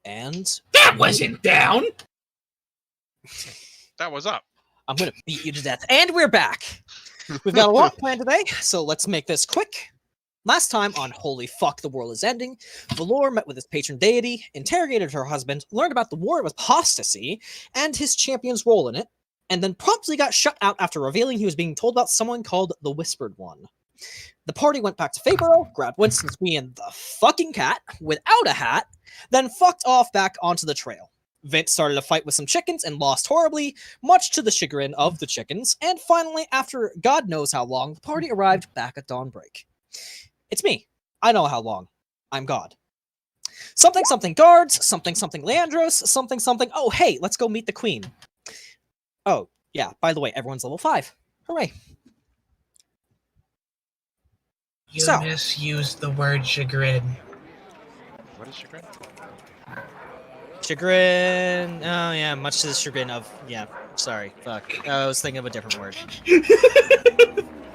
And... That wasn't down! That was up. I'm gonna beat you to death. And we're back! We've got a lot planned today, so let's make this quick. Last time on Holy Fuck, the World is Ending, Valor met with his patron deity, interrogated her husband, learned about the War of Apostasy, and his champion's role in it, and then promptly got shut out after revealing he was being told about someone called the Whispered One. The party went back to Fabro, grabbed Winston, me, and the fucking cat, without a hat, then fucked off back onto the trail. Vint started a fight with some chickens and lost horribly, much to the chagrin of the chickens, and finally, after God knows how long, the party arrived back at Dawnbreak. It's me. I know how long. I'm God. Something something guards, something something Leandros, something something... Oh, hey, let's go meet the queen. Oh, yeah, by the way, everyone's level 5. Hooray. You misused the word chagrin. What is chagrin? Chagrin... Oh, yeah, much to the chagrin of... Yeah, sorry, fuck. I was thinking of a different word.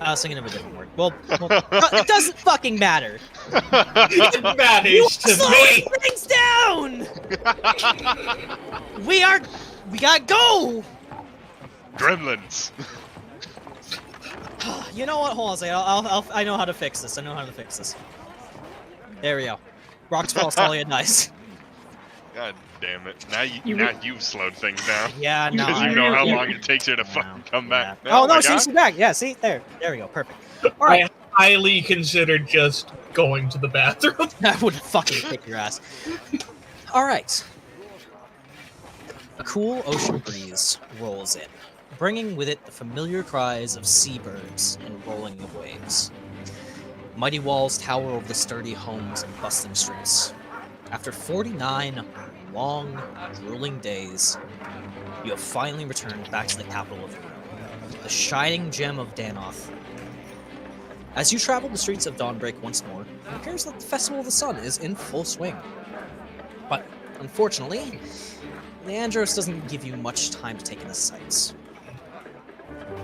I was thinking of a different word. Well, it doesn't fucking matter. It matters to me! Things down! We gotta go! Gremlins! You know what? Hold on a second. I know how to fix this. There we go. Rocks fall, Tsalia dies. God damn it. Now you've slowed things down. Yeah, no. Because you know how long it takes her to fucking come back. Yeah. Oh, no, she's back. Yeah, see? There we go. Perfect. All right. I highly considered just going to the bathroom. I would fucking kick your ass. All right. A cool ocean breeze rolls in, bringing with it the familiar cries of seabirds and rolling of waves. Mighty walls tower over the sturdy homes and bustling streets. After 49 long, grueling days, you have finally returned back to the capital of the realm, the shining gem of Danoth. As you travel the streets of Dawnbreak once more, it appears that the Festival of the Sun is in full swing. But, unfortunately, Leandros doesn't give you much time to take in the sights.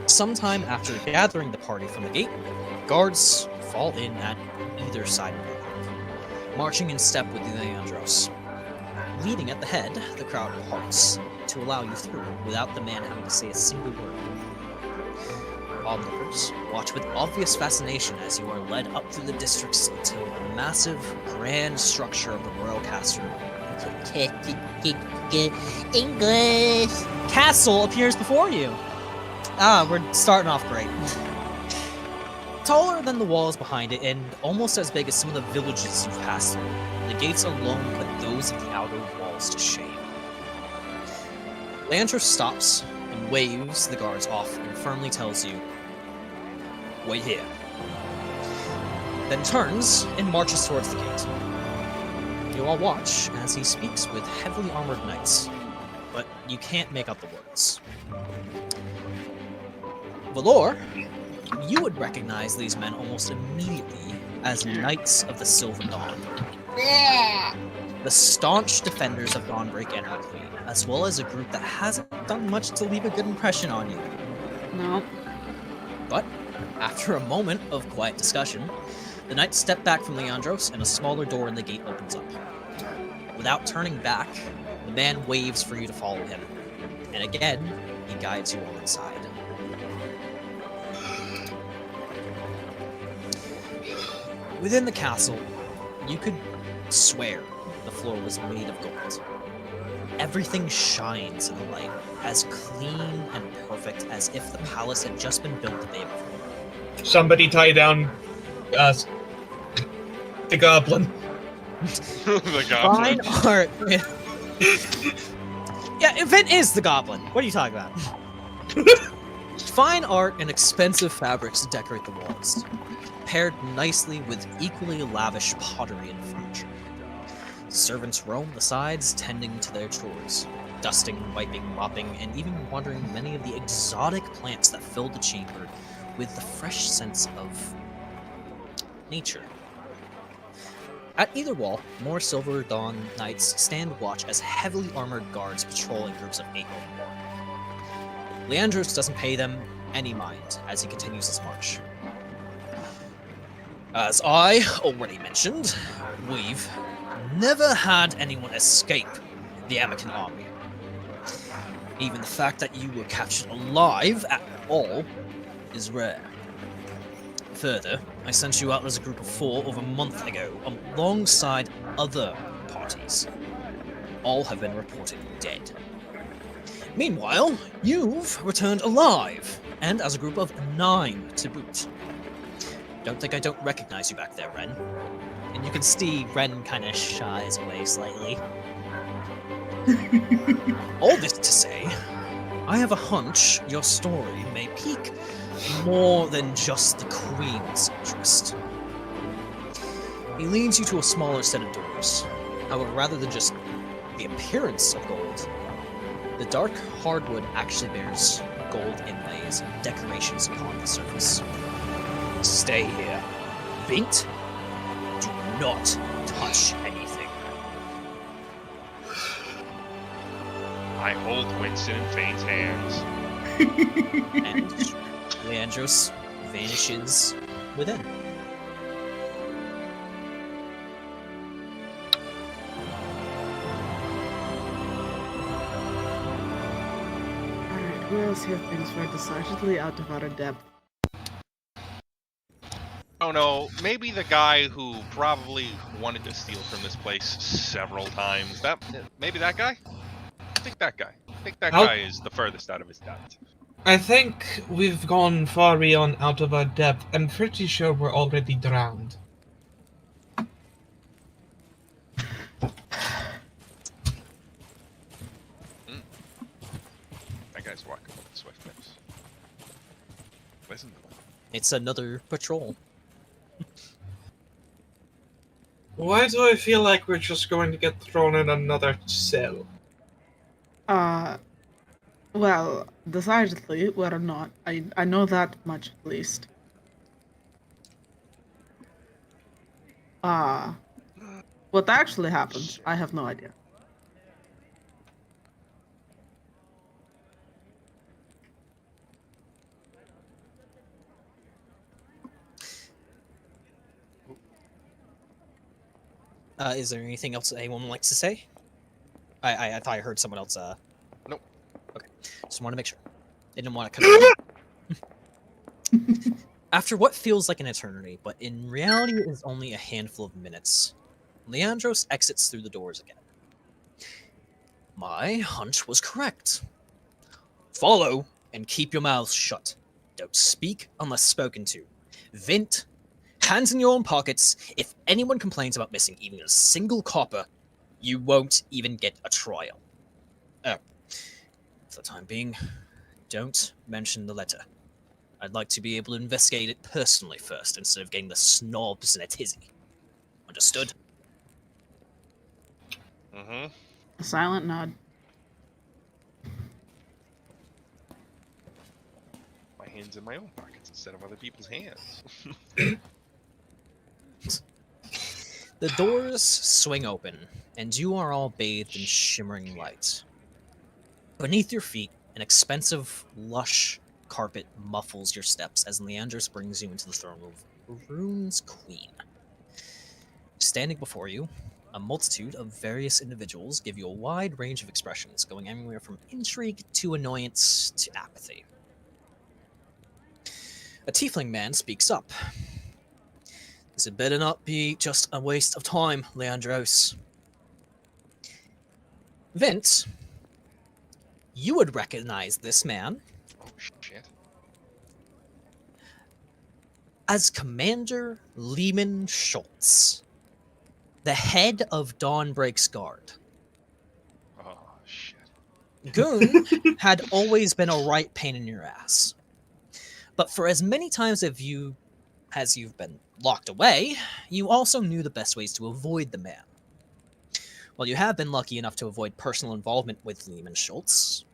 Sometime after gathering the party from the gate, guards fall in at either side of it, marching in step with Leandros. Leading at the head, the crowd parts to allow you through without the man having to say a single word. Onlookers watch with obvious fascination as you are led up through the districts until the massive, grand structure of the royal castle English castle appears before you. We're starting off great. Taller than the walls behind it, and almost as big as some of the villages you've passed through, the gates alone put those of the outer walls to shame. Leandros stops and waves the guards off and firmly tells you, "Wait here." Then turns and marches towards the gate. You all watch as he speaks with heavily armored knights, but you can't make out the words. Valor, you would recognize these men almost immediately as Knights of the Silver Dawn. The staunch defenders of Dawnbreak and her queen, as well as a group that hasn't done much to leave a good impression on you. No. But, after a moment of quiet discussion, the knights step back from Leandros and a smaller door in the gate opens up. Without turning back, the man waves for you to follow him, and again, he guides you all inside. Within the castle, you could swear the floor was made of gold. Everything shines in the light, as clean and perfect as if the palace had just been built the day before. Somebody tie down the goblin. The goblin. Fine art. Yeah, Vint is the goblin. What are you talking about? Fine art and expensive fabrics decorate the walls, paired nicely with equally lavish pottery and furniture. Servants roam the sides, tending to their chores, dusting, wiping, mopping, and even watering many of the exotic plants that fill the chamber with the fresh sense of nature. At either wall, more Silver Dawn Knights stand watch as heavily armored guards patrol in groups of 8 or more. Leandros doesn't pay them any mind as he continues his march. As I already mentioned, we've never had anyone escape the Anakin army. Even the fact that you were captured alive at all is rare. Further, I sent you out as a group of 4 over a month ago, alongside other parties. All have been reported dead. Meanwhile, you've returned alive, and as a group of 9 to boot. Don't think I don't recognize you back there, Ren. And you can see Ren kind of shies away slightly. All this to say, I have a hunch your story may pique more than just the Queen's interest. He leads you to a smaller set of doors. However, rather than just the appearance of gold, the dark hardwood actually bears gold inlays and decorations upon the surface. Stay here. Vint, do not touch anything. I hold Winston in Fane's hands. And Leandros vanishes within. Alright, who else here thinks we're decidedly out of our depth? Oh no, maybe the guy who probably wanted to steal from this place several times. Maybe that guy? I think that guy. I think that guy is the furthest out of his depth. I think we've gone far beyond out of our depth. I'm pretty sure we're already drowned. That guy's walking with swiftness. Listen to him. It's another patrol. Why do I feel like we're just going to get thrown in another cell? Well, decidedly, we're not. I know that much at least. What actually happened, I have no idea. Is there anything else that anyone likes to say? I thought I heard someone else. Nope. Okay, just want to make sure. I didn't want to cut it. After what feels like an eternity, but in reality is only a handful of minutes, Leandros exits through the doors again. My hunch was correct. Follow and keep your mouths shut. Don't speak unless spoken to. Vint, hands in your own pockets. If anyone complains about missing even a single copper, you won't even get a trial. For the time being, don't mention the letter. I'd like to be able to investigate it personally first, instead of getting the snobs in a tizzy. Understood? Mm-hmm. A silent nod. My hands in my own pockets instead of other people's hands. The doors swing open, and you are all bathed in shimmering light. Beneath your feet, an expensive, lush carpet muffles your steps as Leandros brings you into the throne room of Rune's Queen. Standing before you, a multitude of various individuals give you a wide range of expressions, going anywhere from intrigue to annoyance to apathy. A tiefling man speaks up. This had better not be just a waste of time, Leandros. Vince, you would recognize this man Oh shit. as Commander Lehman Schultz, the head of Dawnbreak's guard. Oh shit. Goon had always been a right pain in your ass. But for as many times as you've been locked away, you also knew the best ways to avoid the man. While you have been lucky enough to avoid personal involvement with Lehman Schultz,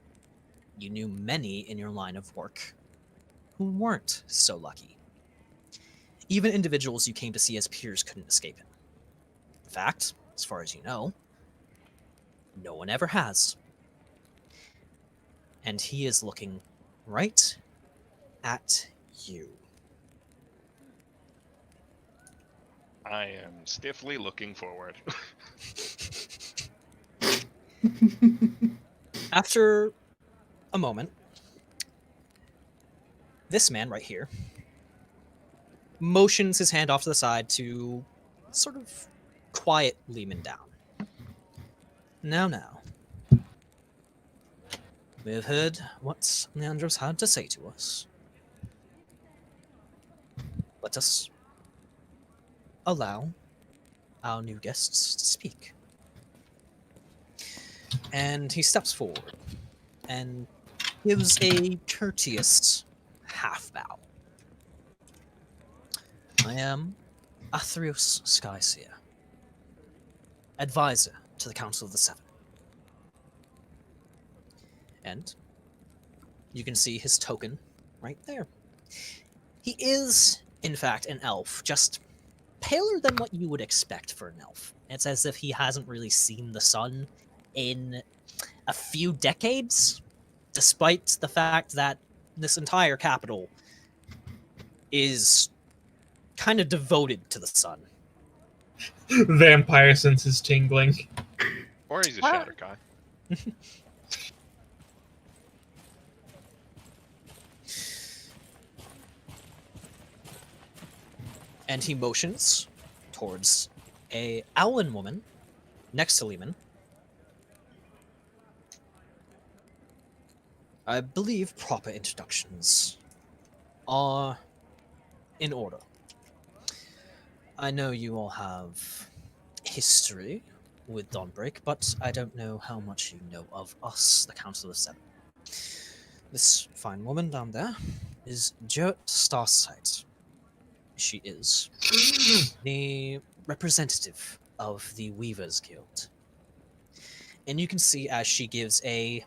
you knew many in your line of work who weren't so lucky. Even individuals you came to see as peers couldn't escape him. In fact, as far as you know, no one ever has. And he is looking right at you. I am stiffly looking forward. After a moment, this man right here motions his hand off to the side to sort of quiet Lehman down. Now. We have heard what Leandros had to say to us. Let us allow our new guests to speak. And he steps forward and gives a courteous half bow. I am Athreus Skyseer, advisor to the Council of the Seven. And you can see his token right there. He is, in fact, an elf, just paler than what you would expect for an elf. It's as if he hasn't really seen the sun in a few decades, despite the fact that this entire capital is kind of devoted to the sun. Vampire senses tingling. Or he's a shatter guy. And he motions towards a Owlin woman next to Lehman. I believe proper introductions are in order. I know you all have history with Dawnbreak, but I don't know how much you know of us, the Council of Seven. This fine woman down there is Jert Starsight. She is the representative of the Weavers Guild. And you can see as she gives a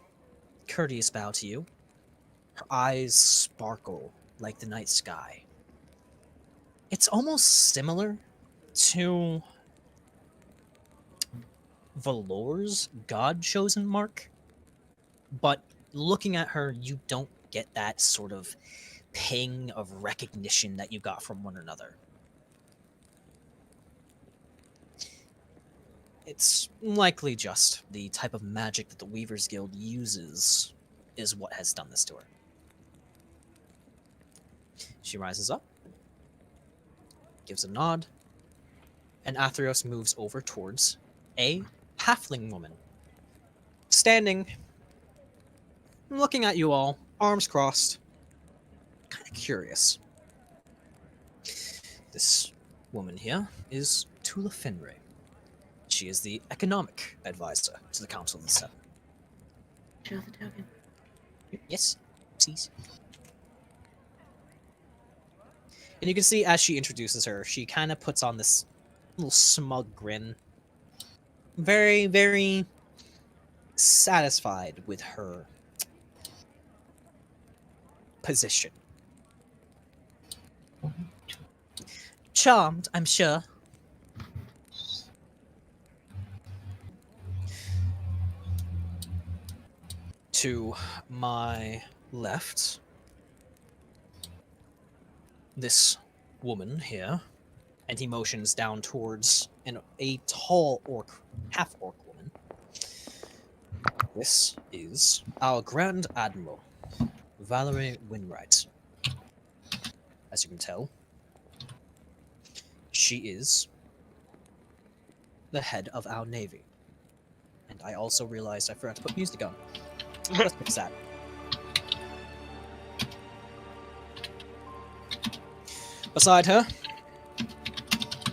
courteous bow to you, her eyes sparkle like the night sky. It's almost similar to Valor's God-chosen mark, but looking at her, you don't get that sort of ping of recognition that you got from one another. It's likely just the type of magic that the Weavers Guild uses is what has done this to her. She rises up, gives a nod, and Athreus moves over towards a halfling woman, standing, looking at you all, arms crossed, kind of curious. This woman here is Tula Finray. She is the economic advisor to the Council of the Seven. Show the token. Yes, please. And you can see as she introduces her, she kind of puts on this little smug grin. Very, very satisfied with her position. Charmed, I'm sure. To my left, this woman here, and he motions down towards a tall orc, half-orc woman. This is our Grand Admiral, Valerie Winwright. As you can tell, she is the head of our navy. And I also realized I forgot to put music on. Let's fix that. Beside her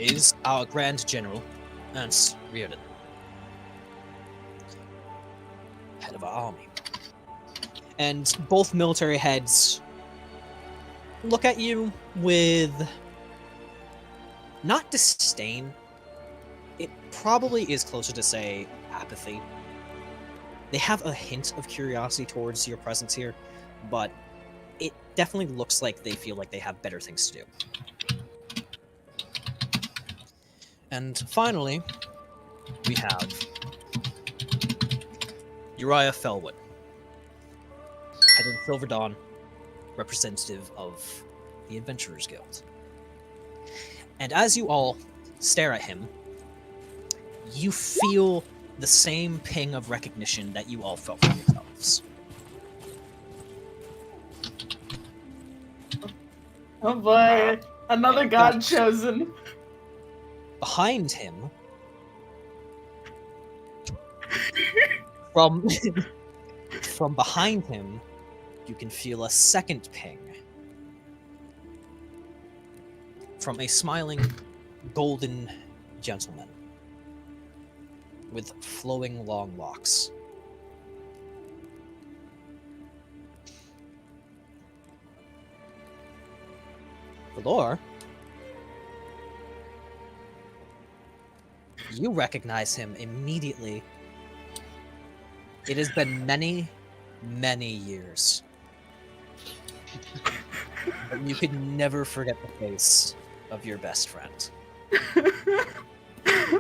is our Grand General, Ernst Reardon, head of our army. And both military heads look at you with not disdain. It probably is closer to, say, apathy. They have a hint of curiosity towards your presence here, but it definitely looks like they feel like they have better things to do. And finally, we have Uriah Felwood, head of Silver Dawn, representative of the Adventurers Guild. And as you all stare at him, you feel the same ping of recognition that you all felt for yourselves. Oh boy, another god chosen. Behind him, from behind him, you can feel a second ping from a smiling golden gentleman with flowing long locks. Valor, you recognize him immediately. It has been many, many years. But you could never forget the face of your best friend.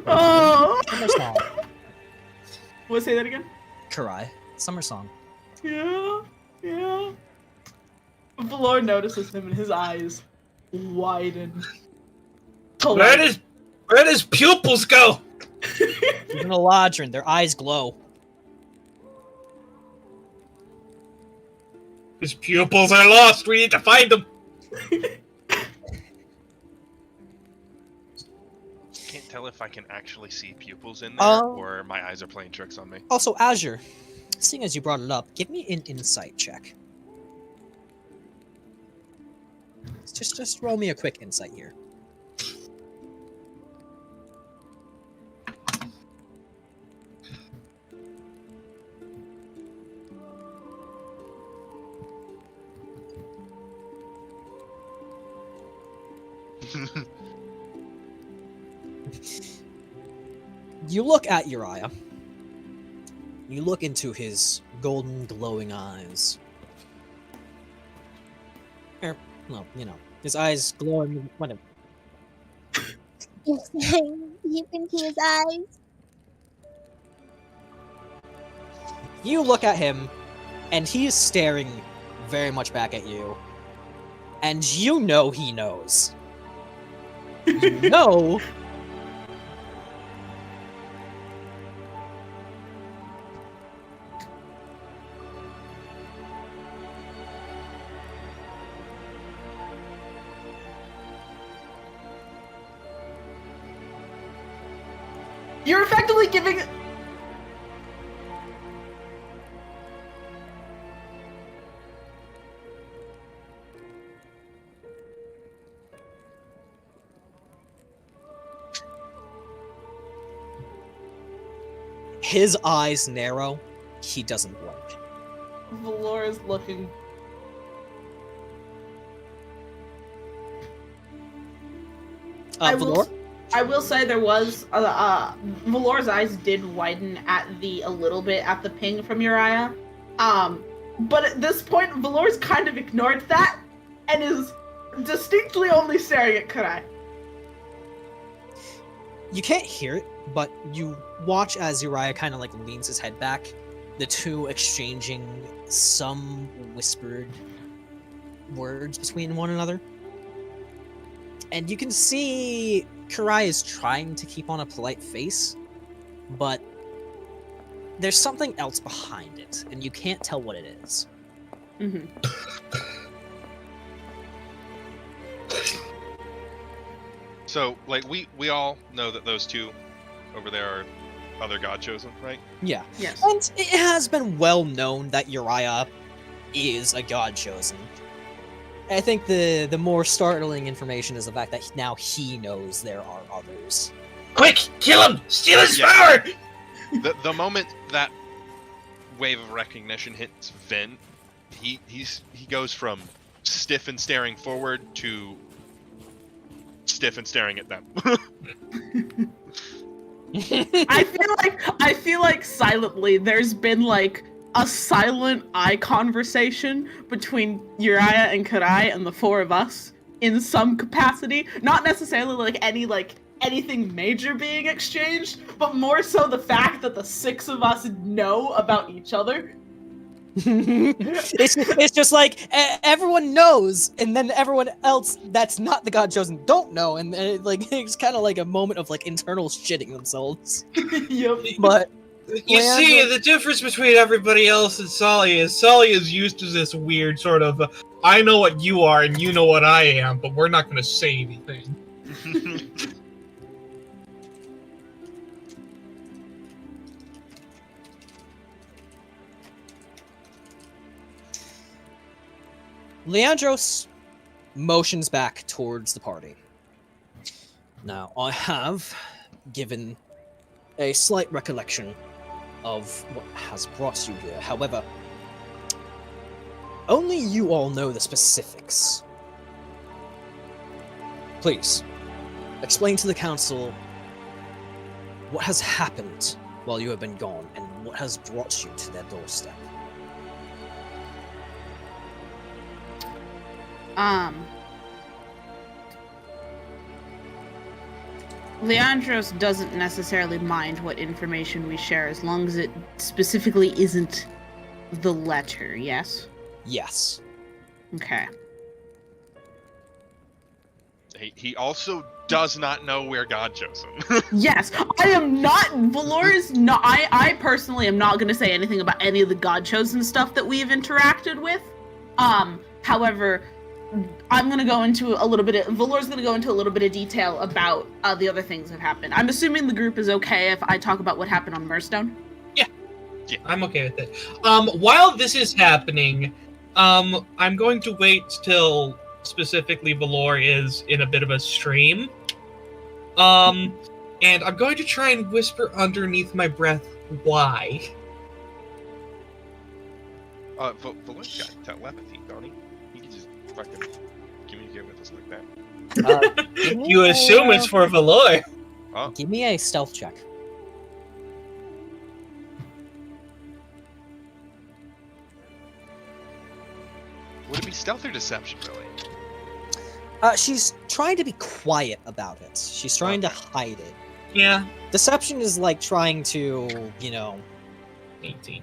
Oh! Summer song. What, say that again? Karai. Summer song. Yeah, yeah. Valor notices him and his eyes widen. Where does pupils go? Even a Eladrin, their eyes glow. His pupils are lost. We need to find them. Can't tell if I can actually see pupils in there, or my eyes are playing tricks on me. Also, Azure, seeing as you brought it up, give me an insight check. Just roll me a quick insight here. You look at Uriah. You look into his golden, glowing eyes. No, his eyes glowing. Whatever. You're staring deep into his eyes. You look at him, and he is staring very much back at you. And you know he knows. You know. You're effectively giving... His eyes narrow. He doesn't blink. Valor is looking... Valor? I will say there was Valor's eyes did widen a little bit at the ping from Uriah. But at this point, Valor's kind of ignored that and is distinctly only staring at Karai. You can't hear it, but you watch as Uriah kind of like leans his head back, the two exchanging some whispered words between one another. And you can see Karai is trying to keep on a polite face, but there's something else behind it, and you can't tell what it is. Mm-hmm. So, like, we all know that those two over there are other god chosen, right? Yeah. Yes. And it has been well known that Uriah is a god chosen. I think the more startling information is the fact that now he knows there are others. Quick, kill him! Steal his power! The moment that wave of recognition hits Vint, he goes from stiff and staring forward to stiff and staring at them. I feel like silently there's been like a silent eye conversation between Uriah and Karai and the four of us in some capacity. Not necessarily like anything major being exchanged, but more so the fact that the six of us know about each other. it's just like everyone knows, and then everyone else that's not the God Chosen don't know, and it's kind of like a moment of like internal shitting themselves. Yep. But You see, the difference between everybody else and Tsalia is used to this weird sort of, I know what you are and you know what I am, but we're not going to say anything. Leandros motions back towards the party. Now, I have given a slight recollection of what has brought you here. However, only you all know the specifics. Please, explain to the council what has happened while you have been gone and what has brought you to their doorstep. Leandros doesn't necessarily mind what information we share as long as it specifically isn't the letter, yes? Yes. Okay. He also does not know we're God Chosen. Yes, I am not. Valor is not. I personally am not going to say anything about any of the God Chosen stuff that we've interacted with. However, I'm going to go into a little bit of, Valor's going to go into a little bit of detail about the other things that happened. I'm assuming the group is okay if I talk about what happened on Murstone? Yeah, I'm okay with it. While this is happening, I'm going to wait till specifically Valor is in a bit of a stream. And I'm going to try and whisper underneath my breath, why? Valor's got telepathy, don't he? He can just fucking communicate with us like that. You assume it's for Valor. Oh. Give me a stealth check. Would it be stealth or deception, really? She's trying to be quiet about it. She's trying to hide it. Yeah. Deception is like trying to, 18.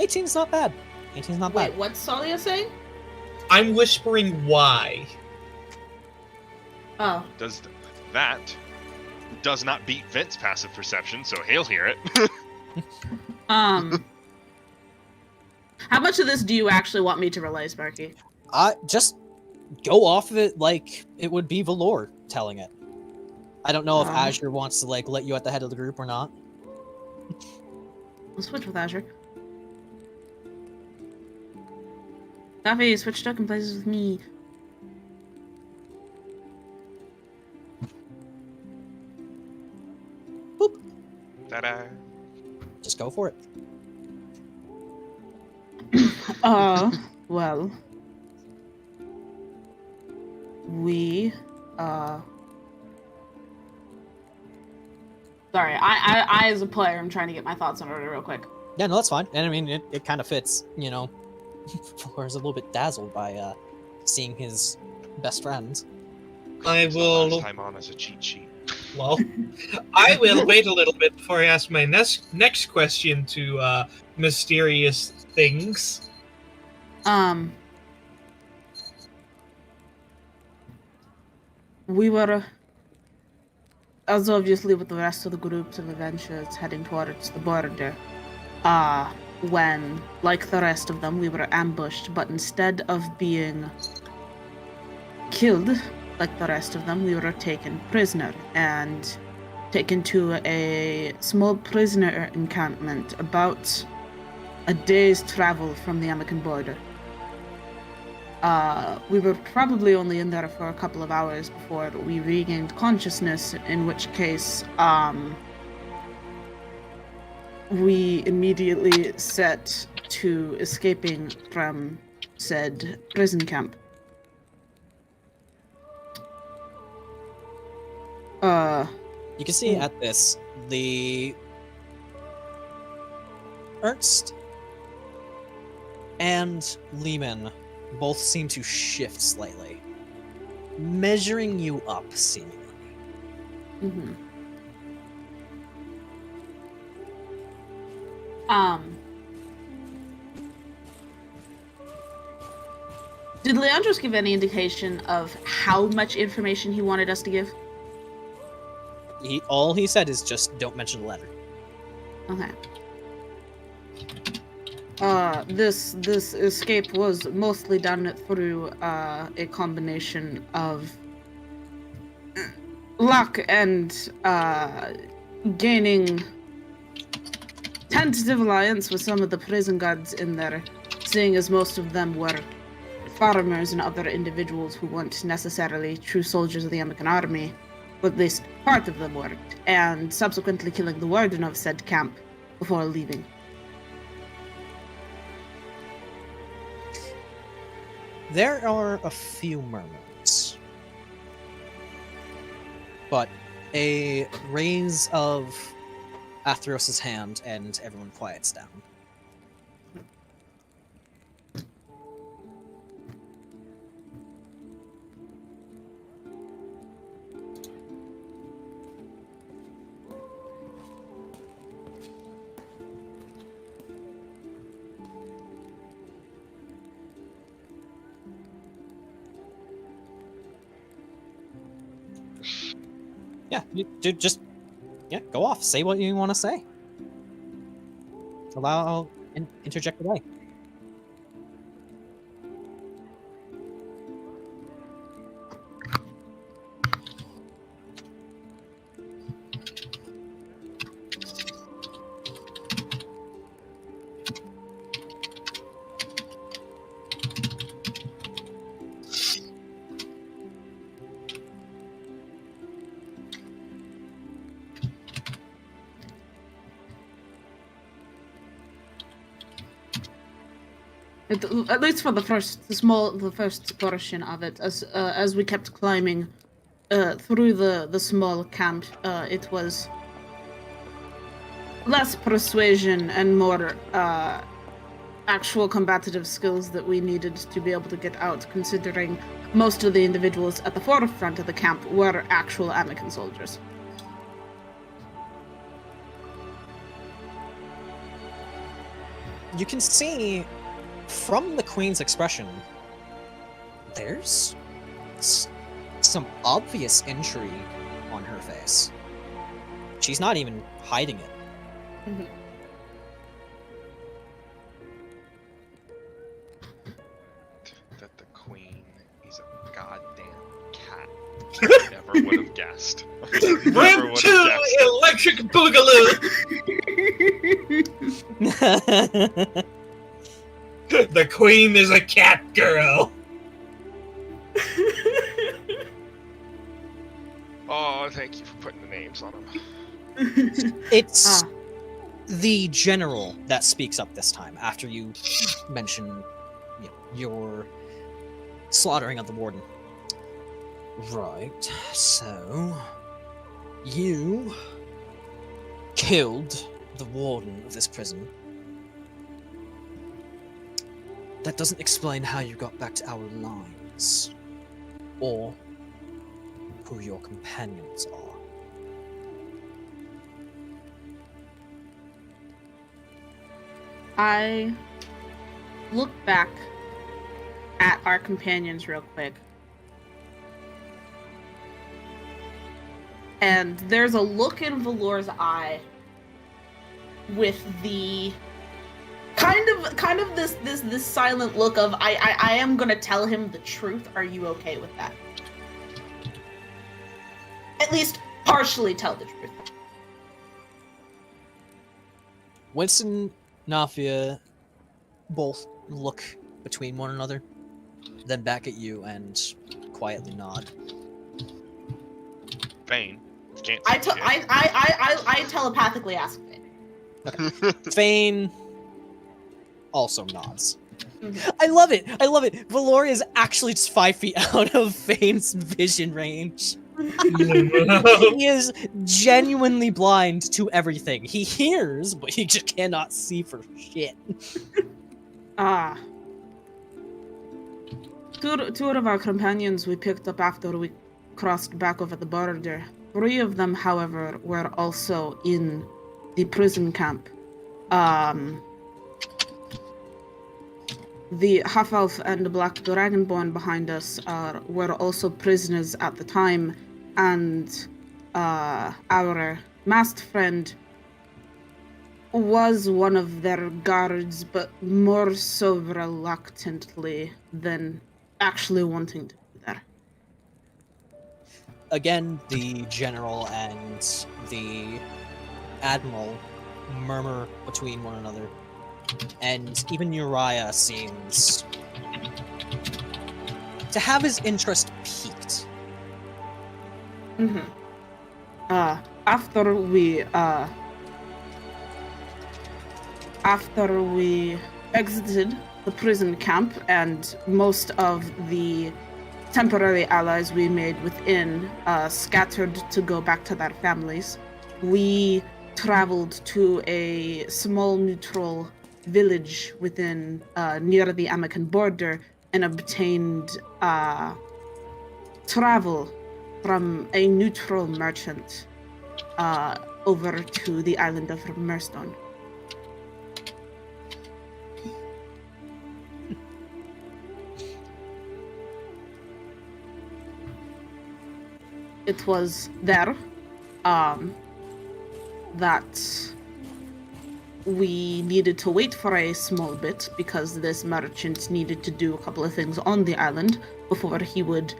18's not bad. 18's not Wait, bad. what's Tsalia saying? I'm whispering why. Oh. That does not beat Vint's passive perception, so he'll hear it. How much of this do you actually want me to relay, Sparky? Just go off of it like it would be Valor telling it. I don't know if Azure wants to let you at the head of the group or not. We'll switch with Azure. Coffee, switch token places with me. Boop. Ta-da. Just go for it. Well. We, Sorry, I as a player, I'm trying to get my thoughts in order real quick. Yeah, no, that's fine. And I mean, it kind of fits, Valor's a little bit dazzled by, seeing his best friend. I will... Last time on as a cheat sheet. Well, I will wait a little bit before I ask my next question to, mysterious things. We were, as obviously with the rest of the groups of adventurers heading towards the border, when, like the rest of them, we were ambushed, but instead of being killed, like the rest of them, we were taken prisoner and taken to a small prisoner encampment about a day's travel from the American border. We were probably only in there for a couple of hours before we regained consciousness, in which case, we immediately set to escaping from said prison camp. You can see at this, the Ernst and Lehman both seem to shift slightly, measuring you up, seemingly. Mm-hmm. Did Leandros give any indication of how much information he wanted us to give? All he said is just don't mention the letter. Okay. This escape was mostly done through a combination of luck and gaining tentative alliance with some of the prison guards in there, seeing as most of them were farmers and other individuals who weren't necessarily true soldiers of the American army, but at least part of them weren't, and subsequently killing the warden of said camp before leaving. There are a few murmurs, but a raise of Atheros' hand and everyone quiets down. Yeah, dude, just go off. Say what you want to say. I'll interject away. At least for the first portion of it, as we kept climbing through the small camp, it was less persuasion and more actual combative skills that we needed to be able to get out, considering most of the individuals at the forefront of the camp were actual Anakin soldiers. You can see from the Queen's expression, there's some obvious intrigue on her face. She's not even hiding it. Mm-hmm. That the Queen is a goddamn cat. Never would have guessed. Round 2, Electric Boogaloo! The Queen is a cat girl. Oh, thank you for putting the names on them. It's the general that speaks up this time after you mention your slaughtering of the warden. Right, so you killed the warden of this prison. That doesn't explain how you got back to our lines, or who your companions are. I look back at our companions real quick. And there's a look in Valor's eye with the kind of this silent look of I am gonna tell him the truth. Are you okay with that? At least partially tell the truth. Winston, Nafia both look between one another, then back at you and quietly nod. Fane. I telepathically ask Fane. Fane also nods. Mhm. I love it. Valor is actually just 5 feet out of Fane's vision range. He is genuinely blind to everything. He hears, but he just cannot see for shit. Two of our companions we picked up after we crossed back over the border. 3 of them, however, were also in the half-elf and the black dragonborn behind us were also prisoners at the time, and our masked friend was one of their guards, but more so reluctantly than actually wanting to be there. Again, the general and the admiral murmur between one another, and even Uriah seems to have his interest piqued. Mm-hmm. After we exited the prison camp and most of the temporary allies we made within scattered to go back to their families, we traveled to a small neutral village within near the American border and obtained travel from a neutral merchant over to the island of Murstone. It was there that we needed to wait for a small bit because this merchant needed to do a couple of things on the island before he would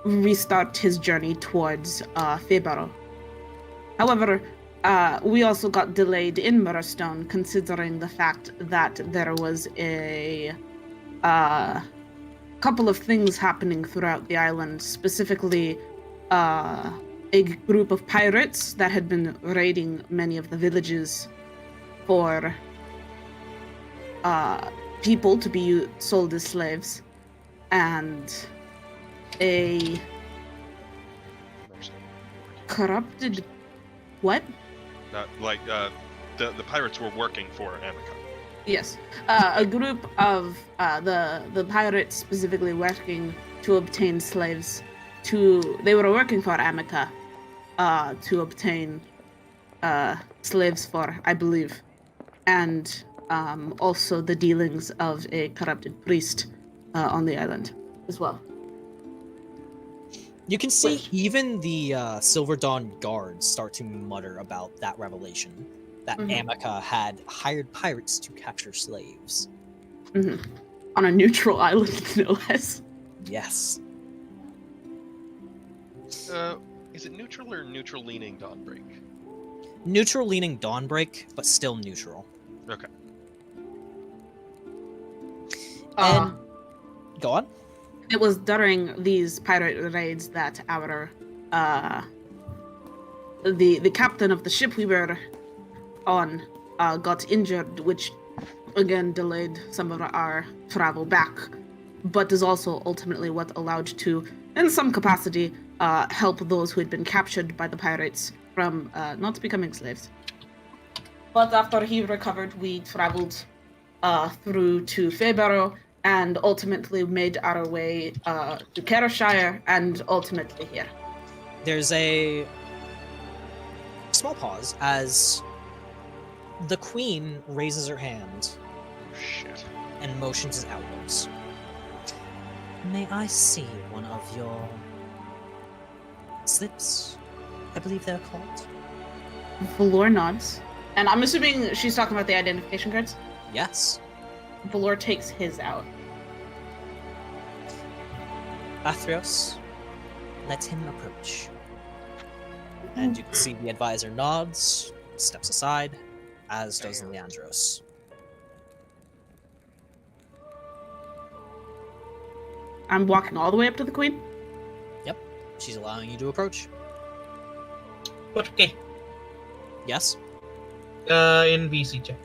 restart his journey towards Febaro. However, we also got delayed in Murstone considering the fact that there was a couple of things happening throughout the island, specifically a group of pirates that had been raiding many of the villages for people to be sold as slaves, and a corrupted... What? The pirates were working for Amica. Yes. A group of the pirates specifically working to obtain slaves they were working for Amica to obtain slaves for, I believe, and also the dealings of a corrupted priest on the island as well. You can see even the Silver Dawn guards start to mutter about that revelation, that Amica had hired pirates to capture slaves. Mm-hmm. On a neutral island, no less. Yes. Is it neutral or neutral-leaning Dawnbreak? Neutral-leaning Dawnbreak, but still neutral. Okay. And go on. It was during these pirate raids that our the captain of the ship we were on got injured, which again delayed some of our travel back, but is also ultimately what allowed to, in some capacity, help those who had been captured by the pirates from not becoming slaves. But after he recovered, we traveled through to Febaro and ultimately made our way to Kerrshire and ultimately here. There's a small pause as the queen raises her hand Shit. and motions outwards. May I see one of your slips? I believe they're called. Valor nods. And I'm assuming she's talking about the identification cards? Yes. Valor takes his out. Athreos, let him approach. And you can see the advisor nods, steps aside, as does Leandros. I'm walking all the way up to the queen? Yep, she's allowing you to approach. But okay. Yes? In VC check.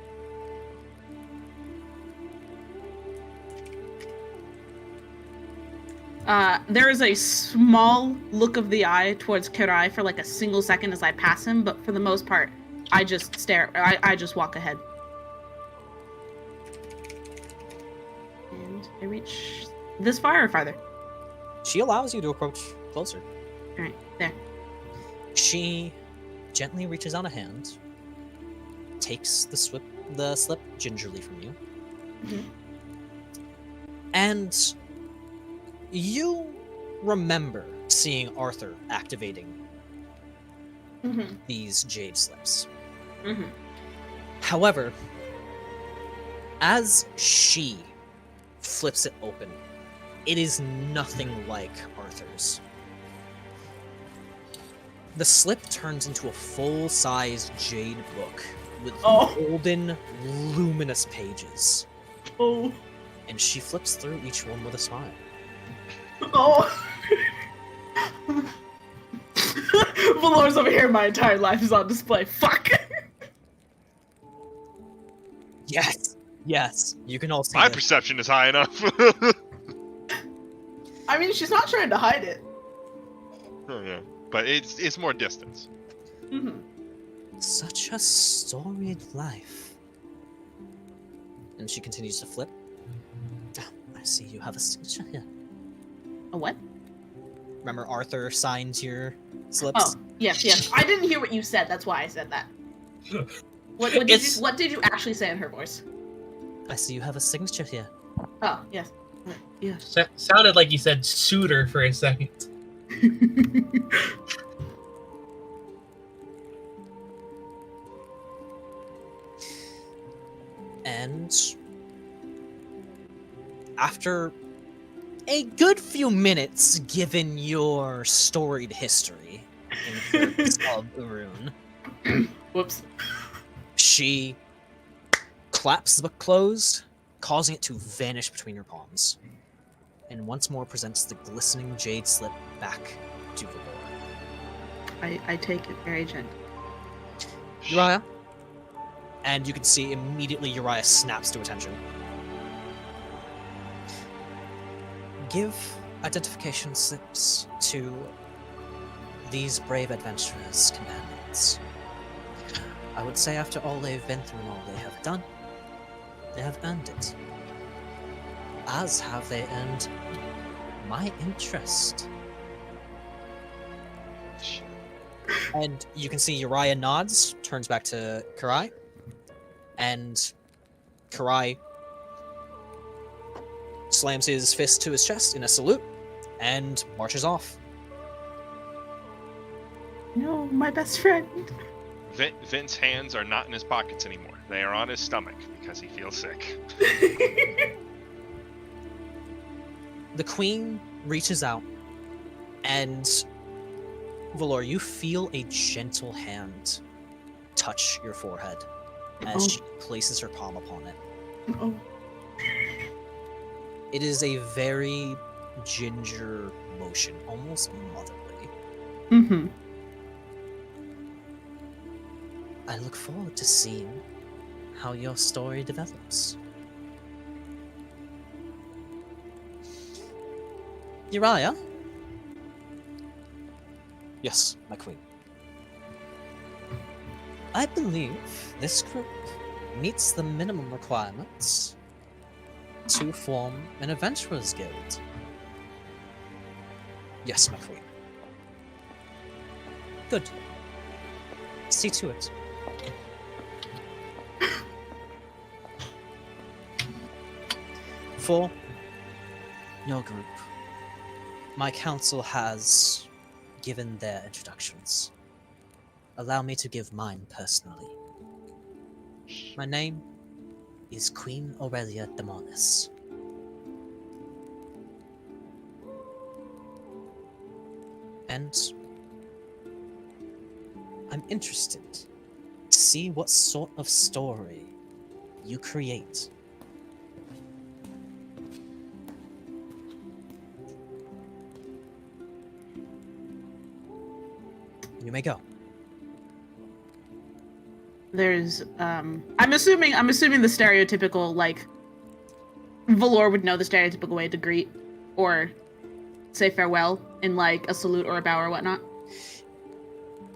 There is a small look of the eye towards Kirai for like a single second as I pass him, but for the most part, I just stare. I just walk ahead. And I reach this far or farther? She allows you to approach closer. Alright, there. She gently reaches out a hand, takes the slip gingerly from you, And you remember seeing Arthur activating these jade slips. However, as she flips it open, it is nothing like Arthur's. The slip turns into a full-size jade book with golden, luminous pages. Oh. And she flips through each one with a smile. Oh. Valor's over here, my entire life is on display. Fuck! Yes! Yes! You can all see My it. perception is high enough. I mean, she's not trying to hide it. Oh, yeah. But it's more distance. Such a storied life. And she continues to flip. I see you have a signature here. A what? Remember Arthur signed your slips? Oh, yes. I didn't hear what you said, that's why I said that. What did you actually say in her voice? I see you have a signature here. Oh, yes. Yes. Sounded like you said suitor for a second. And after a good few minutes, given your storied history in terms of the rune, Whoops. she claps the book closed, causing it to vanish between your palms, and once more presents the glistening jade slip back to Valor. I take it very gently. Uriah? And you can see immediately Uriah snaps to attention. Give identification slips to these brave adventurers' companions. I would say after all they've been through and all they have done, they have earned it. As have they earned my interest. And you can see Uriah nods, turns back to Karai, and Karai slams his fist to his chest in a salute and marches off. No, my best friend. Vint's hands are not in his pockets anymore. They are on his stomach because he feels sick. The queen reaches out, and Valor, you feel a gentle hand touch your forehead as she places her palm upon it. Oh. It is a very ginger motion, almost motherly. I look forward to seeing how your story develops. Uriah? Yes, my queen. I believe this group meets the minimum requirements to form an adventurers guild. Yes, my queen. Good. See to it. For your group, my council has given their introductions. Allow me to give mine personally. My name is Queen Aurelia Demonis. And I'm interested to see what sort of story you create. You may go. There's I'm assuming the stereotypical, like, Valor would know the stereotypical way to greet or say farewell in like a salute or a bow or whatnot.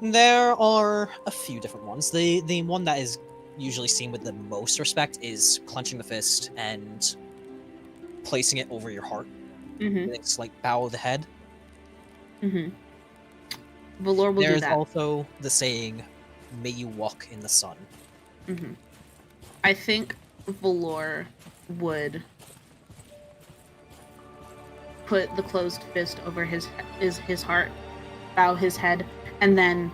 There are a few different ones. The one that is usually seen with the most respect is clenching the fist and placing it over your heart. It's like bow of the head. Valor will do that. There's also the saying, "May you walk in the sun." I think Valor would put the closed fist over his heart, bow his head, and then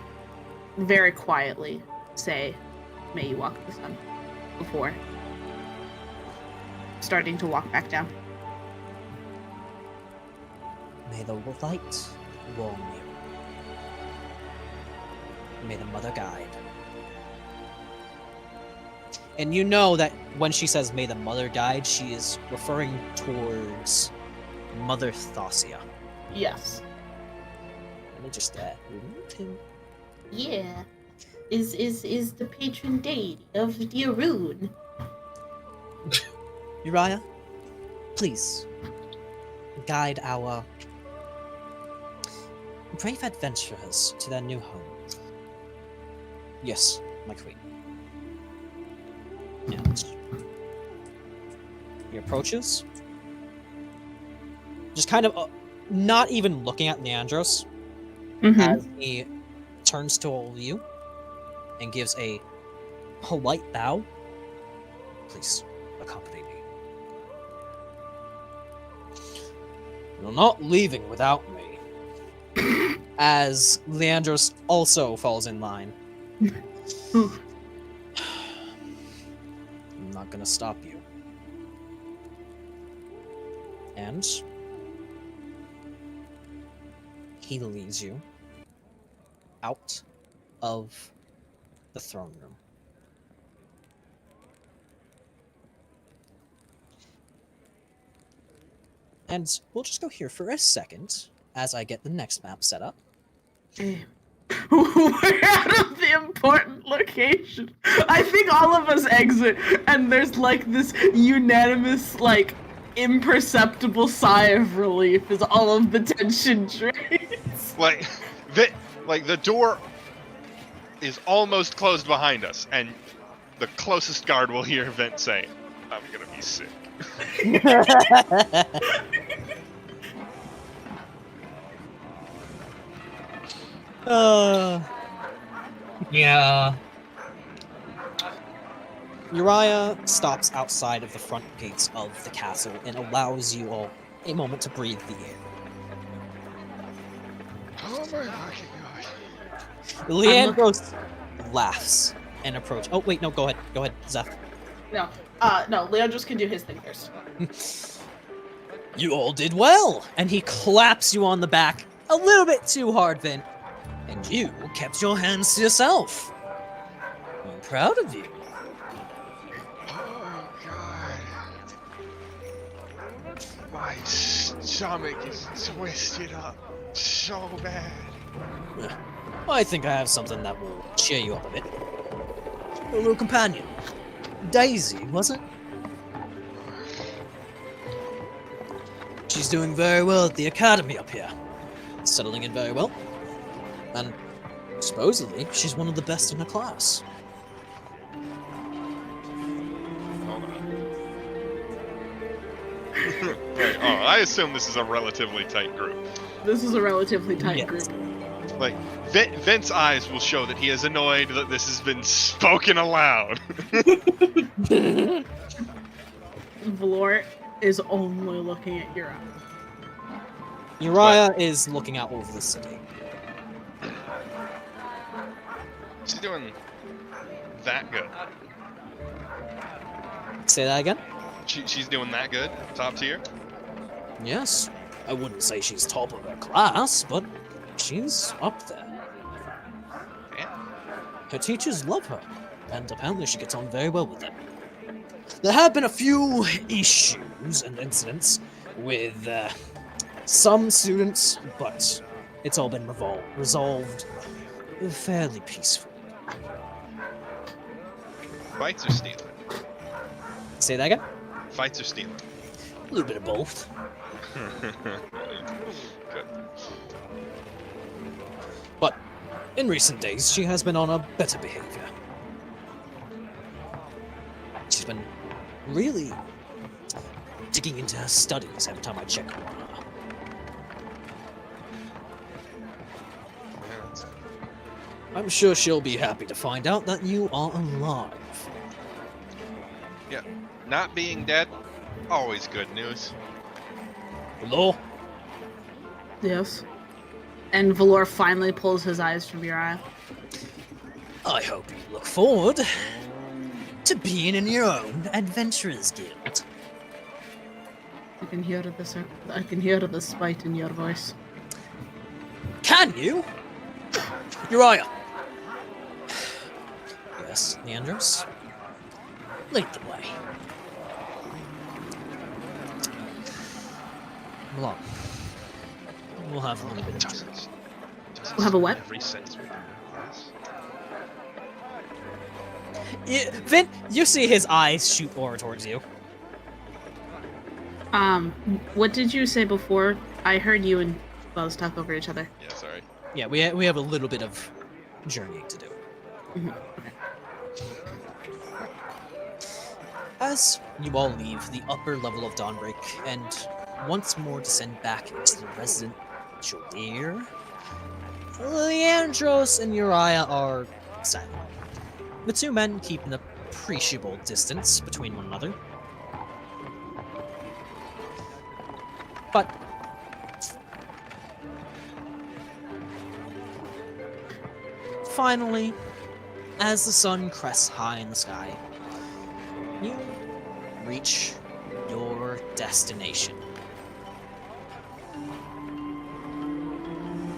very quietly say, "May you walk the sun," before starting to walk back down. May the light warm you. May the mother guide. And you know that when she says "May the mother guide," she is referring towards Mother Tsalia. Yes. Let me just remove him. Yeah. Is the patron deity of the Arun. Uriah, please guide our brave adventurers to their new home. Yes, my queen. And he approaches, just kind of not even looking at Leandros, as he turns to all of you and gives a polite bow. Please accompany me. You're not leaving without me. As Leandros also falls in line. I'm not gonna stop you. And he leads you out of the throne room. And we'll just go here for a second as I get the next map set up. We're out of the important location. I think all of us exit, and there's like this unanimous, like, imperceptible sigh of relief as all of the tension drains. Like the door is almost closed behind us, and the closest guard will hear Vint say, "I'm gonna be sick." Yeah. Uriah stops outside of the front gates of the castle and allows you all a moment to breathe the air. Oh my fucking god. Leandros laughs and approaches. Oh wait, no, go ahead, Zeph. No, Leandros can do his thing first. You all did well, and he claps you on the back a little bit too hard, Vint. And you kept your hands to yourself. I'm proud of you. Oh god. My stomach is twisted up so bad. I think I have something that will cheer you up a bit. A little companion. Daisy, was it? She's doing very well at the academy up here. Settling in very well. And supposedly, she's one of the best in her class. Right, I assume this is a relatively tight group. This is a relatively tight Yes. group. Like, Vint's eyes will show that he is annoyed that this has been spoken aloud. Valor is only looking at Uriah. Uriah is looking out over the city. She's doing that good. Say that again? She's doing that good? Top tier? Yes. I wouldn't say she's top of her class, but she's up there. Yeah. Her teachers love her, and apparently she gets on very well with them. There have been a few issues and incidents with some students, but it's all been resolved fairly peacefully. Fights or stealing? Say that again? Fights or stealing? A little bit of both. Good. But in recent days, she has been on a better behavior. She's been really digging into her studies every time I check on her. Yeah, that's- I'm sure she'll be happy to find out that you are alive. Not being dead, always good news. Hello? Yes. And Valor finally pulls his eyes from Uriah. I hope you look forward to being in your own adventurers guild. I can hear the spite in your voice. Can you? Uriah. Yes, Leandros. Lead the way. Come along. We'll have a little bit of journey. We'll have a what? Every sentence we do, yes. Vint, you see his eyes shoot over towards you. What did you say before? I heard you and Buzz talk over each other. Yeah, sorry. Yeah, we have a little bit of journeying to do. Mm-hmm. Okay. As you all leave the upper level of Dawnbreak and once more descend back into the residential air, Leandros and Uriah are silent. The two men keep an appreciable distance between one another. But finally, as the sun crests high in the sky, you reach your destination. Oh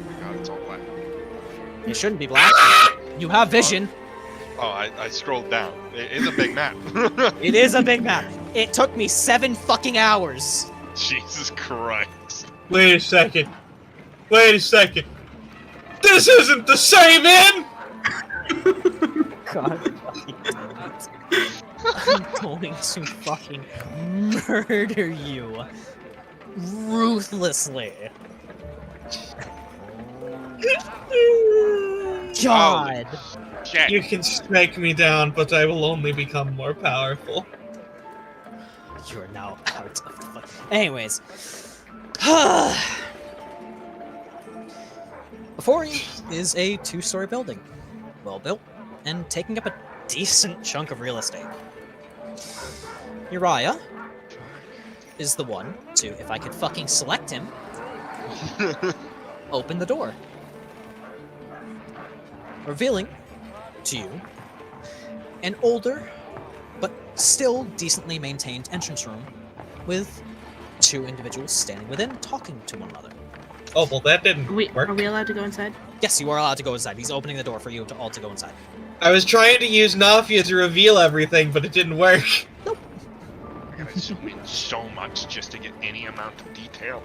my god, it's all black. It shouldn't be black. You have vision. Oh, I scrolled down. It is a big map. It is a big map. It took me 7 fucking hours. Jesus Christ. Wait a second. This isn't the same inn! God fucking I'm going to fucking murder you ruthlessly. God. Shit. You can strike me down, but I will only become more powerful. You are now out of the fuck. Anyways. Before you is a 2-story building. Well built, and taking up a decent chunk of real estate. Uriah is the one to, if I could fucking select him, open the door. Revealing to you an older, but still decently maintained entrance room with 2 individuals standing within, talking to one another. Oh, well, that didn't work. Are we allowed to go inside? Yes, you are allowed to go inside. He's opening the door for you to all to go inside. I was trying to use Nafia to reveal everything, but it didn't work. Nope. I'm gonna zoom in so much just to get any amount of detail.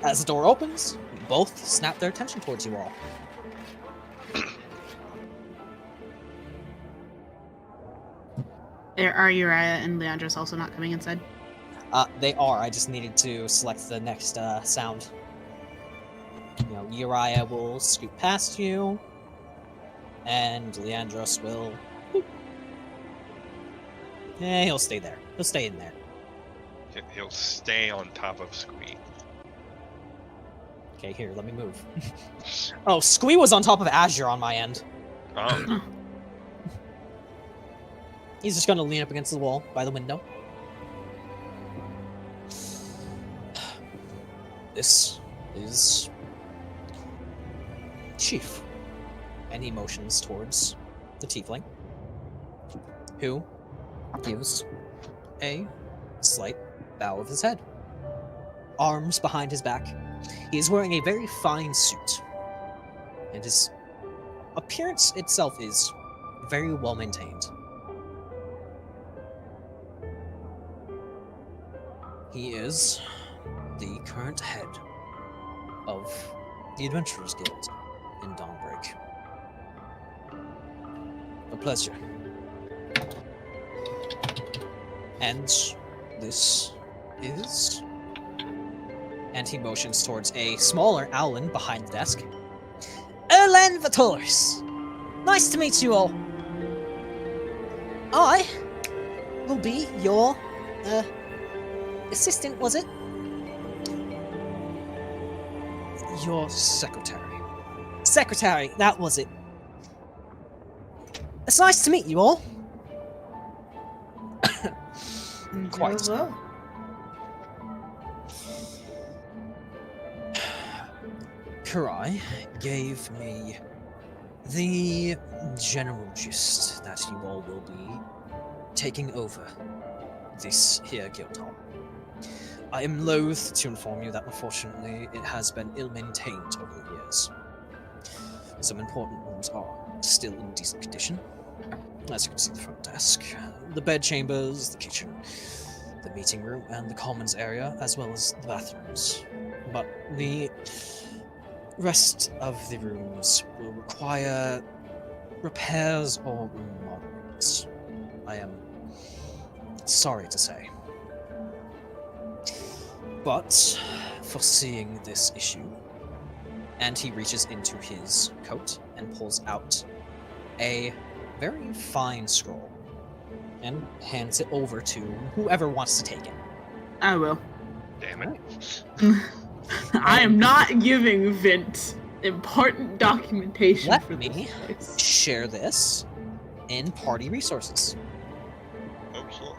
As the door opens, both snap their attention towards you all. Are Uriah and Leandros also not coming inside? They are. I just needed to select the next sound. You know, Uriah will scoot past you, and Leandros will. Yeah, he'll stay there. He'll stay in there. He'll stay on top of Squee. Okay, here, let me move. Oh, Squee was on top of Azure on my end. Oh. He's just gonna lean up against the wall by the window. This is Chief. And he motions towards the tiefling, who gives a slight bow of his head. Arms behind his back. He is wearing a very fine suit. And his appearance itself is very well maintained. He is the current head of the Adventurers Guild in Dawnbreak. A pleasure. And this is... And he motions towards a smaller Owlin behind the desk. Erlen Vatoris! Nice to meet you all. I will be your, assistant, was it? Your secretary. Secretary, that was it. It's nice to meet you all. Quite. Well. Kurai gave me the general gist that you all will be taking over this here guild hall. I am loath to inform you that unfortunately it has been ill-maintained over the years. Some important rooms are still in decent condition. As you can see, the front desk, the bed chambers, the kitchen, the meeting room, and the commons area, as well as the bathrooms. But the rest of the rooms will require repairs or remodelings. I am sorry to say. But, foreseeing this issue, and he reaches into his coat and pulls out a very fine scroll and hands it over to whoever wants to take it. I will. Damn it. I am not giving Vint important documentation Let for me this place. share this in party resources. Okay.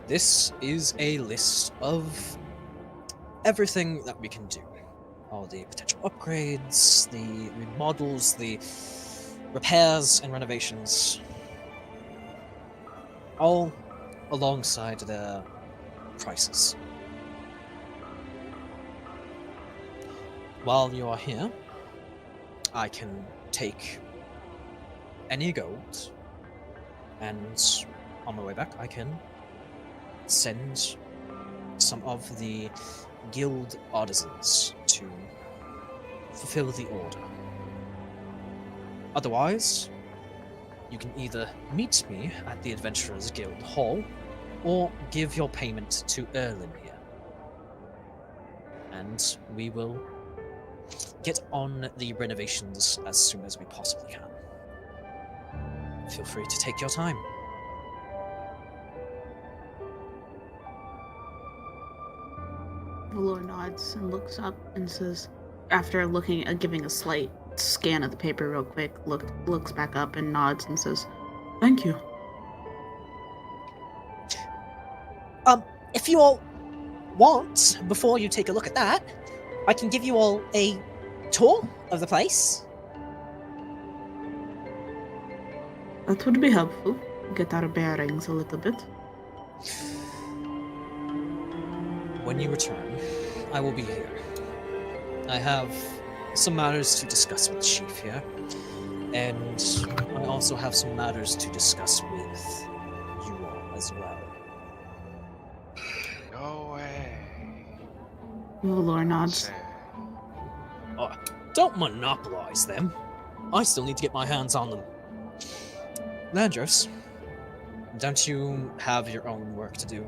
This is a list of everything that we can do. All the potential upgrades, the remodels, the repairs and renovations. All alongside the prices. While you are here, I can take any gold, and on my way back I can send some of the guild artisans to fulfill the order. Otherwise, you can either meet me at the Adventurers Guild Hall, or give your payment to Erlin here. And we will get on the renovations as soon as we possibly can. Feel free to take your time. Valor nods and looks up and says, after giving a slight scan of the paper real quick, looks back up and nods and says, "Thank you." If you all want, before you take a look at that, I can give you all a tour of the place. That would be helpful. Get our bearings a little bit. When you return, I will be here. I have some matters to discuss with the chief here, and I also have some matters to discuss with you all as well. Go away. Valor nods. Oh, don't monopolize them. I still need to get my hands on them. Landros, don't you have your own work to do?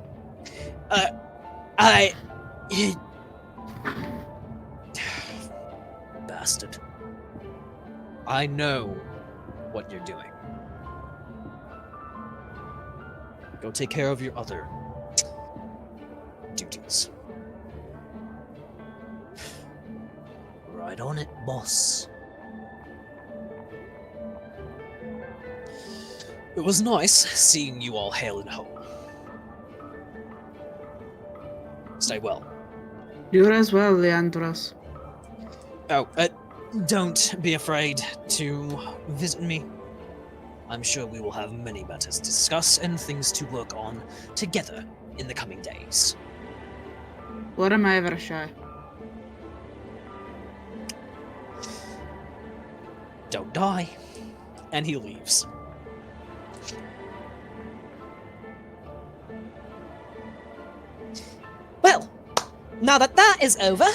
Bastard. I know what you're doing. Go take care of your other duties. Right on it, boss. It was nice seeing you all hail and whole. Stay well. You as well, Leandros. Oh, don't be afraid to visit me. I'm sure we will have many matters to discuss and things to work on together in the coming days. What am I ever shy? Don't die. And he leaves. Well, now that that is over,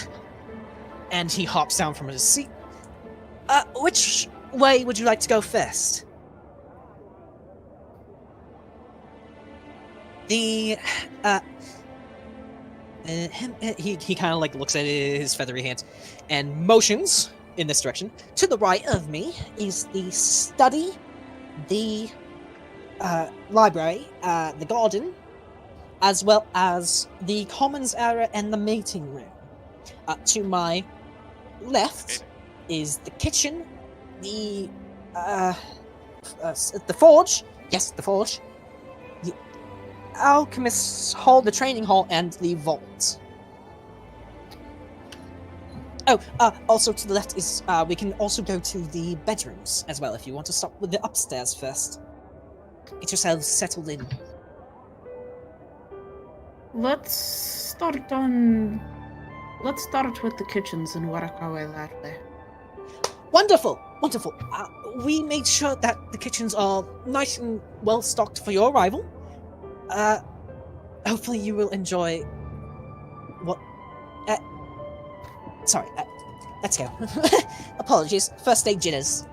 and he hops down from his seat, which way would you like to go first? He kind of like looks at his feathery hands and motions in this direction. To the right of me is the study, the library, the garden, as well as the commons area and the meeting room. To my left is the kitchen, the forge. Yes, the forge. The alchemist's hall, the training hall, and the vault. Oh, also to the left is, we can also go to the bedrooms as well if you want to start with the upstairs first. Get yourselves settled in. Let's start with the kitchens and work our way that way. Wonderful, wonderful. We made sure that the kitchens are nice and well stocked for your arrival. Hopefully you will enjoy what... sorry, let's go. Apologies, first day jitters.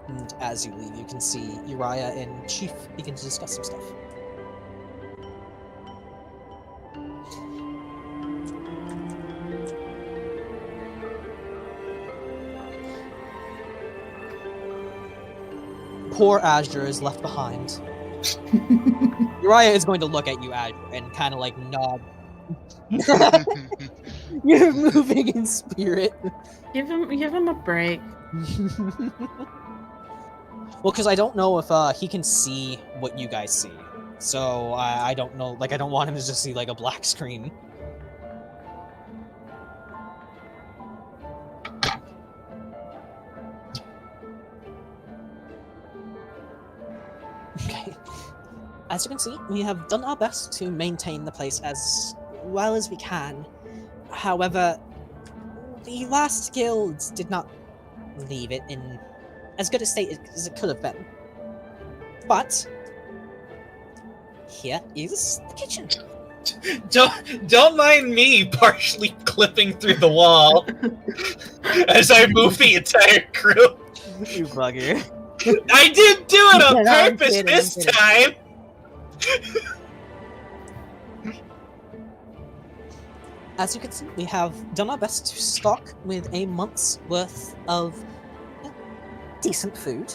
And as you leave, you can see Uriah and Chief begin to discuss some stuff. Poor Azure is left behind. Uriah is going to look at you, Azure, and kind of like nod. You're moving in spirit. Give him a break. Well, because I don't know if he can see what you guys see. So I don't know. Like, I don't want him to just see like a black screen. Okay. As you can see, we have done our best to maintain the place as well as we can. However, the last guild did not leave it in as good a state as it could have been. But here is the kitchen. Don't mind me partially clipping through the wall as I move the entire crew. You bugger. I didn't do it on No, I'm purpose kidding, this I'm kidding. time. As you can see, we have done our best to stock with a month's worth of decent food.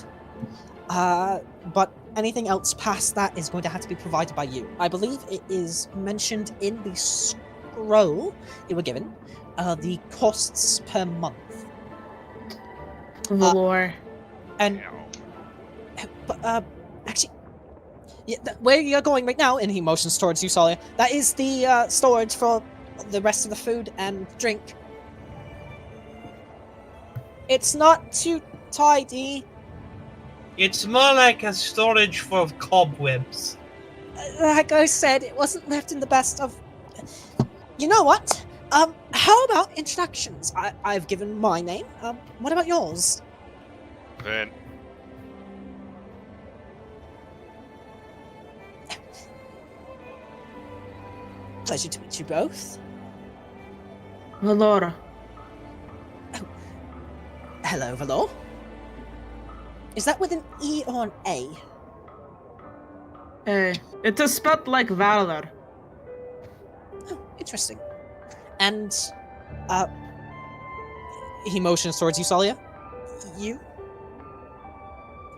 But anything else past that is going to have to be provided by you. I believe it is mentioned in the scroll you were given, the costs per month. Valor. And but actually, yeah, where you're going right now, and he motions towards you, Tsalia, that is the storage for the rest of the food and drink. It's not too tidy. It's more like a storage for cobwebs. Like I said, it wasn't left in the best of... You know what? How about introductions? I've given my name. What about yours? Vint. Pleasure to meet you both. Valor. Hello, Valor. Is that with an E or an A? It is spelled like Valor. Oh, interesting. And, he motions towards you, Tsalia. You?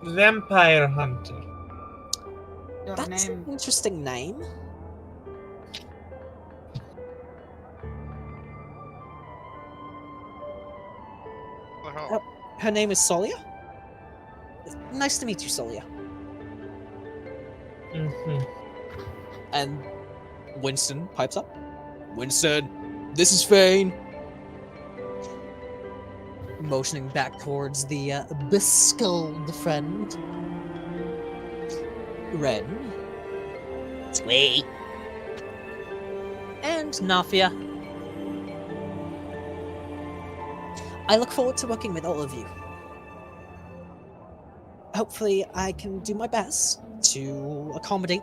Vampire Hunter. Your That's name. an interesting name. What the hell? Oh. Her name is Tsalia? Nice to meet you, Tsalia. Mm-hmm. And Winston pipes up. Winston, this is Fane. Motioning back towards the beskulled friend. Ren. Sweet. And Nafia. I look forward to working with all of you. Hopefully I can do my best to accommodate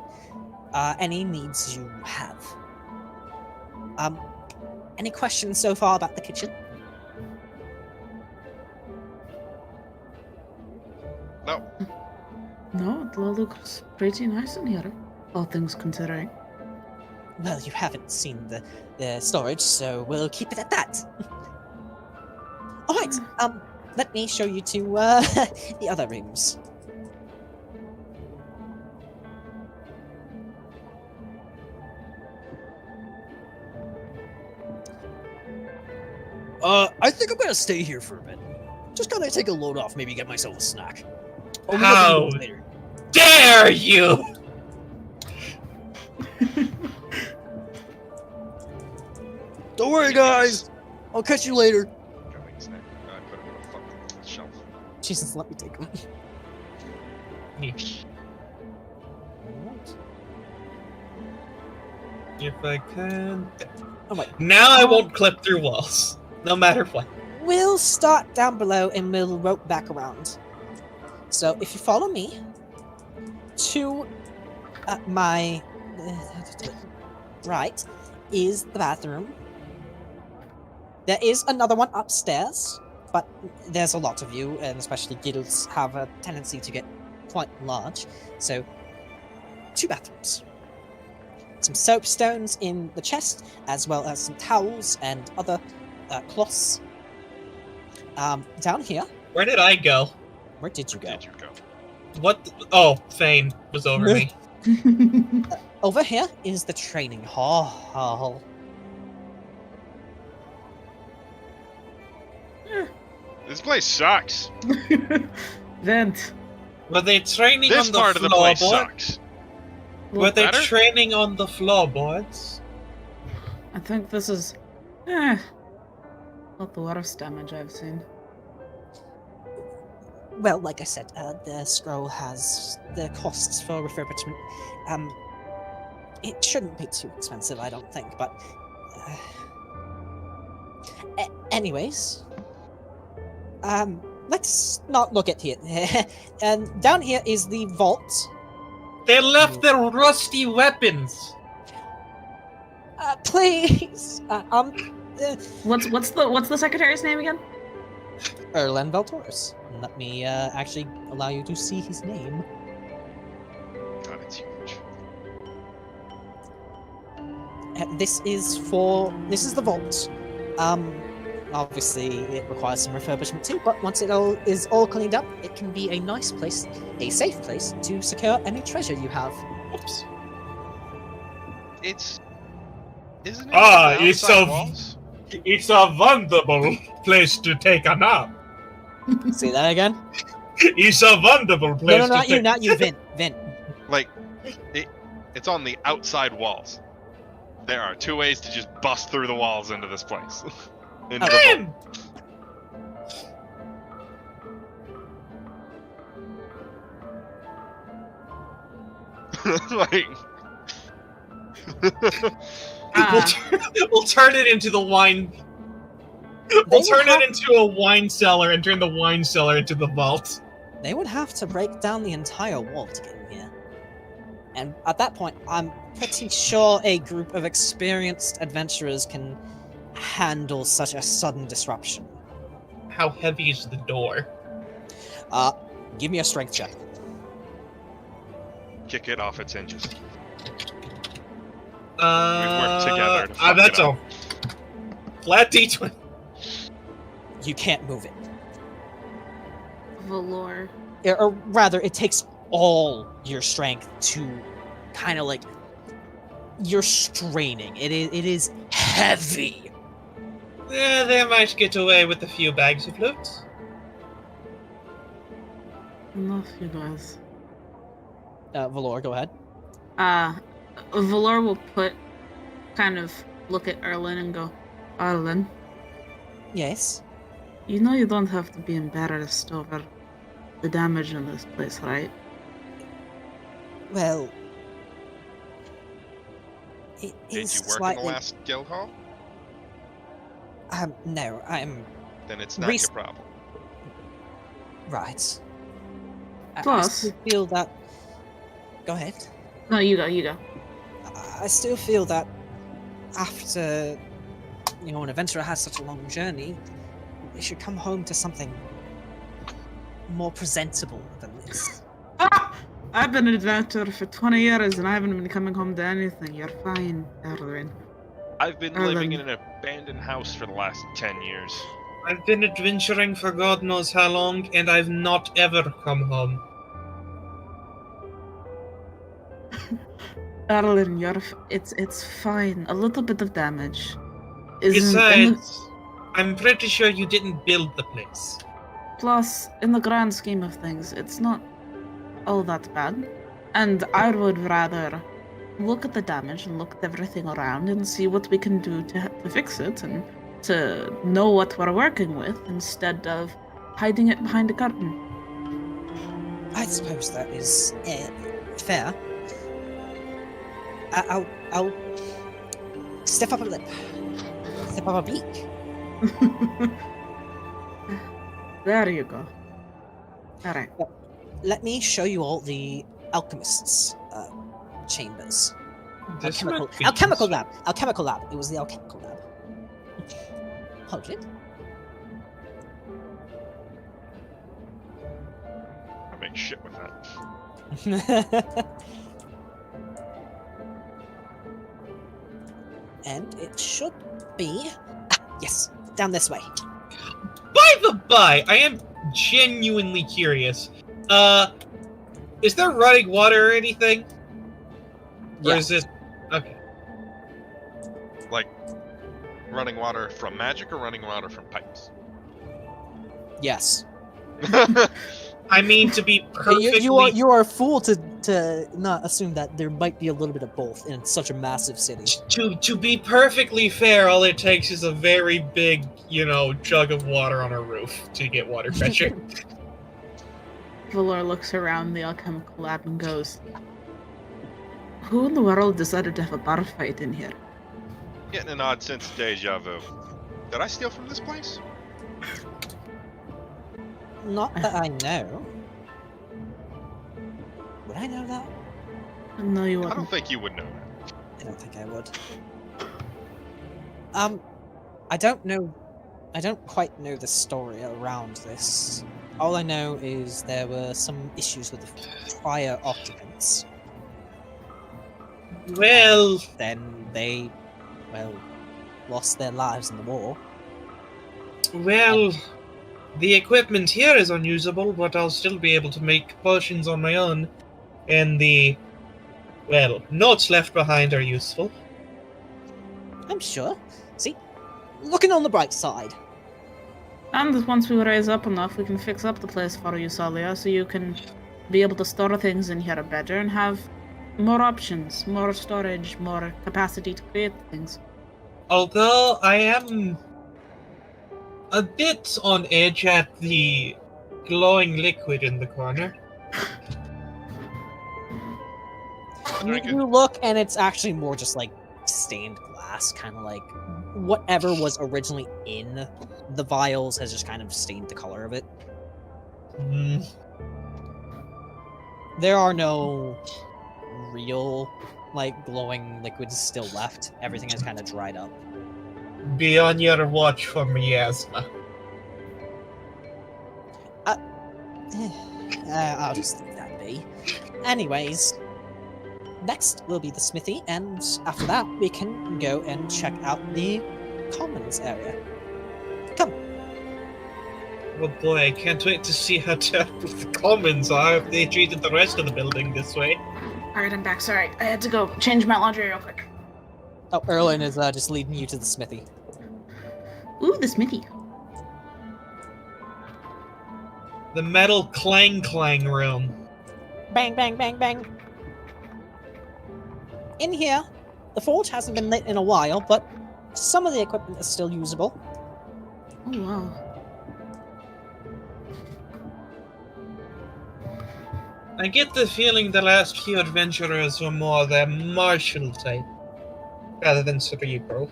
any needs you have. Any questions so far about the kitchen? No. No, it looks pretty nice in here, all things considering. Well, you haven't seen the storage, so we'll keep it at that. Alright, let me show you to the other rooms. I think I'm gonna stay here for a bit. Just gonna take a load off, maybe get myself a snack. How dare you! Don't worry, guys. I'll catch you later. Going snack. I put him on a fucking shelf. Jesus, let me take him. If I can. Oh wait. Now I won't clip through walls, no matter what. We'll start down below and we'll rope back around. So if you follow me to my right is the bathroom. There is another one upstairs, but there's a lot of you, and especially guilds have a tendency to get quite large. So 2 bathrooms. Some soapstones in the chest, as well as some towels and other cloths. Down here. Where did I go? Where did you go? Did you go? What? Oh, Fane was over me. Over here is the training hall. This place sucks. Vent. Were they training This on the part of the place floorboard? sucks. Were they Better? training on the floorboards? I think this is not the worst damage I've seen. Well, like I said, the scroll has the costs for refurbishment. It shouldn't be too expensive, I don't think, but... anyways... let's not look at here. And down here is the vault. They left their rusty weapons. Please! What's the secretary's name again? Erlen Veltoris. Let me actually allow you to see his name. God, it's huge. This is the vault. Obviously it requires some refurbishment too, but once it is all cleaned up, it can be a nice place, a safe place to secure any treasure you have. Oops. Isn't it? Ah, on the it's outside a- walls? It's a wonderful place to take a nap. Say that again? It's a wonderful place No, to not you, take... not you, Vint. Like, it's on the outside walls. There are 2 ways to just bust through the walls into this place. Into the Damn! vault. Like, We'll turn it into the wine... We'll turn it into a wine cellar and turn the wine cellar into the vault. They would have to break down the entire wall to get in here. And at that point, I'm pretty sure a group of experienced adventurers can handle such a sudden disruption. How heavy is the door? Give me a strength check. kick it off its hinges. Work together to fuck that's it a up. flat D20. You can't move it. Valor. Or rather, it takes all your strength to kind of like... You're straining. It is heavy. Yeah, they might get away with a few bags of loot. Enough, you guys. Valor, go ahead. Valor will look at Erlen and go, Erlen, Yes? you know you don't have to be embarrassed over the damage in this place, right? Well... It Did is you work slightly... in the last guild hall? No, I'm... Then it's not your problem. Right. I Plus- still feel that... Go ahead. No, you go. I still feel that after, an adventurer has such a long journey, they should come home to something more presentable than this. I've been an adventurer for 20 years and I haven't been coming home to anything. You're fine, Erlen. I've been Erlen. living in an abandoned house for the last 10 years. I've been adventuring for God knows how long, and I've not ever come home. Erlen, it's fine. A little bit of damage. Isn't Besides, I'm pretty sure you didn't build the place. Plus, in the grand scheme of things, it's not all that bad. And I would rather look at the damage and look at everything around and see what we can do to fix it and to know what we're working with instead of hiding it behind a curtain. I suppose that is fair. I'll step up a lip. Step up a beak. There you go. All right. Let me show you all the alchemist's chambers. This Alchemical lab. Alchemical lab. It was the alchemical lab. Hold it. I make shit with that. And it should be... yes, down this way. By the by, I am genuinely curious. Is there running water or anything? Or Yeah. is it... Okay. Like, running water from magic or running water from pipes? Yes. I mean, to be perfectly... You are a fool to not assume that there might be a little bit of both in such a massive city. To be perfectly fair, all it takes is a very big, jug of water on a roof to get water pressure. Valor looks around the alchemical lab and goes, "Who in the world decided to have a bar fight in here?" Getting an odd sense of deja vu. Did I steal from this place? Not that I know. Would I know that? No, you I wouldn't. don't think you would know that. I don't think I would. I don't know. I don't quite know the story around this. All I know is there were some issues with the prior occupants. Well, Then they, lost their lives in the war. The equipment here is unusable, but I'll still be able to make potions on my own. And the, notes left behind are useful. I'm sure. See, looking on the bright side. And once we raise up enough, we can fix up the place for you, Tsalia, so you can be able to store things in here better and have more options, more storage, more capacity to create things. Although I am a bit on edge at the glowing liquid in the corner. You look, and it's actually more just like stained glass, kind of like whatever was originally in the vials has just kind of stained the color of it. There are no real, glowing liquids still left. Everything has kind of dried up. Be on your watch for miasma. I'll just leave that be. Anyways, next will be the smithy, and after that, we can go and check out the commons area. Come. Oh boy, I can't wait to see how terrible the commons are if they treated the rest of the building this way. Alright, I'm back. Sorry, I had to go change my laundry real quick. Oh, Erlin is just leading you to the smithy. Ooh, the smithy. The metal clang room. Bang, bang, bang, bang. In here, the forge hasn't been lit in a while, but some of the equipment is still usable. Oh, wow. I get the feeling the last few adventurers were more the martial type, rather than cerebral.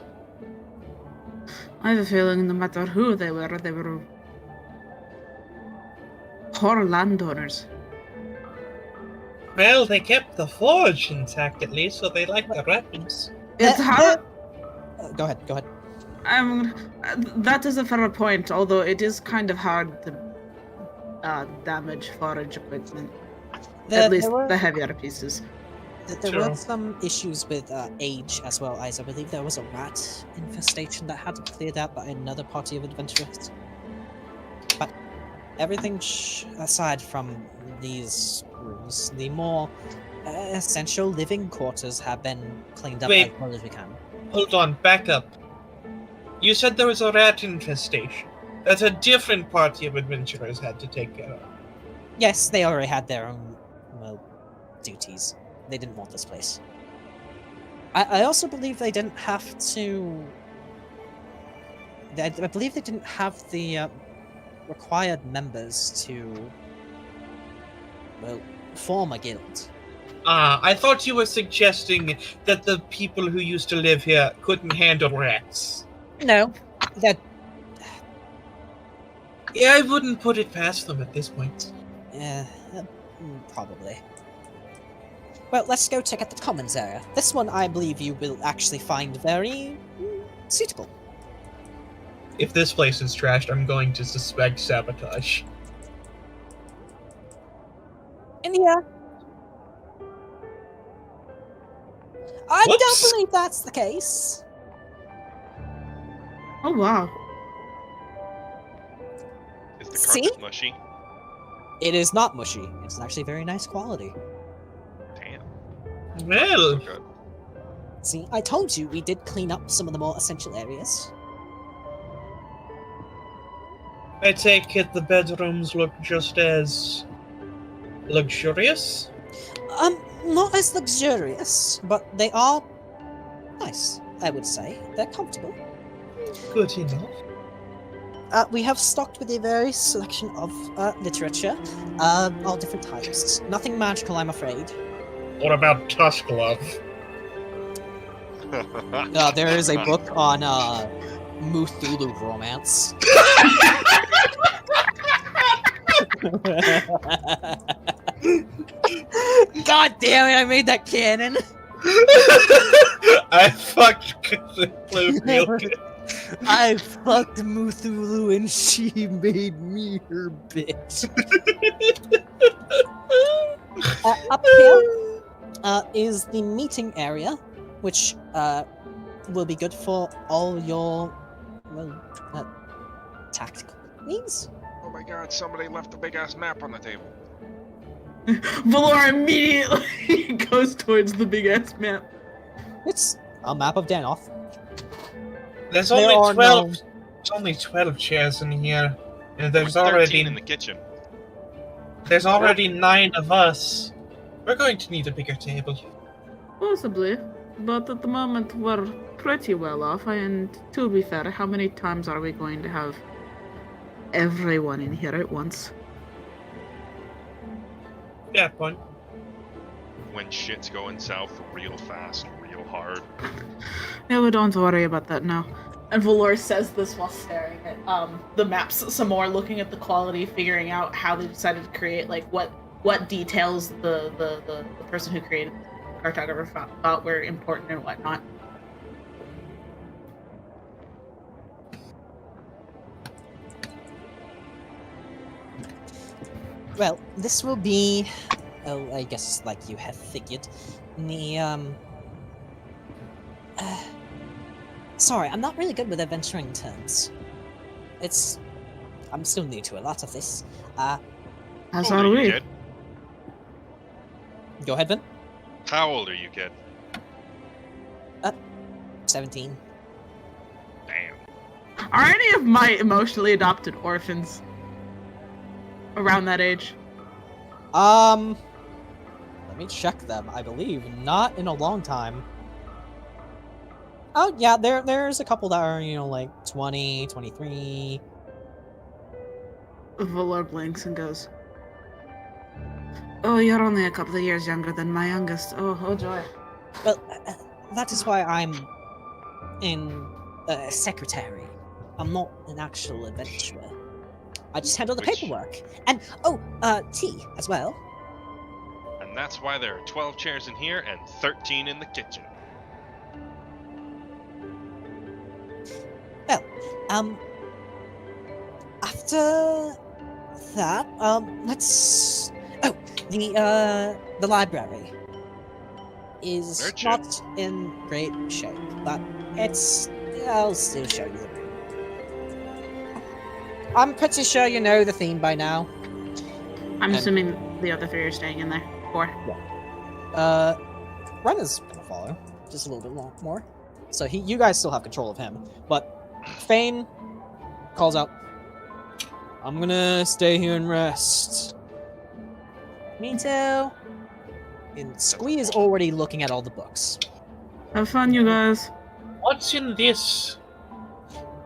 I have a feeling no matter who they were poor landowners. Well, they kept the forge intact at least, so they like the weapons. It's hard. Go ahead, go ahead. That is a fair point, although it is kind of hard to damage forage equipment. At least the heavier pieces. There were some issues with age as well, as I believe there was a rat infestation that had to be cleared out by another party of adventurers. But everything aside from these rooms, the more essential living quarters have been cleaned up as well as we can. Hold on, back up. You said there was a rat infestation. That's a different party of adventurers had to take care of. Yes, they already had their own, duties. They didn't want this place. I also believe they didn't have to. I believe they didn't have the required members to, well, form a guild. I thought you were suggesting that the people who used to live here couldn't handle rats. No, that. Yeah, I wouldn't put it past them at this point. Probably. Well, let's go check out the commons area. This one, I believe, you will actually find very suitable. If this place is trashed, I'm going to suspect sabotage. In here. I Whoops. don't believe that's the case. Oh wow. Is the See? carpet mushy? It is not mushy. It's actually very nice quality. Damn. Well, So good. See, I told you we did clean up some of the more essential areas. I take it the bedrooms look just as luxurious? Not as luxurious, but they are nice, I would say. They're comfortable. Good enough. We have stocked with a various selection of literature, all different types. Nothing magical, I'm afraid. What about Tusk Love? There is a book on Muthulu romance. God damn it, I made that canon! I fucked Cthulhu. I fucked Muthulu and she made me her bitch. Up here is the meeting area, which will be good for all your, well, tactical needs. Oh my god, somebody left a big ass map on the table. Valor immediately goes towards the big ass map. It's a map of Danoth. There's There only are 12. no- There's only 12 chairs in here, and there's 13 already in the kitchen. there's already 9 of us. We're going to need a bigger table. Possibly, but at the moment we're pretty well off. And to be fair, how many times are we going to have everyone in here at once? Yeah, point. When shit's going south real fast, real hard. No, don't worry about that now. And Valor says this while staring at the maps some more, looking at the quality, figuring out how they decided to create, like what details the person who created the cartographer thought were important and whatnot. Well, this will be, oh, I guess like you have figured, the, sorry, I'm not really good with adventuring terms. I'm still new to a lot of this. As How are old are you, we. kid? Go ahead, Vin. How old are you, kid? 17. Damn. Are any of my emotionally adopted orphans around that age? Let me check them. I believe not in a long time. Oh, yeah, there's a couple that are, like 20, 23. Valor blinks and goes, "Oh, you're only a couple of years younger than my youngest. Oh joy." Well, that is why I'm secretary. I'm not an actual adventurer. I just handle the Which- paperwork. And, tea as well. And that's why there are 12 chairs in here and 13 in the kitchen. Well, after that, let's... Oh, the library is Nerd not in great shape, but I'll still show you the room. I'm pretty sure you know the theme by now. I'm And- assuming the other three are staying in there. 4. Ren is gonna follow, just a little bit more. So you guys still have control of him, but Fane calls out, "I'm gonna stay here and rest." Me too. And Squee is already looking at all the books. Have fun, you guys. What's in this?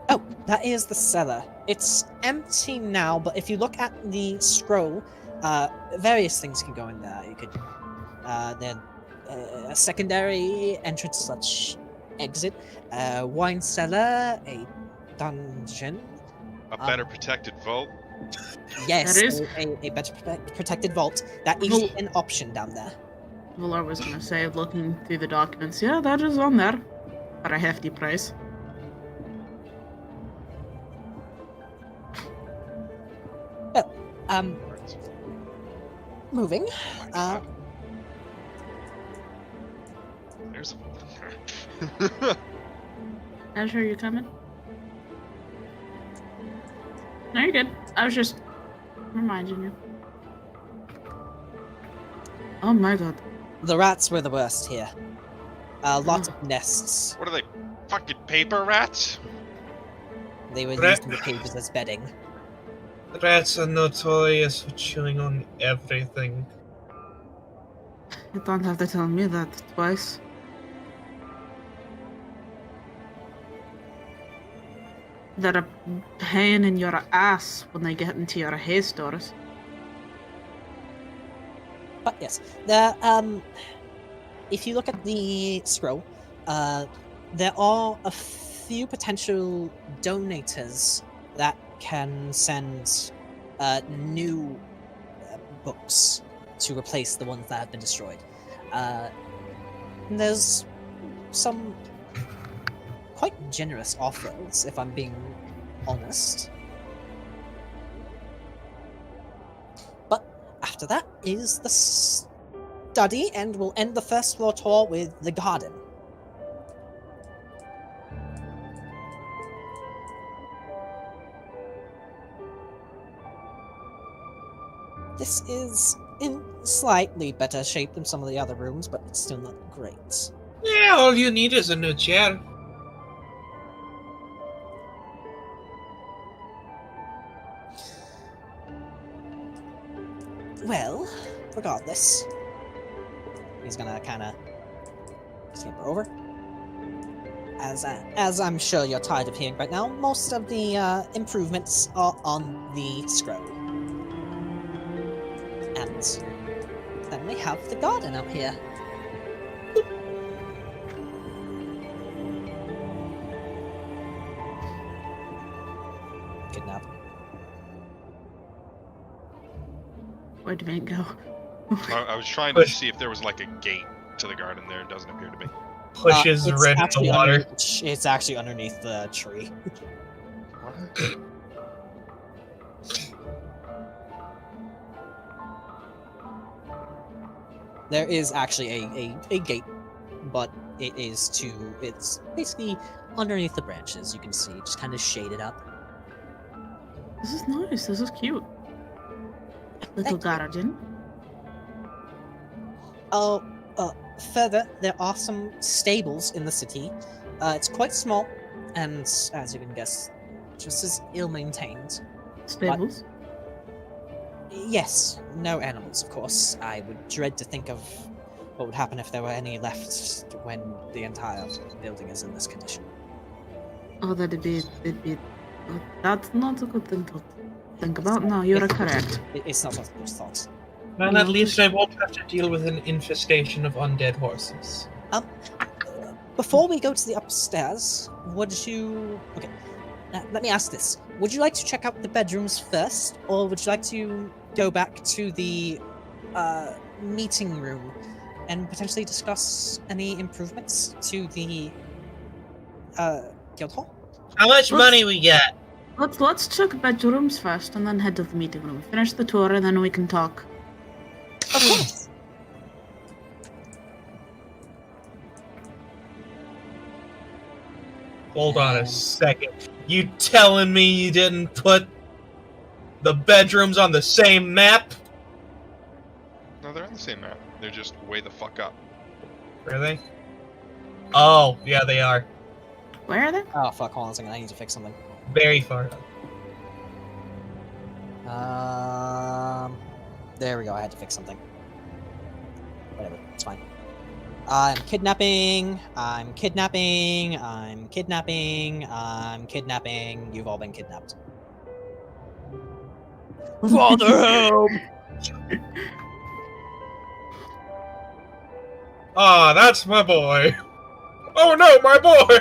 Oh, that is the cellar. It's empty now, but if you look at the scroll, various things can go in there. You could, then a secondary entrance such exit, wine cellar, a dungeon. A better protected vault. Yes, That is- a better protected vault. That is Well- an option down there. Valor was gonna say, looking through the documents, yeah, that is on there. For a hefty price. Moving. There's a vault in there. Azure, you coming? No, you're good. I was just reminding you. Oh my god. The rats were the worst here. Lots of nests. What are they? Fucking paper rats? They were Rat- using the cages as bedding. Rats are notorious for chewing on everything. You don't have to tell me that twice. They're a pain in your ass when they get into your hay stores. But yes, if you look at the scroll, there are a few potential donators that can send new books to replace the ones that have been destroyed. There's some quite generous offers, if I'm being honest. But after that is the study, and we'll end the first floor tour with the garden. This is in slightly better shape than some of the other rooms, but it's still not great. Yeah, all you need is a new chair. Well, regardless, he's gonna kind of skip over. As I'm sure you're tired of hearing right now, most of the improvements are on the scroll. And then we have the garden out here. Good nap. Where'd Vint go? I was trying to see if there was like a gate to the garden there. It doesn't appear to be. Pushes It's red in the actually water. It's actually underneath the tree. What? There is actually a gate, but it's basically underneath the branches. You can see, just kind of shaded up. This is nice. This is cute. Little Thank you. garden. Further, there are some stables in the city. It's quite small, and as you can guess, just as ill-maintained. Stables. Yes, no animals, of course. I would dread to think of what would happen if there were any left when the entire building is in this condition. Oh, it'd be. Oh, that's not a good thing to think about. No, you're correct. It's not what I thought. And at least I won't have to deal with an infestation of undead horses. Before we go to the upstairs, would you... Okay, let me ask this. Would you like to check out the bedrooms first, or would you like to go back to the meeting room and potentially discuss any improvements to the guild hall? How much money we get? Let's check bedrooms first, and then head to the meeting room. Finish the tour, and then we can talk. Of course. Hold on a second. You telling me you didn't put the bedrooms on the same map? No, they're on the same map. They're just way the fuck up. Are they? Oh, yeah, they are. Where are they? Oh, fuck, hold on a second. I need to fix something. Very far up. There we go. I had to fix something. Whatever. It's fine. I'm kidnapping. I'm kidnapping. I'm kidnapping. I'm kidnapping. You've all been kidnapped. Father, help! Ah, that's my boy. Oh no, my boy!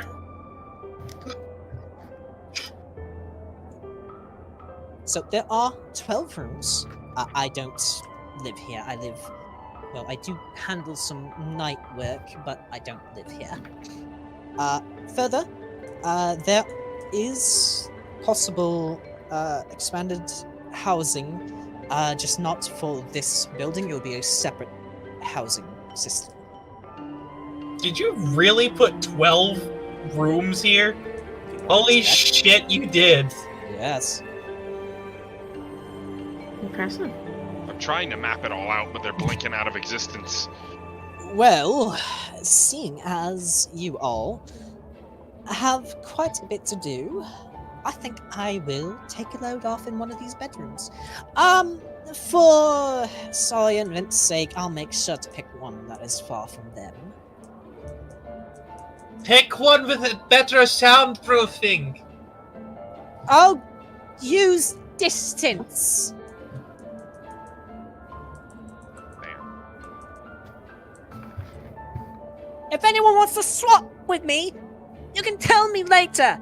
So there are 12 rooms. I don't live here. Well, I do handle some night work, but I don't live here. Further, there is possible expanded housing, just not for this building. It will be a separate housing system. Did you really put 12 rooms here? Holy shit, you did. Yes. Impressive. I'm trying to map it all out, but they're blinking out of existence. Well, seeing as you all have quite a bit to do, I think I will take a load off in one of these bedrooms. For Tsalia and Vint's sake, I'll make sure to pick one that is far from them. Pick one with a better soundproofing. I'll use distance. If anyone wants to swap with me, you can tell me later.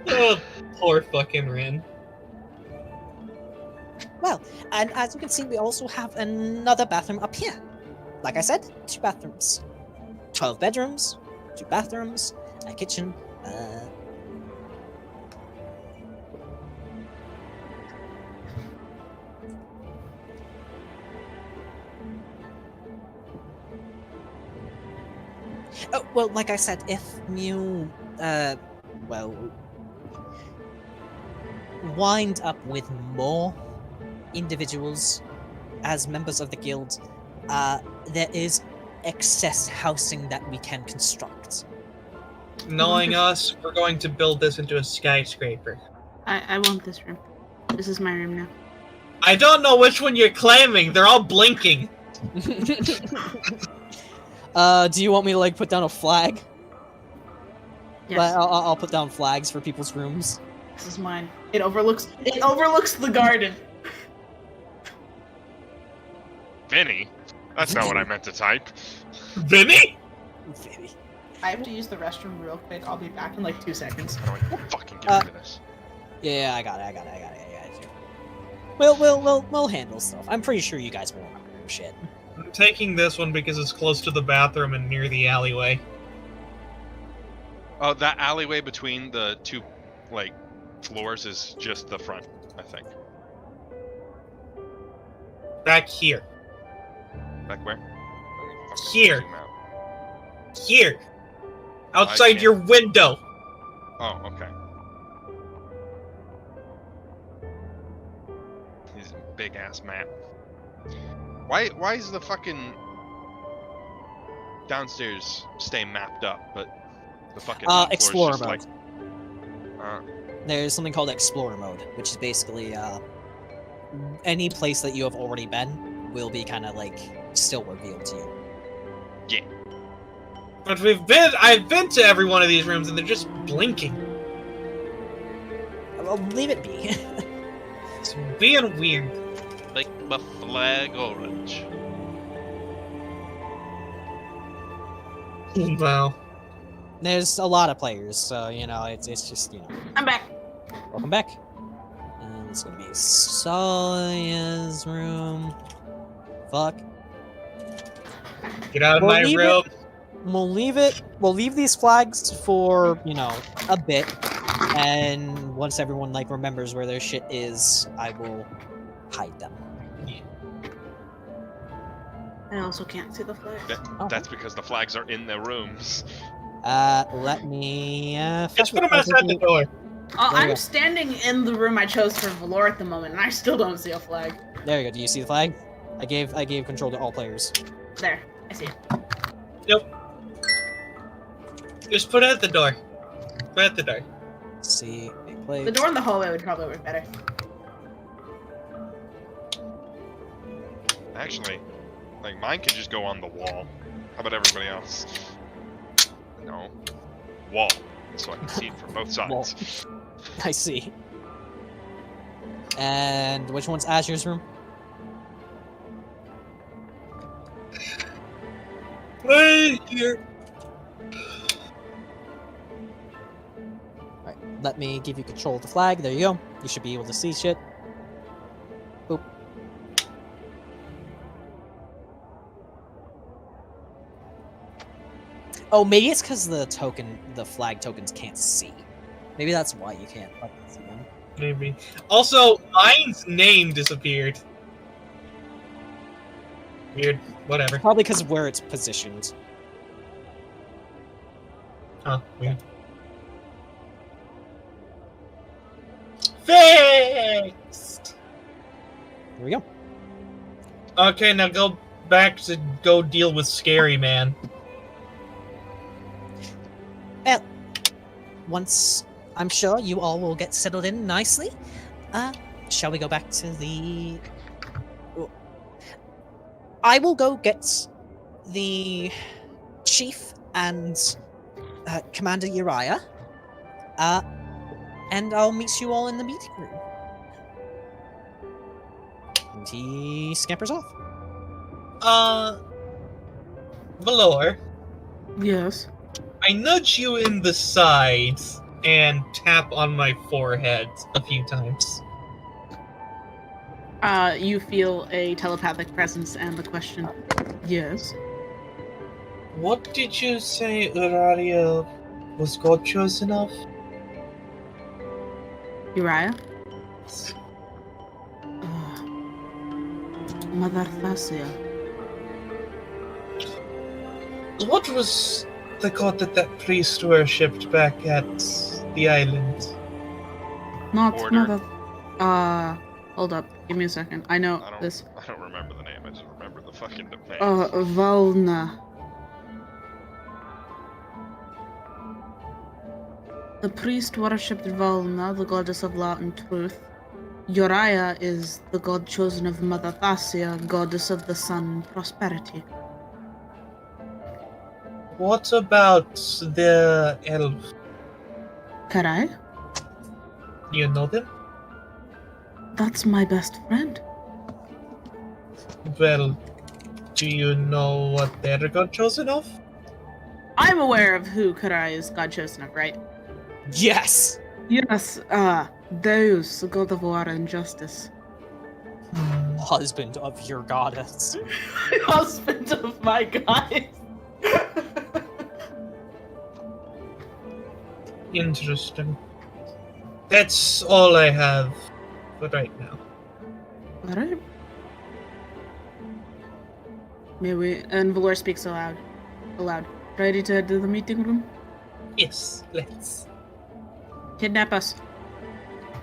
Oh, poor fucking Rin. Well, and as you can see, we also have another bathroom up here. Like I said, 2 bathrooms. 12 bedrooms, 2 bathrooms, a kitchen, Oh, well, like I said, if you, well, wind up with more individuals as members of the guild, there is excess housing that we can construct. Knowing us, we're going to build this into a skyscraper. I want this room. This is my room now. I don't know which one you're claiming. They're all blinking. Do you want me to, like, put down a flag? Yes. I'll put down flags for people's rooms. This is mine. It overlooks the garden. Vinny? That's not what I meant to type. Vinny? Vinny. I have to use the restroom real quick. I'll be back in like 2 seconds. How do I fucking get into this? Yeah, I got it. We'll handle stuff. I'm pretty sure you guys will remember shit. I'm taking this one because it's close to the bathroom and near the alleyway. Oh, that alleyway between the 2, like, floors is just the front, I think. Back here. Back where? Here. Here. Outside your window. Oh, okay. His big ass map. Why is the fucking downstairs stay mapped up, but the fucking Explorer just mode. Like, There's something called Explorer mode, which is basically any place that you have already been will be kind of like still revealed to you. yeah. But I've been to every one of these rooms and they're just blinking. Well, leave it be. It's being weird. Like my flag orange. Wow. There's a lot of players, so you know it's just you know. I'm back. Welcome back. And it's gonna be Tsalia's room. Fuck. Get out of my room. We'll leave these flags for, you know, a bit. And once everyone, like, remembers where their shit is, I will hide them. I also can't see the flag. That's because the flags are in their rooms. Let me, Just put them outside the door. I'm standing in the room I chose for Valor at the moment, and I still don't see a flag. There you go. Do you see the flag? I gave control to all players. There, I see it. Yep. Just put it at the door. Put it at the door. Let's see. The door in the hallway would probably work better. Actually, like, mine could just go on the wall. How about everybody else? No. Wall. So I can see it from both sides. I see. And which one's Azure's room? Right here. Alright, let me give you control of the flag. There you go. You should be able to see shit. Boop. Oh, maybe it's because the flag tokens can't see. Maybe that's why you can't fucking see them. Maybe. Also, mine's name disappeared. Weird. Whatever. Probably because of where it's positioned. Huh. Weird. Fixed! There we go. Okay, now go back to go deal with Scary Man. Well, once I'm sure you all will get settled in nicely, shall we go back to the... I will go get the chief and Commander Uriah, and I'll meet you all in the meeting room. And he scampers off. Valor, Yes. I nudge you in the sides and tap on my forehead a few times. You feel a telepathic presence and the question, yes. What did you say Uriah was God chosen of? Uriah? Mother Tsalia. What was the god that priest worshipped back at the island? Not Order. Mother... hold up. Give me a second. I know this. I don't remember the name. I just remember the fucking name. Valna. The priest worshipped Valna, the goddess of law and truth. Uriah is the god chosen of Mother Tsalia, goddess of the sun and prosperity. What about the elf? Karai? Do you know them? That's my best friend. Well, do you know what they're god chosen of? I'm aware of who Karai is god chosen of, right? Yes! Yes, Deus, the god of war and justice. Husband of your goddess. Husband of my goddess. Interesting. That's all I have for right now. Alright. May we... And Valor speaks aloud. Ready to head to the meeting room? Yes, let's. Kidnap us.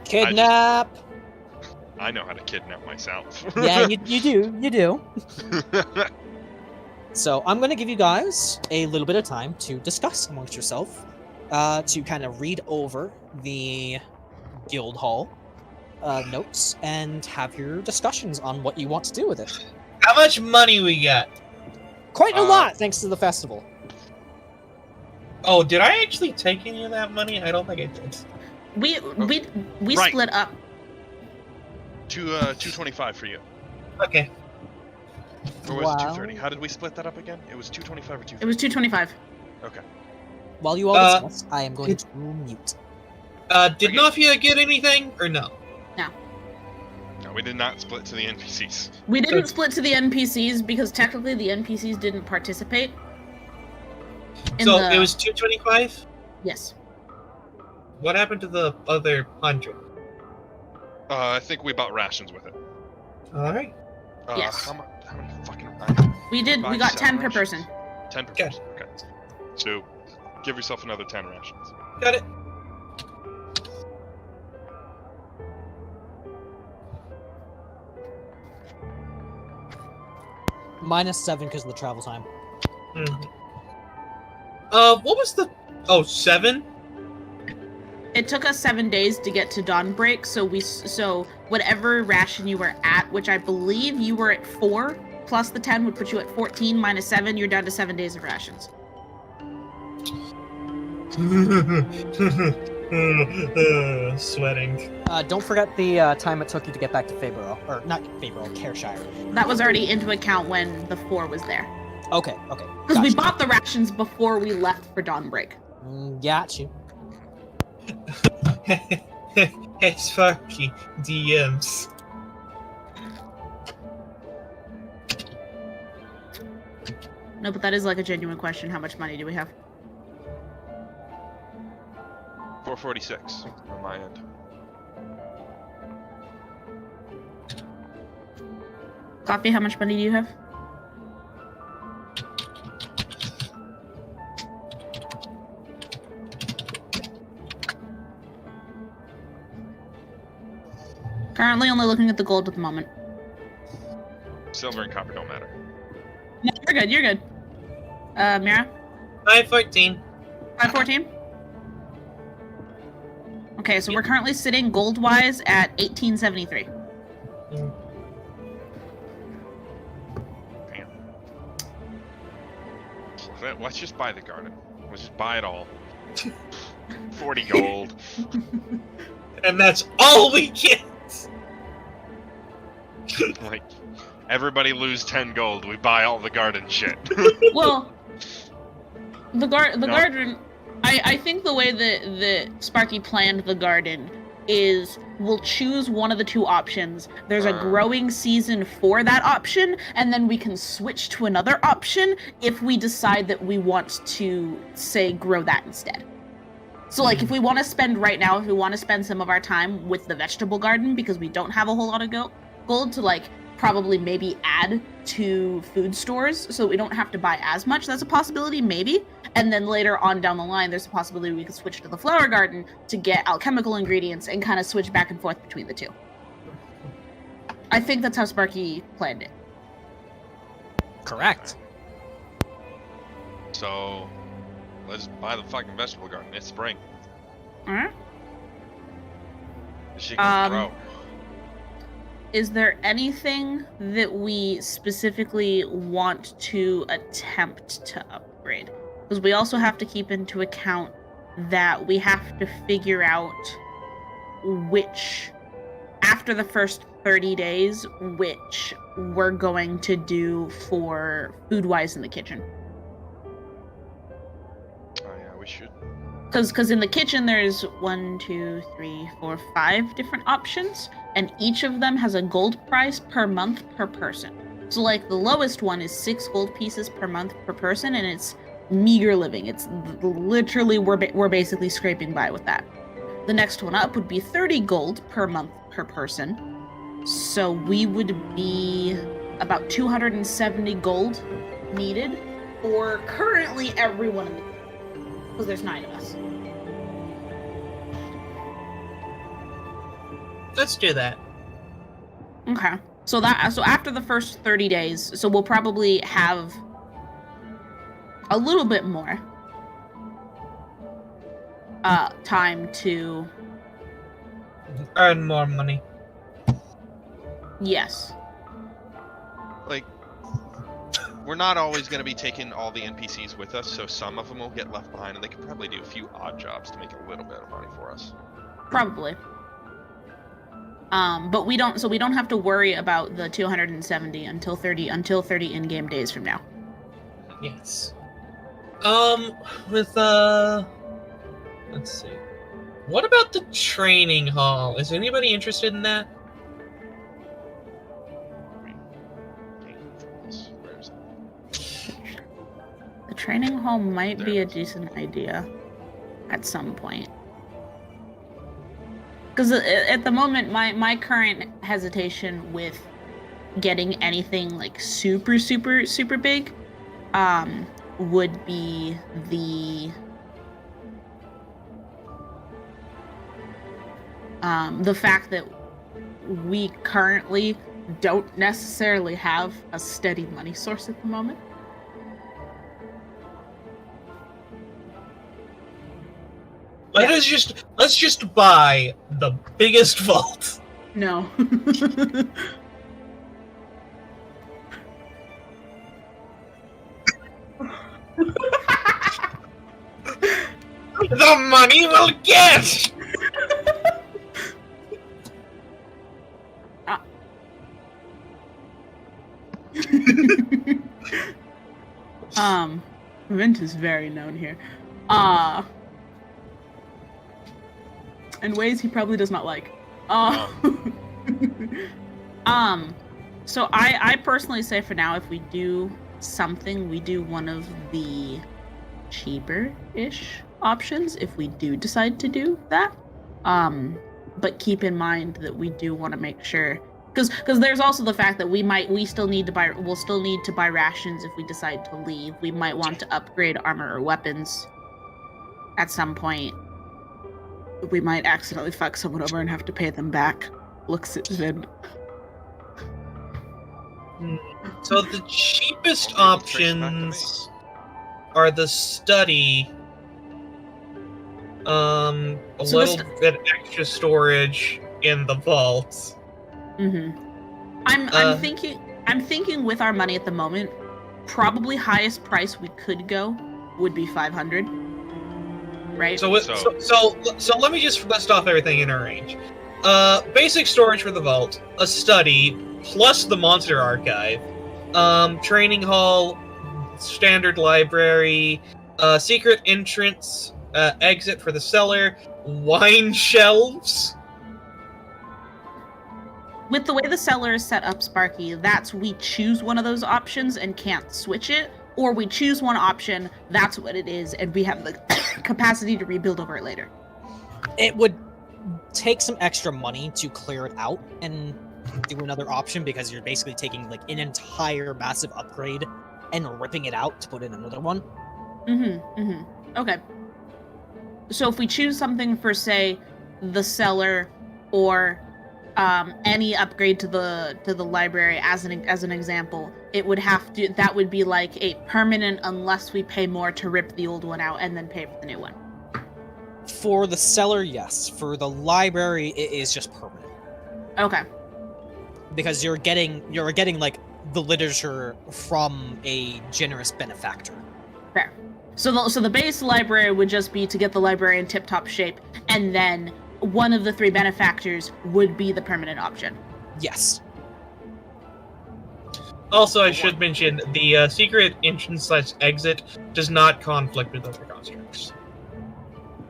Kidnap! I know how to kidnap myself. Yeah, you do. So I'm going to give you guys a little bit of time to discuss amongst yourself, to kind of read over the guild hall notes and have your discussions on what you want to do with it. How much money we got? Quite a lot, thanks to the festival. Oh, did I actually take any of that money? I don't think I did. We Right. split up. 225 for you. Okay. Or was Wow. it 230? How did we split that up again? It was 225 or 230? It was 225. Okay. While you all discuss, I am going to mute. Did Nafia get anything, or no? No, we did not split to the NPCs. We didn't split to the NPCs because technically the NPCs didn't participate. So it was 225? Yes. What happened to the other 100? I think we bought rations with it. Alright. Yes. How many fucking... We got 10 per person. 10 per Okay. person, okay. So, give yourself another 10 rations. Got it. -7 because of the travel time. What was the... Oh, 7? It took us 7 days to get to Dawnbreak, so whatever ration you were at, which I believe you were at 4, plus the 10 would put you at 14, minus 7, you're down to 7 days of rations. Sweating. Don't forget the time it took you to get back to Fayborough. Or, not Fayborough, Careshire. That was already into account when the 4 was there. Okay. Because we bought the rations before we left for Dawnbreak. Got you. Hey, Sparky, DMs. No, but that is like a genuine question. How much money do we have? 446 on my end. Coffee, how much money do you have? Currently only looking at the gold at the moment. Silver and copper don't matter. No, you're good. Myra? 514. 514? Okay, so we're currently sitting gold-wise at 1873. Damn. Let's just buy the garden. Let's just buy it all. 40 gold. And that's all we get! Like, everybody lose 10 gold. We buy all the garden shit. Well, the garden... I think the way that Sparky planned the garden is we'll choose one of the two options. There's a growing season for that option, and then we can switch to another option if we decide that we want to, say, grow that instead. So, like, if we want to spend right now, if we want to spend some of our time with the vegetable garden because we don't have a whole lot of gold to, like, probably maybe add to food stores so we don't have to buy as much, that's a possibility, maybe. And then later on down the line, there's a possibility we could switch to the flower garden to get alchemical ingredients and kind of switch back and forth between the two. I think that's how Sparky planned it. Correct. So, let's buy the fucking vegetable garden. It's spring. Alright. This shit can grow. Is there anything that we specifically want to attempt to upgrade? Because we also have to keep into account that we have to figure out which, after the first 30 days, which we're going to do for food-wise in the kitchen. Oh yeah, we should. Because in the kitchen there's 1, 2, 3, 4, 5 different options, and each of them has a gold price per month per person. So like the lowest one is 6 gold pieces per month per person, and it's meager living. It's literally we're basically scraping by with that. The next one up would be 30 gold per month per person. So we would be about 270 gold needed for currently everyone in the group, because there's 9 of us. Let's do that. Okay. So after the first 30 days, so we'll probably have a little bit more time to Earn more money. Yes. Like, we're not always going to be taking all the NPCs with us, so some of them will get left behind, and they can probably do a few odd jobs to make a little bit of money for us. Probably. But we don't have to worry about the 270 until 30 in-game days from now. Yes. Let's see. What about the training hall? Is anybody interested in that? Where is it? The training hall might be a decent idea at some point. Because at the moment, my current hesitation with getting anything like super, super, super big would be the fact that we currently don't necessarily have a steady money source at the moment. Let's just buy the biggest vault. No. The money will get! Vint is very known here. In ways he probably does not like. So I personally say for now, if we do something, we do one of the cheaper-ish options if we do decide to do that. But keep in mind that we do want to make sure, because there's also the fact that we'll still need to buy rations if we decide to leave. We might want to upgrade armor or weapons at some point. We might accidentally fuck someone over and have to pay them back. Looks at Vin. So the cheapest options are the study, a little bit extra storage in the vault. Mm-hmm. I'm thinking with our money at the moment, probably highest price we could go would be 500. Right. So let me just list off everything in our range. Basic storage for the vault, a study, plus the monster archive, training hall, standard library, secret entrance, exit for the cellar, wine shelves. With the way the cellar is set up, Sparky, that's we choose one of those options and can't switch it, or we choose one option, that's what it is, and we have the capacity to rebuild over it later. It would take some extra money to clear it out and do another option, because you're basically taking like an entire massive upgrade and ripping it out to put in another one. Okay. So if we choose something for, say, the cellar or any upgrade to the library as an example, that would be like a permanent unless we pay more to rip the old one out and then pay for the new one. For the cellar, yes. For the library, it is just permanent. Okay. Because you're getting like the literature from a generous benefactor. Fair. So the base library would just be to get the library in tip-top shape, and then one of the three benefactors would be the permanent option. Yes. Also, I should mention, the secret entrance/exit does not conflict with other constructs.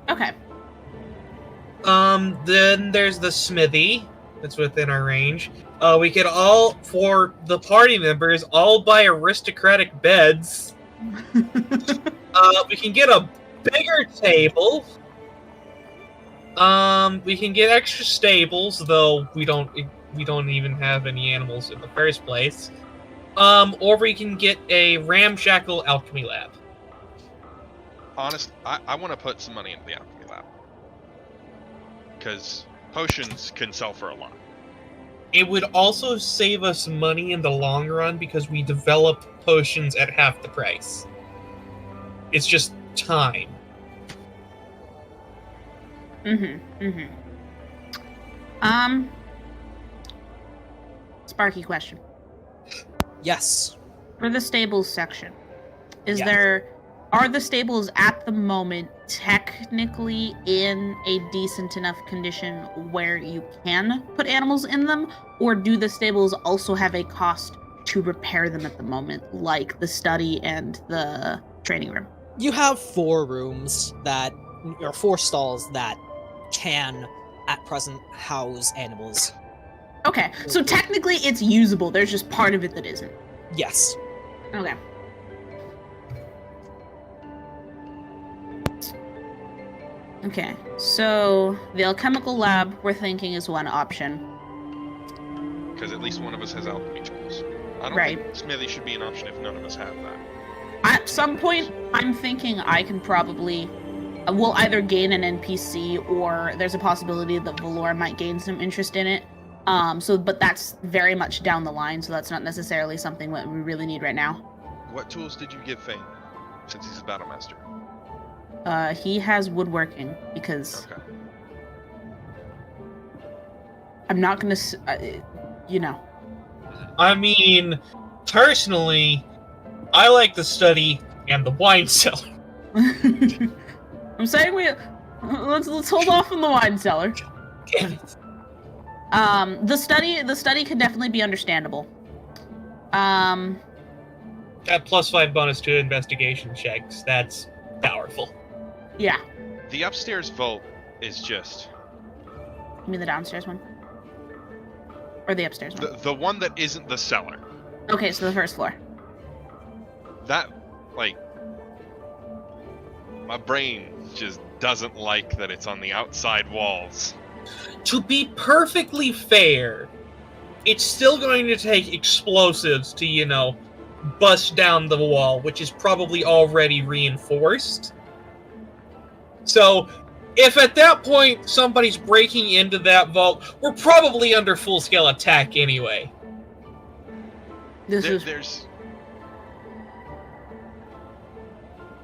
Okay. Then there's the smithy that's within our range. We could all, for the party members, all buy aristocratic beds. We can get a bigger table. We can get extra stables, though we don't even have any animals in the first place. Or we can get a ramshackle alchemy lab. Honest, I want to put some money into the alchemy lab, because potions can sell for a lot. It would also save us money in the long run because we develop potions at half the price. It's just time. Sparky question. Yes. For the stables section, are the stables at the moment technically in a decent enough condition where you can put animals in them, or do the stables also have a cost to repair them at the moment, like the study and the training room? You have 4 rooms or 4 stalls that can, at present, house animals. Okay, so technically it's usable, there's just part of it that isn't. Yes. Okay. Okay, so the alchemical lab we're thinking is one option. Because at least one of us has alchemy tools. I don't think smithy should be an option if none of us have that. At some point, I'm thinking I can probably... we'll either gain an NPC, or there's a possibility that Valor might gain some interest in it. But that's very much down the line, so that's not necessarily something that we really need right now. What tools did you give Fane, since he's a battle master? He has woodworking, because... Okay. I'm not gonna, I mean, personally, I like the study and the wine cellar. I'm saying let's hold off on the wine cellar. Damn it. The study can definitely be understandable. That +5 bonus to investigation checks, that's powerful. Yeah. The upstairs vault is just... You mean the downstairs one? Or the upstairs one? The one that isn't the cellar. Okay, so the first floor. That, like... My brain just doesn't like that it's on the outside walls. To be perfectly fair, it's still going to take explosives to, bust down the wall, which is probably already reinforced. So, if at that point somebody's breaking into that vault, we're probably under full-scale attack anyway. There's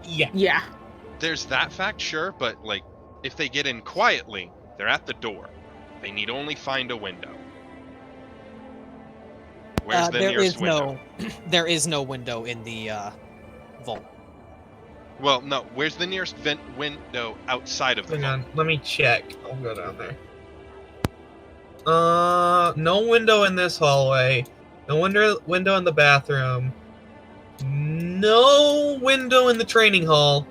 Yeah. There's that fact, sure, but, like, if they get in quietly, they're at the door. They need only find a window. Where's the nearest window? There is no window in the vault. Well, no. Where's the nearest window outside of the Hang vault? on, let me check. I'll go down there. No window in this hallway. No window in the bathroom. No window in the training hall.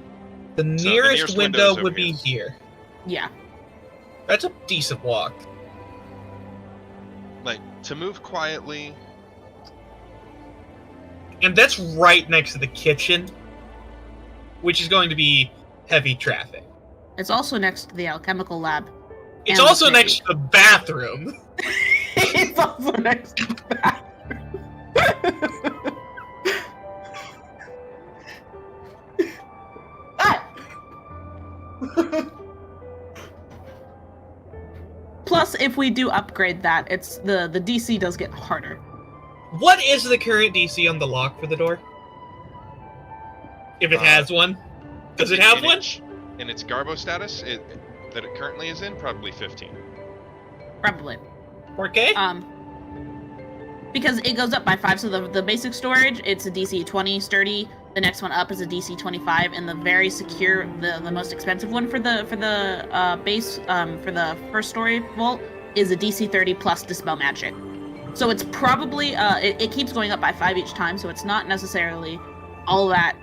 The nearest window would be here. Yeah. That's a decent walk. Like, to move quietly... And that's right next to the kitchen, which is going to be heavy traffic. It's also next to the alchemical lab. It's also next to the bathroom. It's also next to the bathroom. Plus, if we do upgrade that, it's the DC does get harder. What is the current DC on the lock for the door? If it has one. Does it have one? In its Garbo status that it currently is in, probably 15. Probably. Okay. Because it goes up by 5, so the basic storage, it's a DC 20 sturdy. The next one up is a DC 25, and the very secure, the most expensive one for the base for the first story vault is a DC 30 plus dispel magic. So it's probably it keeps going up by 5 each time, so it's not necessarily all that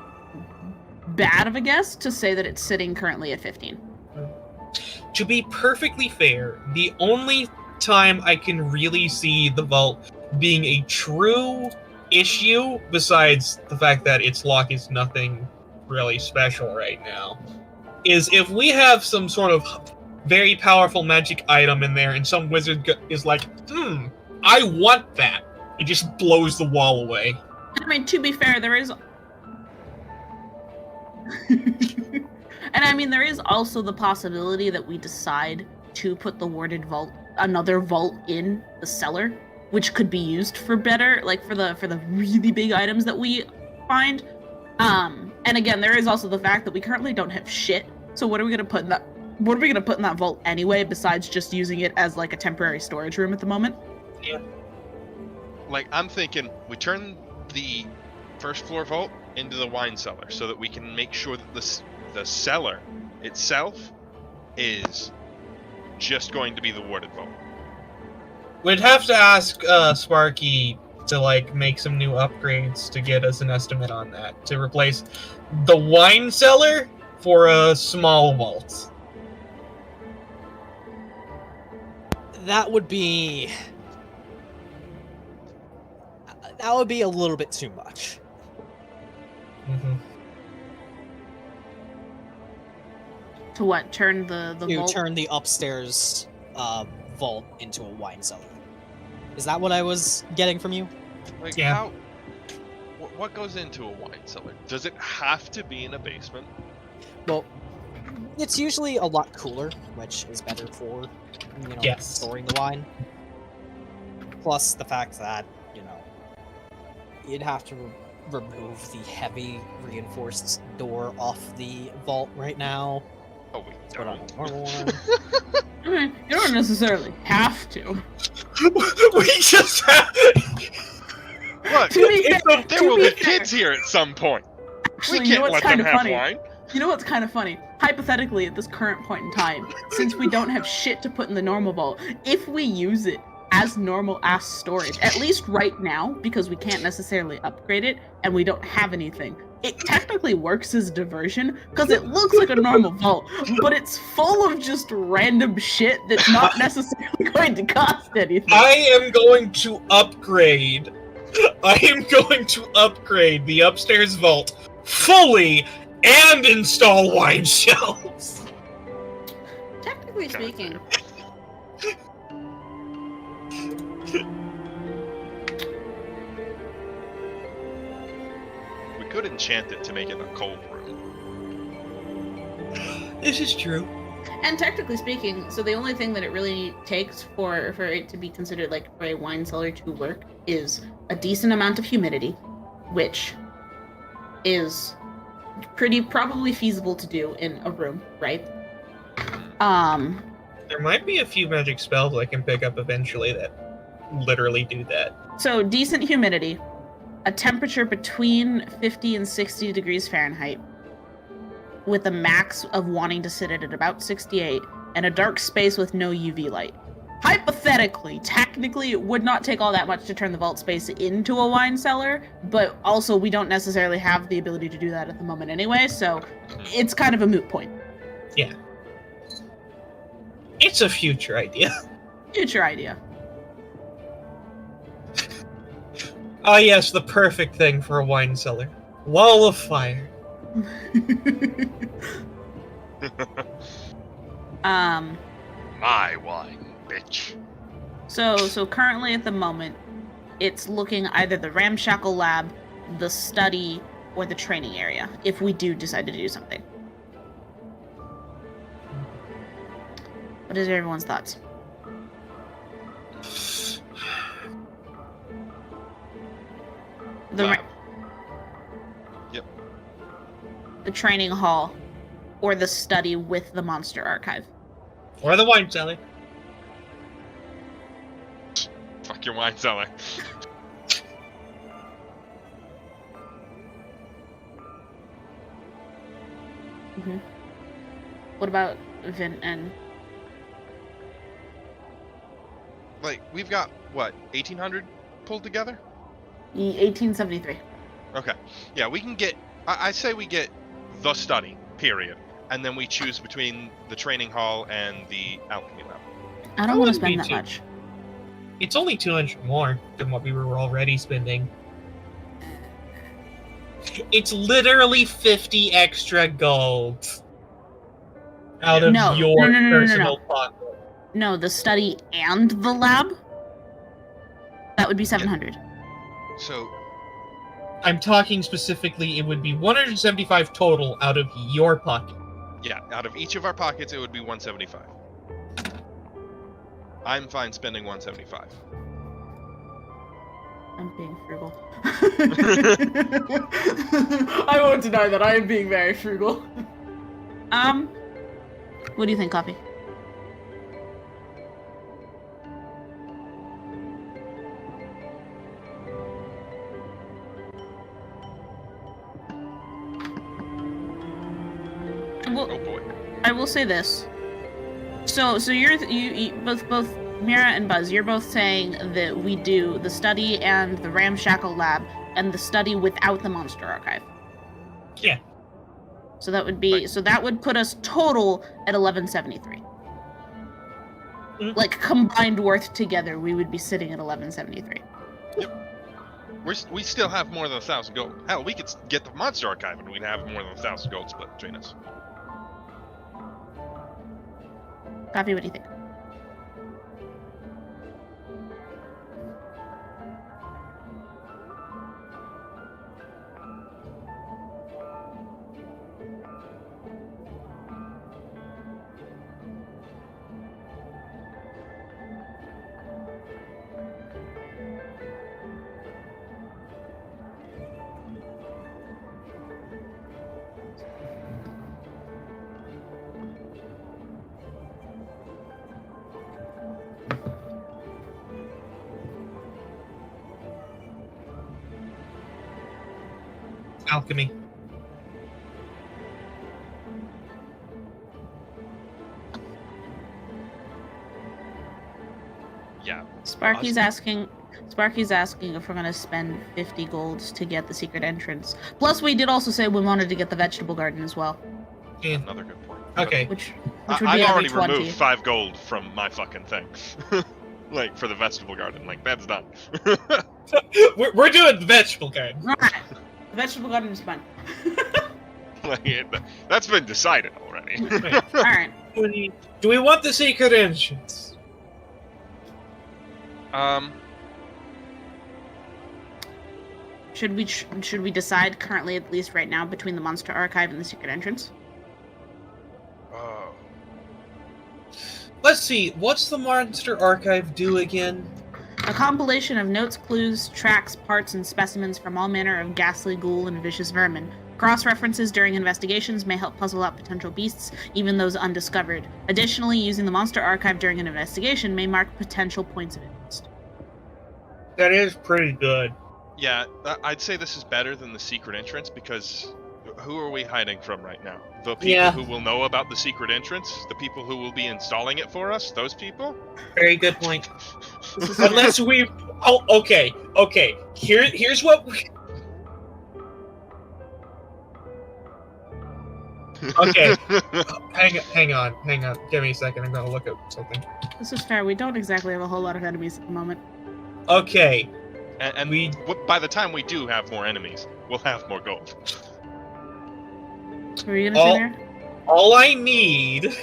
bad of a guess to say that it's sitting currently at 15. To be perfectly fair, the only time I can really see the vault being a true issue, besides the fact that its lock is nothing really special right now, is if we have some sort of very powerful magic item in there and some wizard is like, I want that. It just blows the wall away. I mean, to be fair, there is... And I mean, there is also the possibility that we decide to put the warded vault, another vault in the cellar, which could be used for better, like for the really big items that we find. And again, there is also the fact that we currently don't have shit. So what are we gonna put in that? What are we gonna put in that vault anyway, besides just using it as like a temporary storage room at the moment? Yeah. Like, I'm thinking we turn the first floor vault into the wine cellar so that we can make sure that the cellar itself is just going to be the warded vault. We'd have to ask Sparky to make some new upgrades to get us an estimate on that, to replace the wine cellar for a small vault. That would be a little bit too much. Mm-hmm. To what? Turn the vault? Turn the upstairs vault into a wine cellar. Is that what I was getting from you? Like, Yeah. What goes into a wine cellar? Does it have to be in a basement? Well, it's usually a lot cooler, which is better for, Yes. storing the wine. Plus the fact that, you'd have to remove the heavy reinforced door off the vault right now. Oh, wait, Put on don't. a normal one. I mean, you don't necessarily have to. We just have... Look, there will be kids here at some point. Actually, We you know can't what's let kind them of have funny? wine. You know what's kind of funny? Hypothetically, at this current point in time, since we don't have shit to put in the normal vault, if we use it as normal-ass storage, at least right now, because we can't necessarily upgrade it, and we don't have anything, it technically works as diversion, because it looks like a normal vault, but it's full of just random shit that's not necessarily going to cost anything. I am going to upgrade the upstairs vault fully and install wine shelves. Technically speaking, We could enchant it to make it a cold room. This is true. and technically speaking, so the only thing that it really takes for it to be considered like for a wine cellar to work is a decent amount of humidity, which is probably feasible to do in a room, right? There might be a few magic spells I can pick up eventually that literally do that. So decent humidity, a temperature between 50 and 60 degrees Fahrenheit, with a max of wanting to sit at about 68, and a dark space with no UV light. Hypothetically, technically, it would not take all that much to turn the vault space into a wine cellar, but also we don't necessarily have the ability to do that at the moment anyway, so it's kind of a moot point. Yeah. It's a future idea. Future idea. Ah, yes, the perfect thing for a wine cellar. Wall of fire. My wine, bitch. So currently at the moment, it's looking either the ramshackle lab, the study, or the training area, if we do decide to do something. What is everyone's thoughts? Wow. Yep. The training hall, or the study with the monster archive. Or the wine cellar. Fuck your wine cellar. What about Vint and... Like, we've got, what, 1,800 pulled together? 1873. Okay. Yeah, we can get... I say we get the study, period. And then we choose between the training hall and the alchemy lab. I don't want to spend that much. It's only 200 more than what we were already spending. It's literally 50 extra gold. Out of your personal pocket. No, the study and the lab? That would be 700. So... I'm talking specifically, it would be 175 total out of your pocket. Yeah, out of each of our pockets, it would be 175. I'm fine spending 175. I'm being frugal. I won't deny that I am being very frugal. What do you think, Coffee? Oh boy. I will say this. So you both Myra and Buzz, you're both saying that we do the study and the ramshackle lab and the study without the monster archive. Yeah. So that would be Right. so that would put us total at 1173. Mm-hmm. Like combined worth together, we would be sitting at 1173. We still have more than 1,000 gold. Hell, we could get the monster archive and we'd have more than 1,000 gold split between us. Coffee, what do you think? Alchemy. Yeah. Sparky's asking if we're gonna spend 50 golds to get the secret entrance. Plus, we did also say we wanted to get the vegetable garden as well. Yeah. Another good point. Okay. Which would be I've every already 20. removed 5 gold from my fucking thing. Like, for the vegetable garden. Like, that's done. We're doing the vegetable garden. Alright. The vegetable garden is fine. Like, that's been decided already. Alright. Do we want the secret entrance? Should we decide currently, at least right now, between the monster archive and the secret entrance? Let's see. What's the monster archive do again? A compilation of notes, clues, tracks, parts, and specimens from all manner of ghastly ghoul and vicious vermin. Cross-references during investigations may help puzzle out potential beasts, even those undiscovered. Additionally, using the monster archive during an investigation may mark potential points of interest. That is pretty good. Yeah, I'd say this is better than the secret entrance because who are we hiding from right now? The people who will know about the secret entrance? The people who will be installing it for us? Those people? Very good point. Unless we... Oh, okay. Here's what we... Okay. Hang on. Give me a second. I'm gonna look at something. This is fair. We don't exactly have a whole lot of enemies at the moment. And Okay. by the time we do have more enemies, we'll have more gold. What were you gonna say there? All I need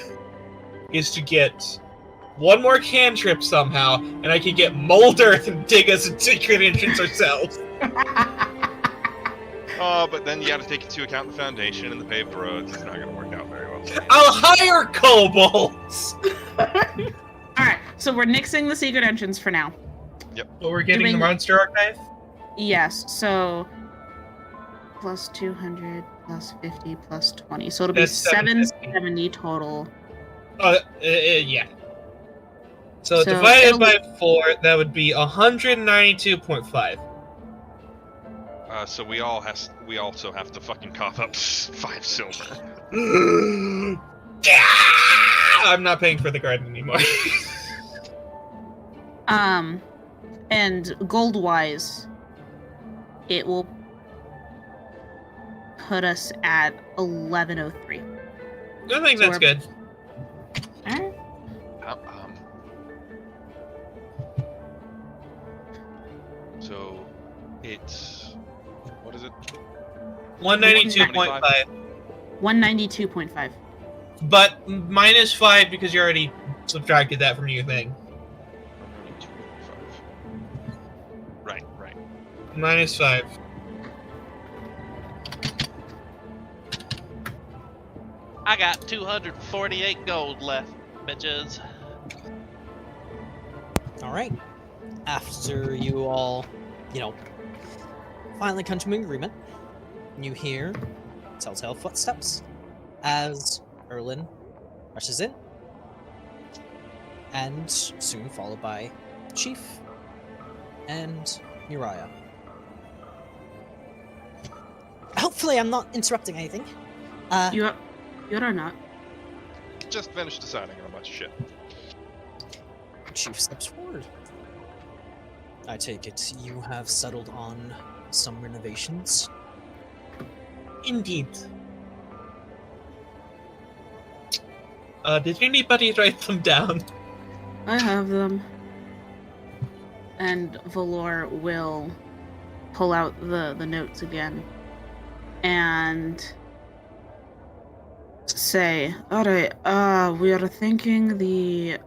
is to get one more cantrip somehow, and I can get mold earth and dig us a secret entrance ourselves. Oh, but then you gotta take into account the foundation and the paved roads. It's not gonna work out very well. I'll hire kobolds! Alright, so we're nixing the secret entrance for now. Yep. So we're getting the monster archive? Yes, so plus 200, plus 50, plus 20. So it'll be That's 770 total. Yeah. So divided by 4, that would be 192.5. So we also have to fucking cough up 5 silver. I'm not paying for the garden anymore. And gold-wise, it will put us at 1103. I think that's good. Alright. So it's what is it? 192.5. 192.5. But minus 5 because you already subtracted that from your thing. Right. Minus 5. I got 248 gold left, bitches. All right. After you all, finally come to an agreement, you hear telltale footsteps as Erlin rushes in, and soon followed by Chief and Uriah. Hopefully I'm not interrupting anything. You're not. Just finished deciding on a bunch of shit. Chief steps forward. I take it you have settled on some renovations? Indeed. Did anybody write them down? I have them. And Valor will pull out the notes again and say, alright, we are thinking the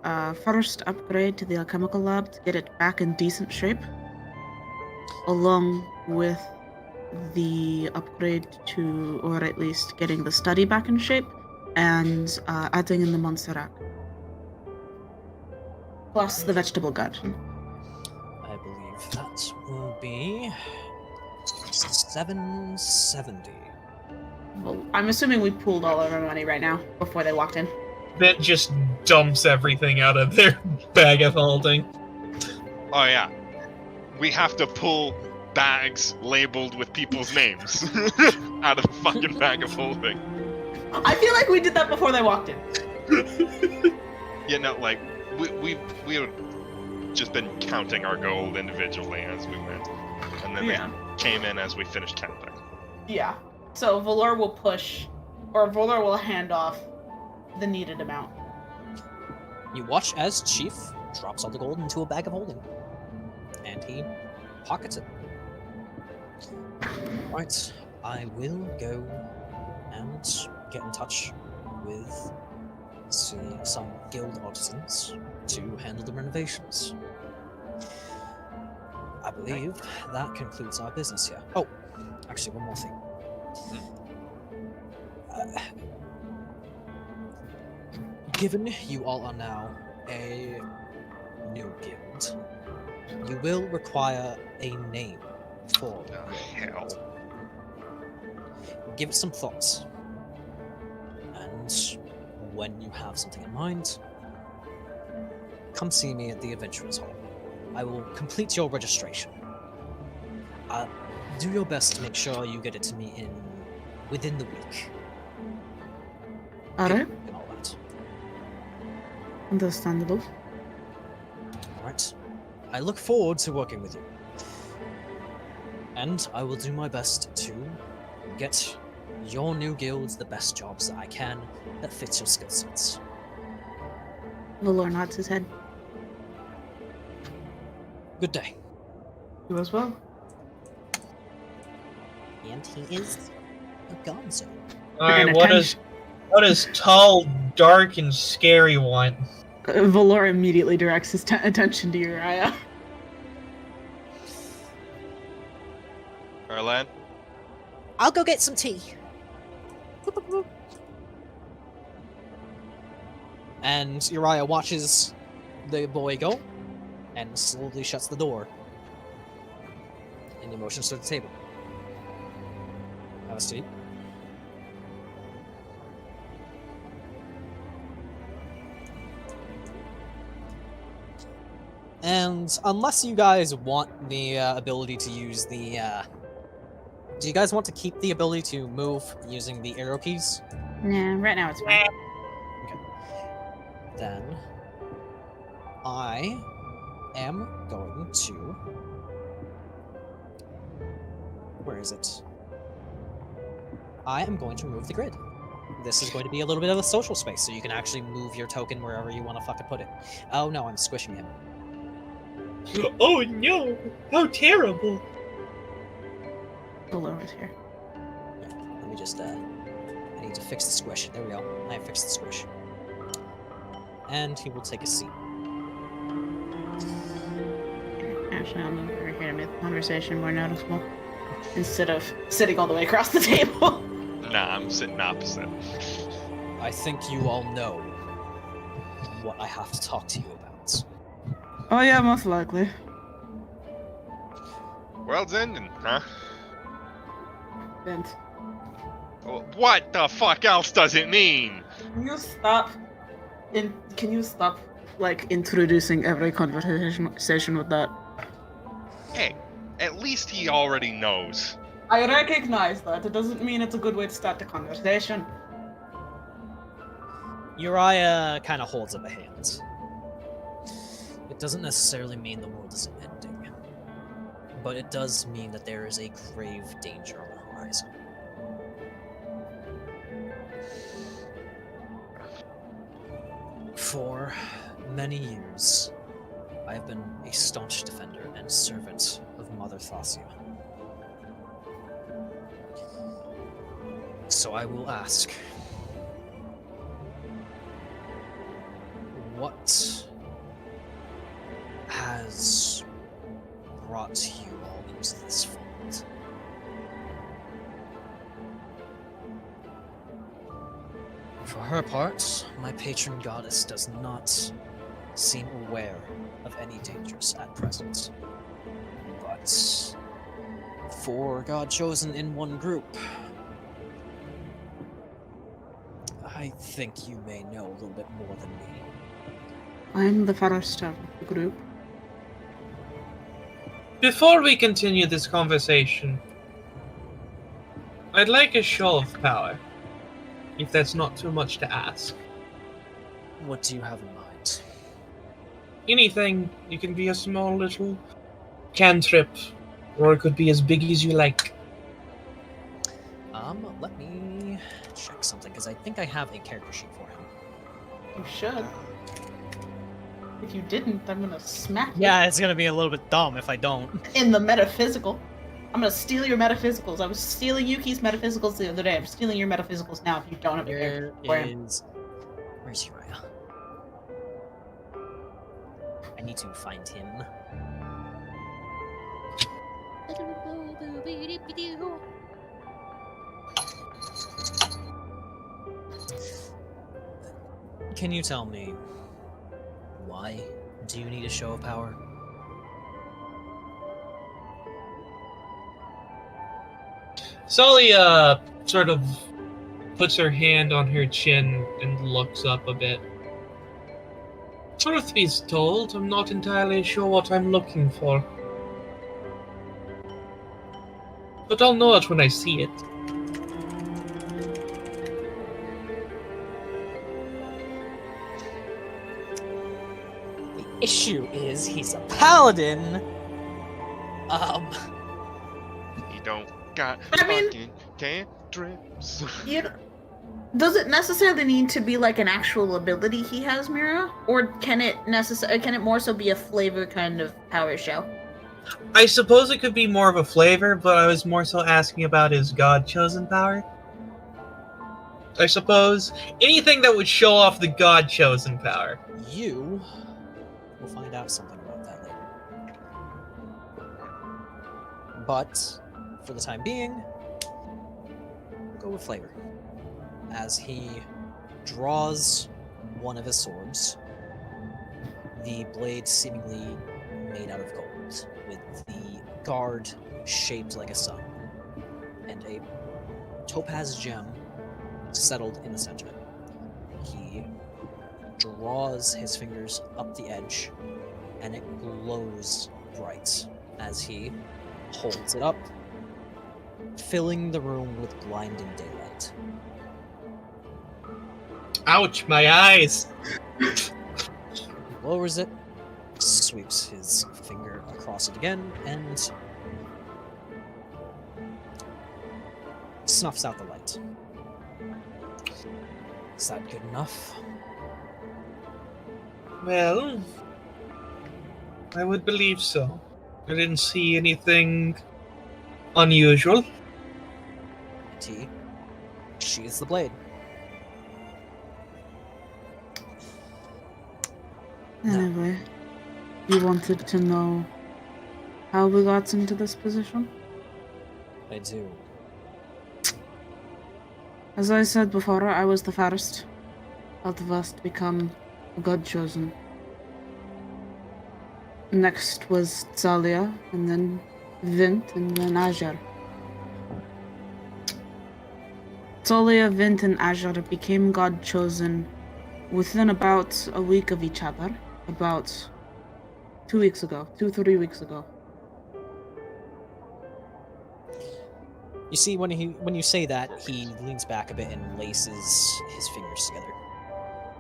first upgrade to the alchemical lab to get it back in decent shape, along with the upgrade to, or at least getting the study back in shape, and adding in the Montserrat. Plus the vegetable garden. I believe that will be 770. Well, I'm assuming we pooled all of our money right now before they walked in. Vint just dumps everything out of their bag of holding. Oh yeah, we have to pull bags labeled with people's names out of a fucking bag of holding. I feel like we did that before they walked in. You know, like we had just been counting our gold individually as we went, and then they came in as we finished counting. Yeah. So Valor will push, or Valor will hand off the needed amount. You watch as Chief drops all the gold into a bag of holding, and he pockets it. Right, I will go and get in touch with some guild artisans to handle the renovations. I believe that concludes our business here. Oh, actually, one more thing. Given you all are now a new guild, you will require a name for your guild. Give it some thoughts. And when you have something in mind, come see me at the Adventurers Hall. I will complete your registration. Do your best to make sure you get it to me within the week. Alright. And all that. Understandable. Alright. I look forward to working with you. And I will do my best to get your new guilds the best jobs that I can that fits your skill sets. Valor nods his head. Good day. You as well. And he is a gonzo. Alright, what does tall, dark, and scary want? Valor immediately directs his attention to Uriah. Arlan? I'll go get some tea. And Uriah watches the boy go and slowly shuts the door. And he motions to the table. Have a seat. And unless you guys want the ability to use the... do you guys want to keep the ability to move using the arrow keys? Nah, right now it's fine. Okay. Then I am going to... Where is it? I am going to remove the grid. This is going to be a little bit of a social space, so you can actually move your token wherever you want to fucking put it. Oh no, I'm squishing him. Oh no! How terrible! Valor is here. Yeah, let me just, I need to fix the squish. There we go. I have fixed the squish. And he will take a seat. Actually, I'll move over here to make the conversation more noticeable. Instead of sitting all the way across the table. Nah, I'm sitting opposite. I think you all know what I have to talk to you about. Oh yeah, most likely. World's ending, huh? Vint. What the fuck else does it mean? Can you stop? Can you stop, like, introducing every conversation with that? Hey, at least he already knows. I recognize that. It doesn't mean it's a good way to start the conversation. Uriah kind of holds up a hand. It doesn't necessarily mean the world is ending, but it does mean that there is a grave danger on the horizon. For many years, I have been a staunch defender and servant of Mother Tsalia. So I will ask, what has brought you all into this fold? For her part, my patron goddess does not seem aware of any dangers at present. But for God chosen in one group, I think you may know a little bit more than me. I'm the first of the group. Before we continue this conversation, I'd like a show of power, if that's not too much to ask. What do you have in mind? Anything. You can be a small little cantrip, or it could be as big as you like. Let me check something, because I think I have a character sheet for him. You should. If you didn't, I'm gonna smack you. Yeah, it's gonna be a little bit dumb if I don't. In the metaphysical. I'm gonna steal your metaphysicals. I was stealing Yuki's metaphysicals the other day. I'm stealing your metaphysicals now if you don't have a character for him. Where's Uriah? I need to find him. Can you tell me, why do you need a show of power? Tsalia sort of puts her hand on her chin and looks up a bit. Truth be told, I'm not entirely sure what I'm looking for. But I'll know it when I see it. The issue is he's a paladin. You don't got I mean- fucking cantrips. Does it necessarily need to be like an actual ability he has, Myra? Or can it more so be a flavor kind of power show? I suppose it could be more of a flavor, but I was more so asking about his god-chosen power. I suppose anything that would show off the god-chosen power. You will find out something about that later. But, for the time being, we'll go with flavor. As he draws one of his swords, the blade seemingly made out of gold, with the guard shaped like a sun, and a topaz gem settled in the center. He draws his fingers up the edge, and it glows bright as he holds it up, filling the room with blinding daylight. Ouch, my eyes! Lowers it, sweeps his finger across it again, and snuffs out the light. Is that good enough? Well, I would believe so. I didn't see anything unusual. T. She is the blade. Anyway, you wanted to know how we got into this position? I do. As I said before, I was the first of us to become God chosen. Next was Tsalia, and then Vint, and then Azure. Tsalia, Vint, and Azure became God chosen within about a week of each other. About 3 weeks ago. You see, when you say that, he leans back a bit and laces his fingers together.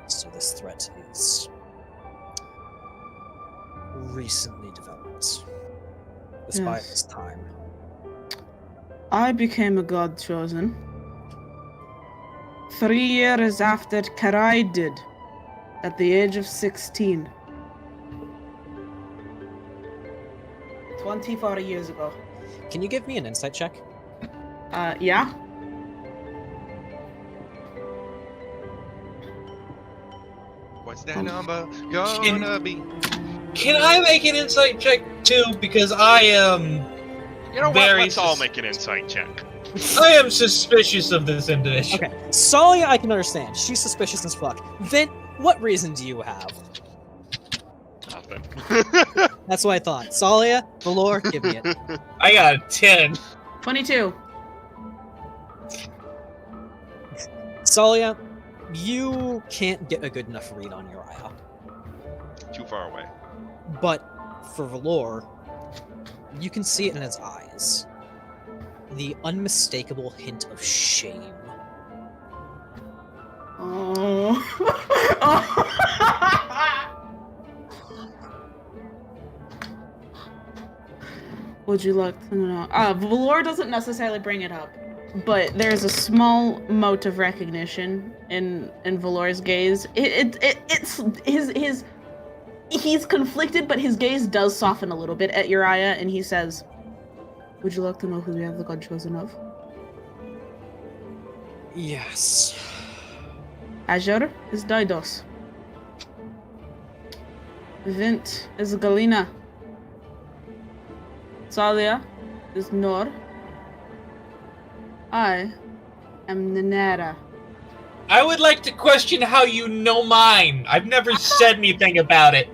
So this threat is recently developed. Despite Yes. this time. I became a God chosen 3 years after Karai did, at the age of 16. 24 years ago. Can you give me an insight check? Yeah? What's that number gonna be? Can I make an insight check too? Because I am You know what? Very Let's all sus- make an insight check. I am suspicious of this individual. Okay, Tsalia I can understand. She's suspicious as fuck. Vint, what reason do you have? Nothing. That's what I thought. Tsalia, Valor, give me it. I got a 10. 22. Tsalia, you can't get a good enough read on Uriah. Too far away. But for Valor, You can see it in his eyes. The unmistakable hint of shame. Oh. Would you like to know? Valor doesn't necessarily bring it up, but there's a small mote of recognition in Valor's gaze. It's his he's conflicted, but his gaze does soften a little bit at Uriah, and he says, "Would you like to know who we have the god chosen of?" Yes. Azure is Didos. Vint is Galina. Tsalia is Nor. I am Nenera. I would like to question how you know mine. I've never said anything about it.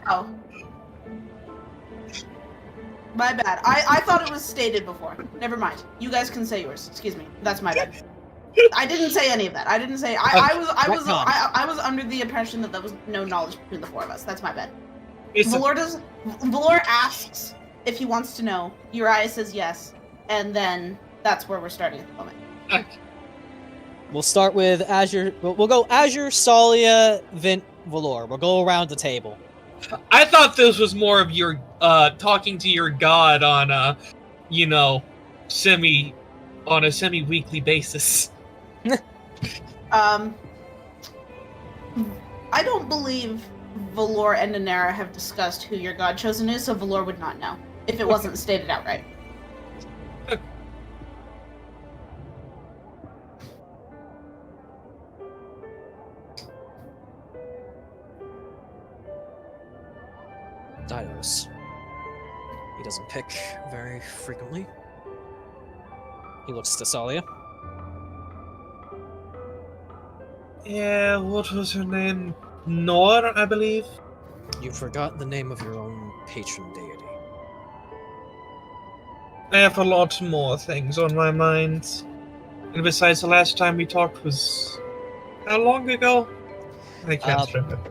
Oh. My bad. I thought it was stated before. Never mind. You guys can say yours. Excuse me. That's my bad. I didn't say any of that. I didn't say. I was under the impression that there was no knowledge between the four of us. That's my bad. Valor asks if he wants to know. Uriah says yes, and then that's where we're starting at the moment. Okay. We'll start with Azure. We'll go Azure, Tsalia, Vint, Valor. We'll go around the table. I thought this was more of your talking to your god on a, semi-weekly basis. I don't believe Valor and Nenera have discussed who your god chosen is, so Valor would not know if it wasn't stated outright. Didos. He doesn't pick very frequently. He looks to Tsalia. Yeah, what was her name? Nor, I believe? You forgot the name of your own patron deity. I have a lot more things on my mind. And besides, the last time we talked was... how long ago? I can't remember.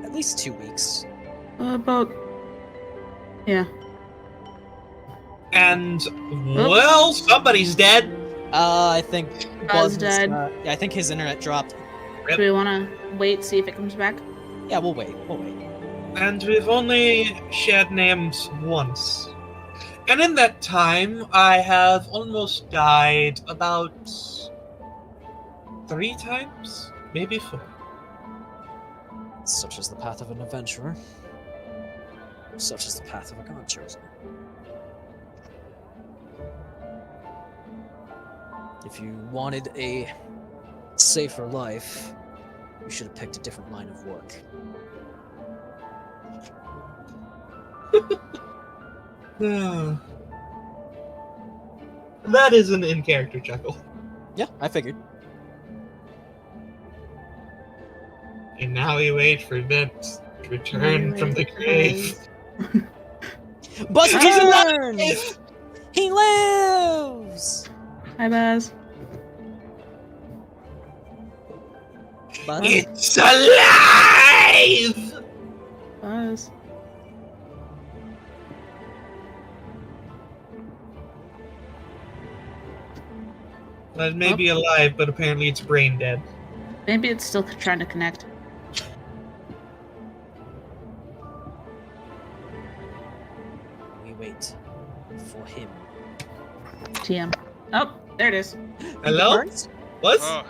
At least 2 weeks. Yeah. And, well, somebody's dead. I think Buzz Buzz died. I think his internet dropped. Do we want to wait, see if it comes back? Yeah, we'll wait. And we've only shared names once. And in that time, I have almost died about 3 times? Maybe 4. Such is the path of an adventurer. Such is the path of a god chosen. If you wanted a safer life, you should have picked a different line of work. That is an in-character chuckle. Yeah, I figured. And now we wait for Vint to return from the grave. Buzz returns! He lives! Hi, Buzz. Buzz? It's alive! Buzz. Well, it may be alive, but apparently it's brain dead. Maybe it's still trying to connect. We wait for him. TM. Oh, there it is. Hello? Burns? What? Oh,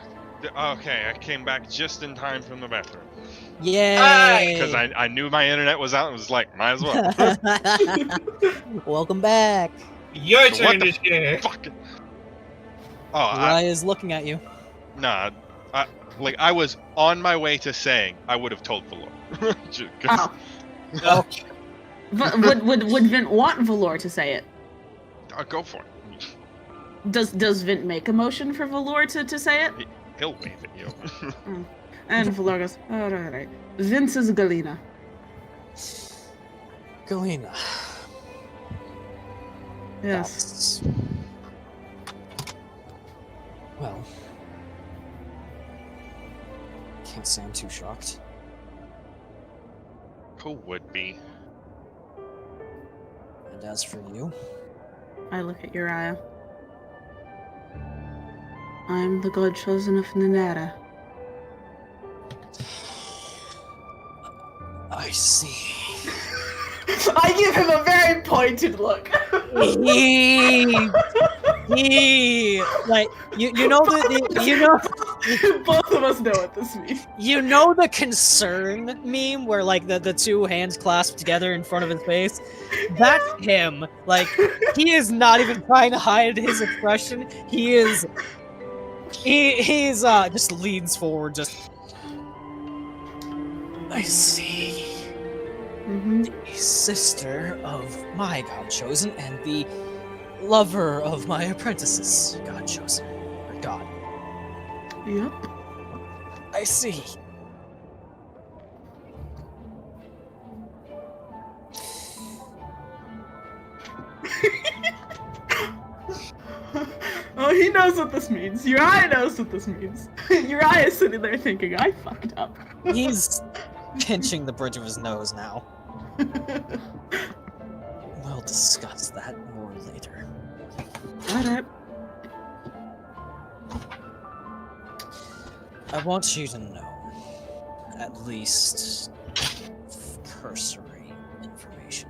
okay, I came back just in time from the bathroom. Yay! Because I knew my internet was out and was like, might as well. Welcome back. Your So what turn the to share. Fucking. Oh, Uriah's looking at you. nah. I was on my way to saying I would have told Valor. Oh. Oh, Would Vint want Valor to say it? I'll go for it. Does Vint make a motion for Valor to say it? He'll wave at you. And Valor goes, all right. Vince is Galina. Galina. Yes. That's... Well... Can't say I'm too shocked. Who would be? And as for you, I look at Uriah. I'm the god chosen of Nanera. I see. I give him a very pointed look. Like you know Both of us know what this means. you know the concern meme where like the two hands clasped together in front of his face. That's him. Like he is not even trying to hide his expression. He's just leans forward. Just I see. Mm-hmm. The sister of my god chosen and the lover of my apprentices, god chosen, or god. Yep. I see. Oh, he knows what this means. Uriah knows what this means. Uriah is sitting there thinking, I fucked up. He's pinching the bridge of his nose now. We'll discuss that more later. Alright. I want you to know, at least cursory information.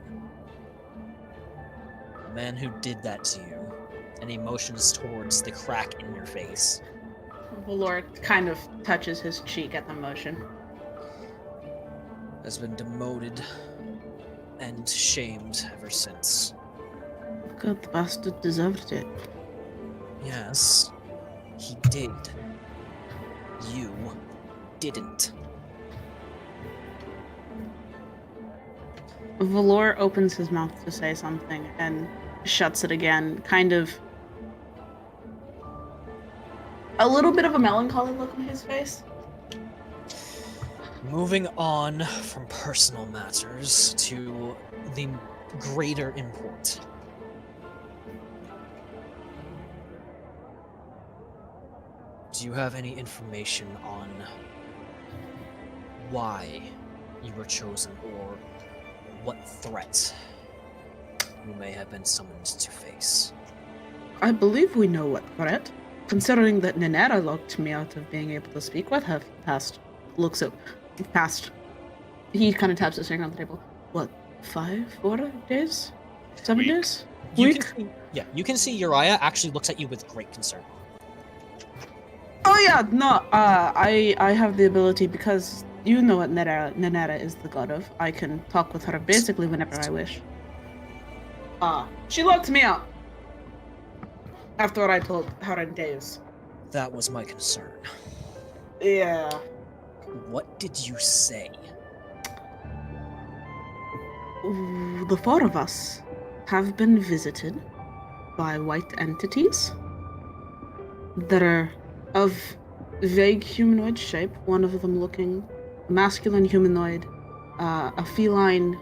The man who did that to you, and he motions towards the crack in your face. Valor kind of touches his cheek at the motion. Has been demoted and shamed ever since. God, the bastard deserved it. Yes, he did. You didn't. Valor opens his mouth to say something and shuts it again, kind of a little bit of a melancholy look on his face. Moving on from personal matters to the greater import. Do you have any information on why you were chosen or what threat you may have been summoned to face? I believe we know what threat, considering that Nanera locked me out of being able to speak with her past. Looks at past. He kind of taps his finger on the table. What, 4 days? 7 Week. days? You Week? can see, yeah, you can see Uriah actually looks at you with great concern. Oh yeah, no, I have the ability because you know what Nanera is the god of. I can talk with her basically whenever I wish. She locked me out. After what I told her in days. That was my concern. Yeah. What did you say? The 4 of us have been visited by white entities that are of vague humanoid shape, one of them looking masculine humanoid, a feminine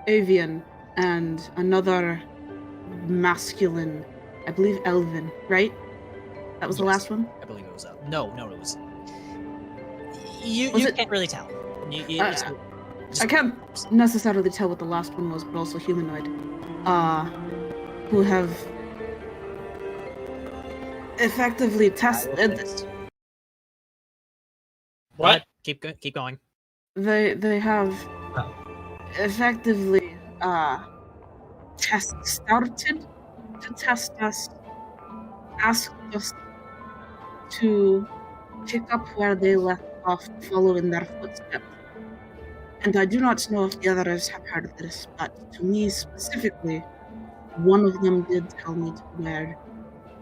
avian, and another masculine, I believe elven, right? That was the Yes, last one? I believe it was up. No, it was. You Was it- can't really tell. I can't necessarily tell what the last one was, but also humanoid. Who have effectively tested. What? Keep going. They have effectively started to test us, asked us to pick up where they left off, follow in their footsteps. And I do not know if the others have heard of this, but to me specifically, one of them did tell me to wear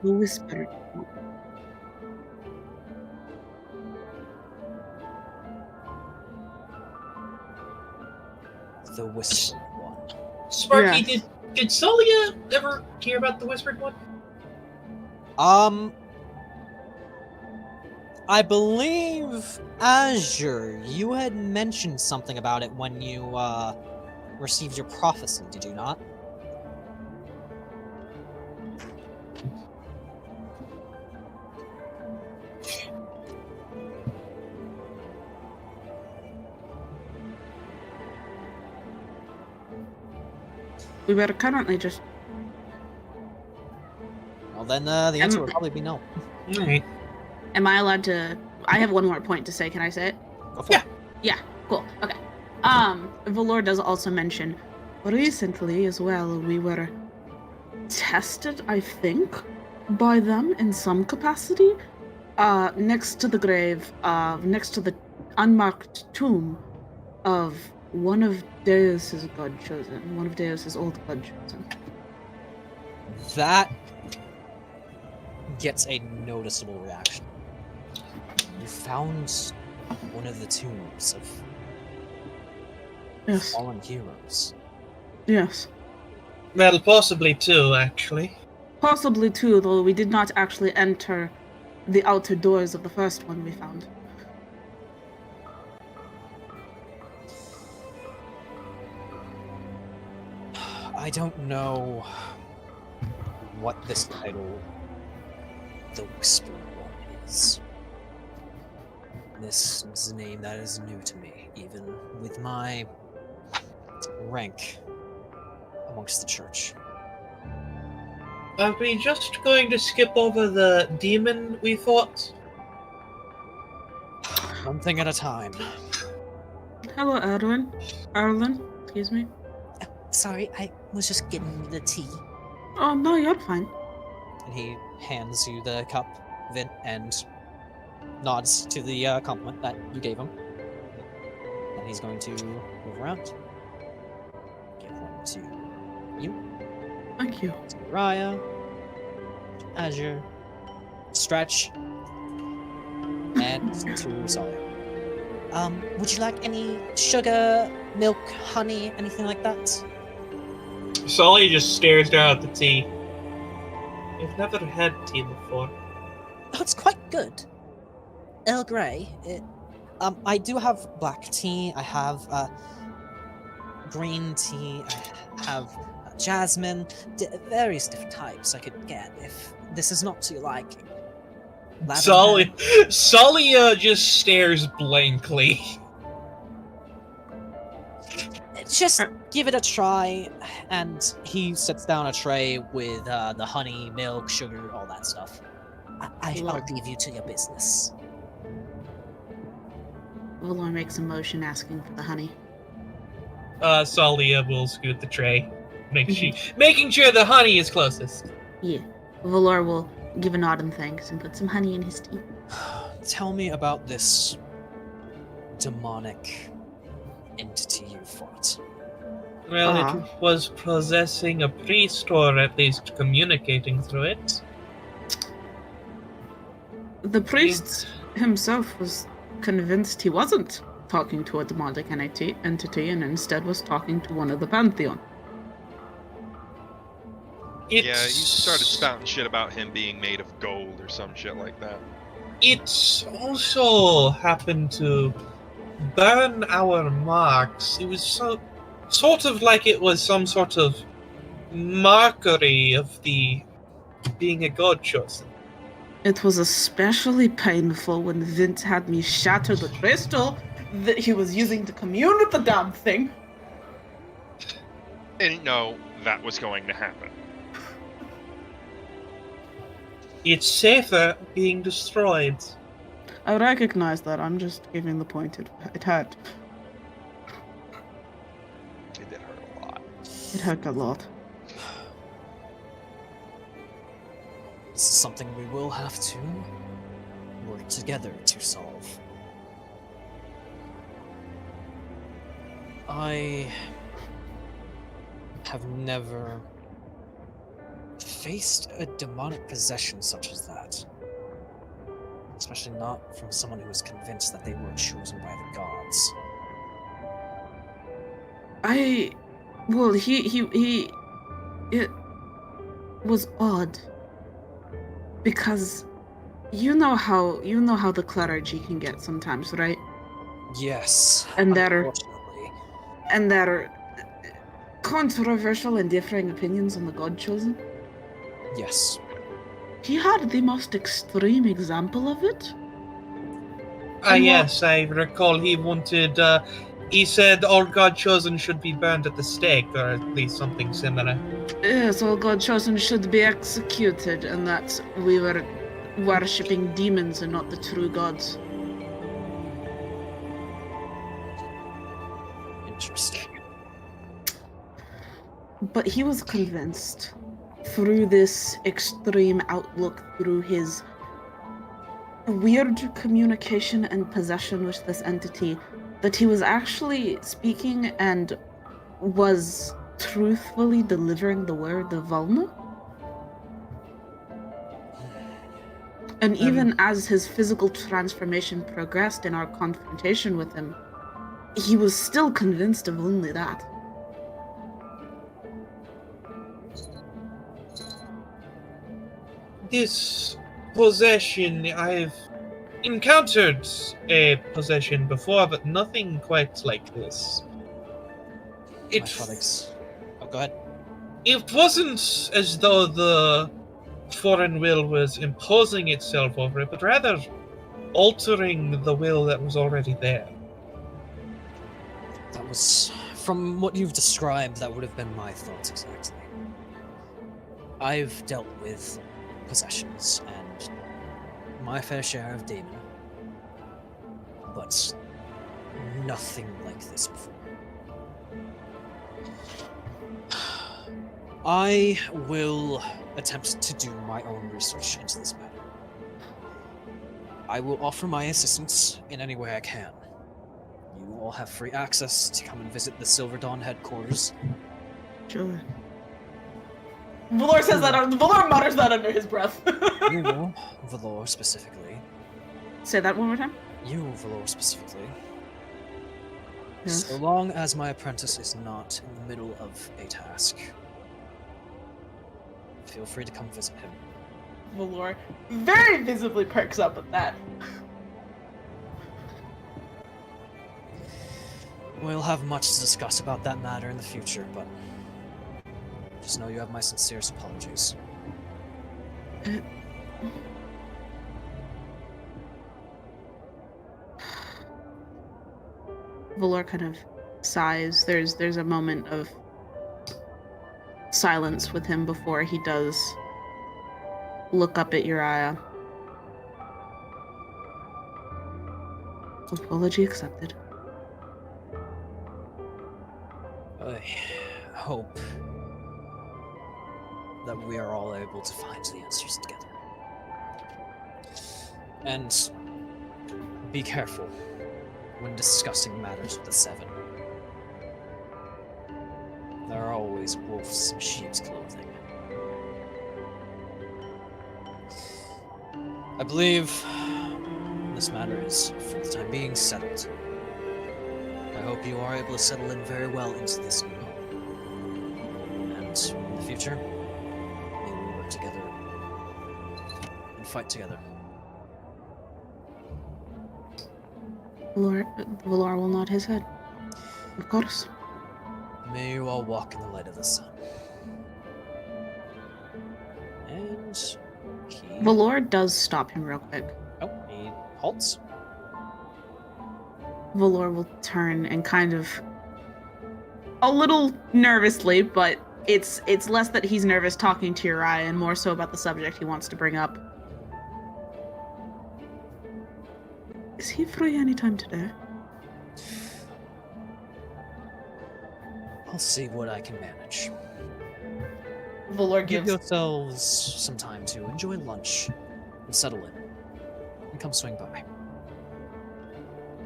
the Whispered One. The Whispered One. Sparky, Yes. did Tsalia ever hear about the Whispered One? I believe Azure, you had mentioned something about it when you received your prophecy, did you not? We were currently just... Well, then the answer would probably be no. Alright. Am I allowed to... I have one more point to say. Can I say it? Go for it. Yeah, cool. Okay. Valor does also mention, recently as well, we were tested, I think, by them in some capacity. Next to the grave, next to the unmarked tomb of one of Deus's god chosen, one of Deus's old god chosen. That gets a noticeable reaction. You found one of the tombs of Yes. fallen heroes. Yes. Well, possibly two, actually. Possibly two, though we did not actually enter the outer doors of the first one we found. I don't know what this title, the Whisperer One, is. This is a name that is new to me, even with my rank amongst the church. Are we just going to skip over the demon, we thought? One thing at a time. Hello, Erwin. Erlen, excuse me. Sorry, I was just getting the tea. Oh, no, you're fine. And he hands you the cup, Vint, and nods to the compliment that you gave him. And he's going to move around. Give one to you, Thank you. to Raya, to Azure, Stretch, and to Tsalia. Would you like any sugar, milk, honey, anything like that? Sully just stares down at the tea. I've never had tea before. Oh, it's quite good. Earl Grey. I do have black tea. I have green tea. I have jasmine. Various different types I could get if this is not to your liking. Sully just stares blankly. Just give it a try. And he sets down a tray with the honey, milk, sugar, all that stuff. I'll leave you to your business. Valor makes a motion asking for the honey. Sully will scoot the tray, making sure the honey is closest. Yeah. Valor will give a nod and thanks and put some honey in his tea. Tell me about this demonic entity you fought. Well, it was possessing a priest, or at least communicating through it. The priest himself was convinced he wasn't talking to a demonic entity and instead was talking to one of the pantheon. Yeah, he started spouting shit about him being made of gold or some shit like that. It also happened to burn our marks. It was sort of like it was some sort of mockery of the being a god chosen. It was especially painful when Vint had me shatter the crystal that he was using to commune with the damn thing. Didn't know that was going to happen. It's safer being destroyed. I recognize that. I'm just giving the point. It hurt. It did hurt a lot. It hurt a lot. This is something we will have to work together to solve. I have never faced a demonic possession such as that. Especially not from someone who was convinced that they were chosen by the gods. Well, it was odd. Because you know how the clergy can get sometimes, right? Yes. And there unfortunately. are controversial and differing opinions on the god chosen. Yes. He had the most extreme example of it. Yes, I recall he wanted He said all God chosen should be burned at the stake, or at least something similar. Yes, all God chosen should be executed, and that we were worshipping demons and not the true gods. Interesting. But he was convinced through this extreme outlook, through his weird communication and possession with this entity, that he was actually speaking and was truthfully delivering the word of Valna. And even as his physical transformation progressed in our confrontation with him, he was still convinced of only that. This possession, I've encountered a possession before, but nothing quite like this. My colleagues. Oh, go ahead. It wasn't as though the foreign will was imposing itself over it, but rather altering the will that was already there. That was, from what you've described, that would have been my thoughts exactly. I've dealt with possessions and my fair share of demon, but nothing like this before. I will attempt to do my own research into this matter. I will offer my assistance in any way I can. You all have free access to come and visit the Silver Dawn headquarters. Sure. Valor says that. Valor mutters that under his breath. You know, Valor specifically. Say that one more time. You, Valor specifically. Yes. So long as my apprentice is not in the middle of a task, feel free to come visit him. Valor very visibly perks up at that. We'll have much to discuss about that matter in the future, but just know you have my sincerest apologies. Valor kind of sighs. There's a moment of silence with him before he does look up at Uriah. Apology accepted. I hope that we are all able to find the answers together. And be careful when discussing matters with the Seven. There are always wolves in sheep's clothing. I believe this matter is, for the time being, settled. I hope you are able to settle in very well into this new home. And in the future, may we work together and fight together. Valor will nod his head. Of course. May you all walk in the light of the sun. And he... Valor does stop him real quick. Oh, he halts. Valor will turn and kind of a little nervously, but it's less that he's nervous talking to Uriah and more so about the subject he wants to bring up. Is he free anytime today? I'll see what I can manage. Valor Give gives. yourselves some time to enjoy lunch and settle in. And come swing by.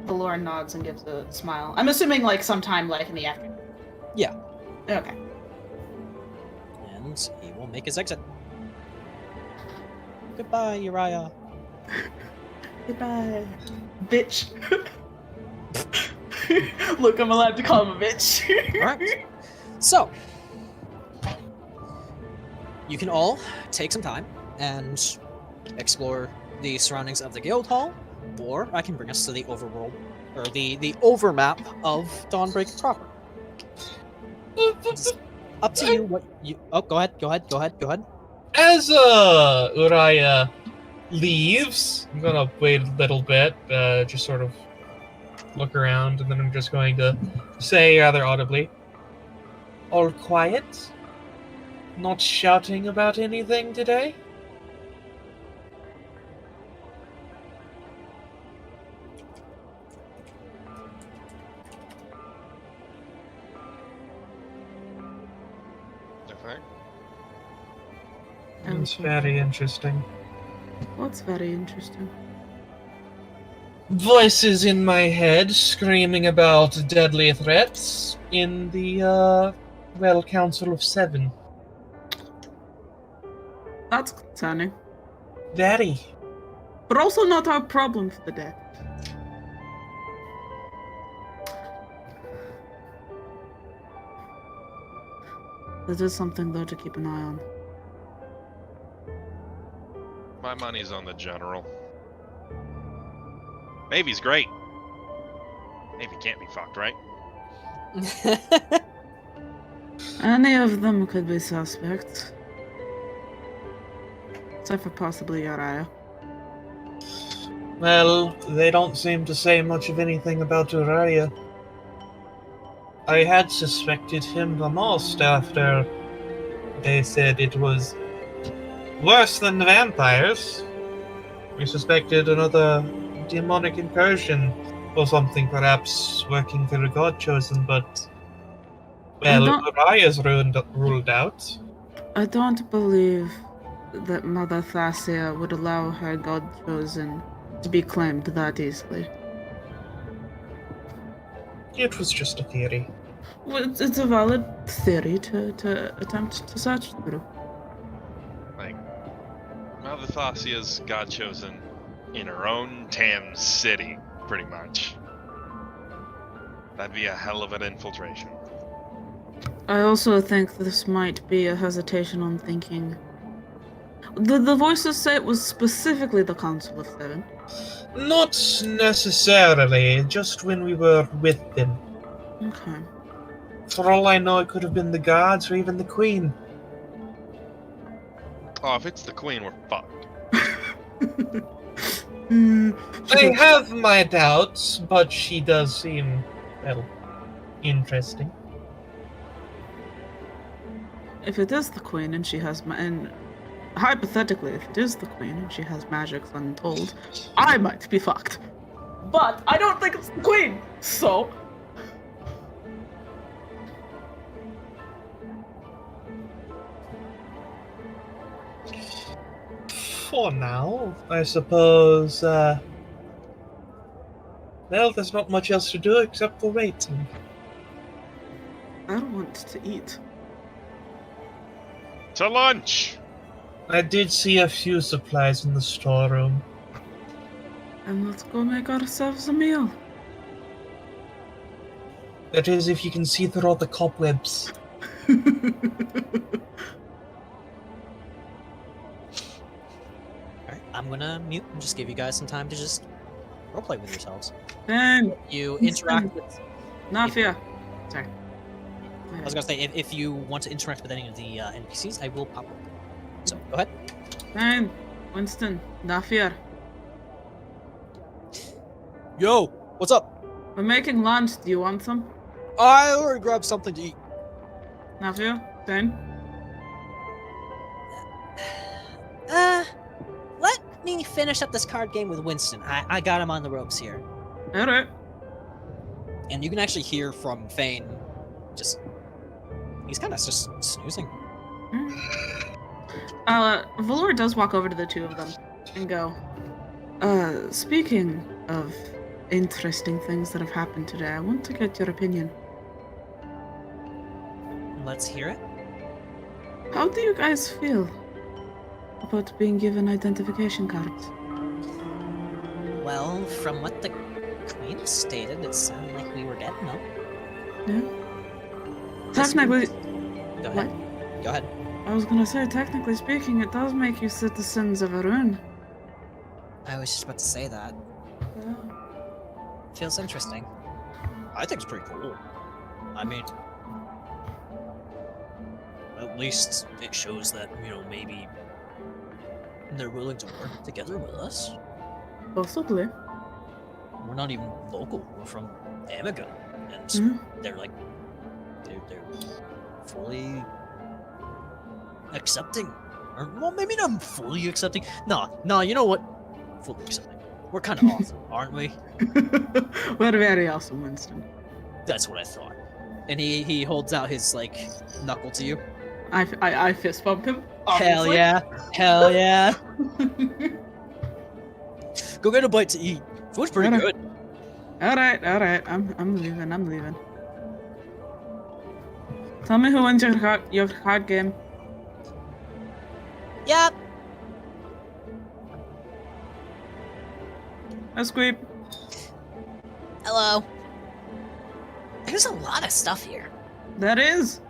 Valor nods and gives a smile. I'm assuming like sometime like in the afternoon. Yeah. Okay. And he will make his exit. Goodbye, Uriah. Goodbye, bitch. Look, I'm allowed to call him a bitch. Alright. So, you can all take some time and explore the surroundings of the guild hall, or I can bring us to the overworld, or the overmap of Dawnbreak proper. It's up to you what you... Oh, go ahead. As Uriah leaves, I'm gonna wait a little bit, just sort of look around, and then I'm just going to say rather audibly, "All quiet? Not shouting about anything today?" Okay. It's very interesting. What's very interesting? Voices in my head screaming about deadly threats in the, Council of Seven. That's concerning. Very. But also not our problem for the day. This is something, though, to keep an eye on. My money's on the general. Maybe's great. Maybe can't be fucked, right? Any of them could be suspects. Except for possibly Uriah. Well, they don't seem to say much of anything about Uriah. I had suspected him the most after they said it was worse than the vampires. We suspected another demonic incursion or something, perhaps working for the god chosen, but well, Uriah's ruled out. I don't believe that Mother Tsalia would allow her god chosen to be claimed that easily. It was just a theory. Well, it's a valid theory to attempt to search through. Like, Mother Thasia's god chosen in her own Thames city, pretty much. That'd be a hell of an infiltration. I also think this might be a hesitation on thinking. The voices say it was specifically the Council of Seven. Not necessarily, just when we were with them. Okay. For all I know, it could have been the guards or even the queen. Oh, if it's the queen, we're fucked. I have my doubts, but she does seem, well, interesting. If it is the queen and she has and hypothetically, if it is the queen and she has magics untold, I might be fucked. But I don't think it's the queen, so. For now, I suppose, well, there's not much else to do except for waiting. I don't want to eat. To lunch! I did see a few supplies in the storeroom. And let's go make ourselves a meal. That is, if you can see through all the cobwebs. Alright, I'm gonna mute and just give you guys some time to just roleplay with yourselves. Then You interact with... Nafia. Sorry. I was gonna say, if you want to interact with any of the NPCs, I will pop up. So, go ahead. Then Winston, Nafia. Yo, what's up? We're making lunch. Do you want some? I already grabbed something to eat. Nafia? Then? Let me finish up this card game with Winston. I got him on the ropes here. Alright. And you can actually hear from Fane, he's kind of just snoozing. Valor does walk over to the two of them and go, speaking of interesting things that have happened today, I want to get your opinion. Let's hear it. How do you guys feel about being given identification cards? Well, from what the Queen stated, it sounded like we were dead, no? Yeah? Technically... Go ahead. Go ahead. I was gonna say, technically speaking, it does make you citizens of Arun. I was just about to say that. Yeah. Feels interesting. I think it's pretty cool. I mean, at least it shows that, maybe they're willing to work together with us. Possibly. we're not even local. We're from Amiga, and they're like, they're fully accepting, or well, maybe not fully accepting. No, you know what? Fully accepting. We're kind of awesome, aren't we? We're very awesome, Winston. That's what I thought. And he holds out his like knuckle to you. I fist bump him. Hell Obviously. yeah! Hell yeah! Go get a bite to eat. Food's pretty good. All right. I'm leaving. Tell me who wins your card game. Yep. A squeep. Hello. There's a lot of stuff here. That is.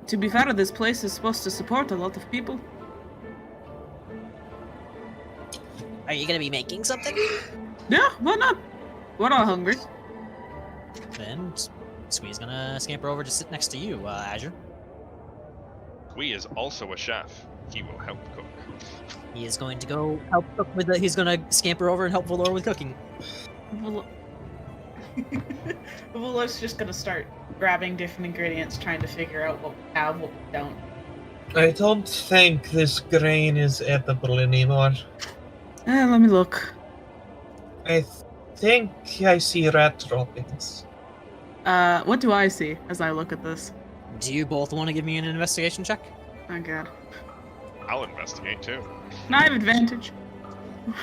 To be fair, this place is supposed to support a lot of people. Are you gonna be making something? Yeah, why not? We're all hungry. Then Squee's gonna scamper over to sit next to you, Azure. Squee is also a chef. He will help cook. He is going to go help cook with he's gonna scamper over and help Valor with cooking. Valor's just gonna start grabbing different ingredients, trying to figure out what we have, what we don't. I don't think this grain is edible anymore. Let me look. I think I see rat droppings. What do I see as I look at this? Do you both want to give me an investigation check? Oh god. I'll investigate too. And I have advantage.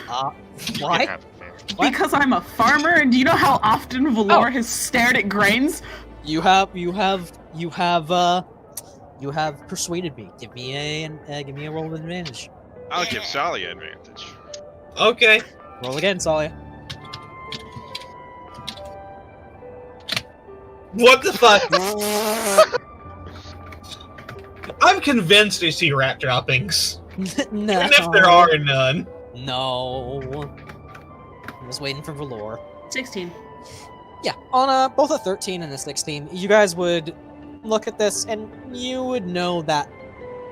Why? You have advantage. What? Because I'm a farmer, and do you know how often Valor has stared at grains? You have persuaded me. Give me a roll of advantage. I'll give Tsalia advantage. Okay. Roll again, Tsalia. What the fuck? I'm convinced I see rat droppings. No. Even if there are none. No. I was waiting for Valor. 16. Yeah, on both a 13 and a 16, you guys would look at this and you would know that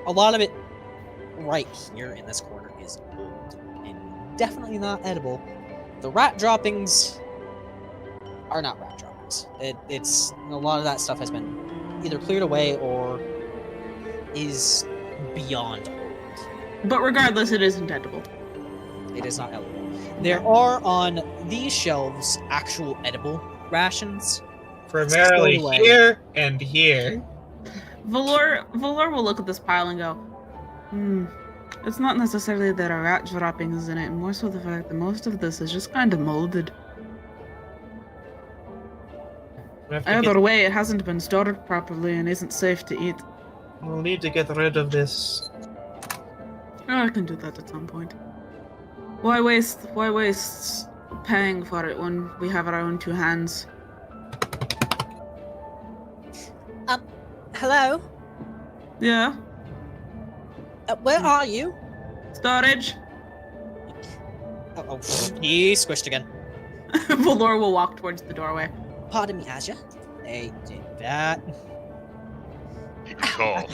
a lot of it right here in this corner is old and definitely not edible. The rat droppings are not rat droppings. It's a lot of that stuff has been either cleared away or is beyond old. But regardless, it isn't edible. It is not edible. There are on these shelves actual edible rations. Primarily Stowed away. here and here. Valor will look at this pile and go, it's not necessarily that there are rat droppings in it, more so the fact that most of this is just kind of molded. Either way, it hasn't been stored properly and isn't safe to eat. We'll need to get rid of this. I can do that at some point. Why waste paying for it when we have our own two hands? Hello? Yeah? Where are you? Storage? Oh, he squished again. Valor will walk towards the doorway. Pardon me, Azure. They did that. He can call.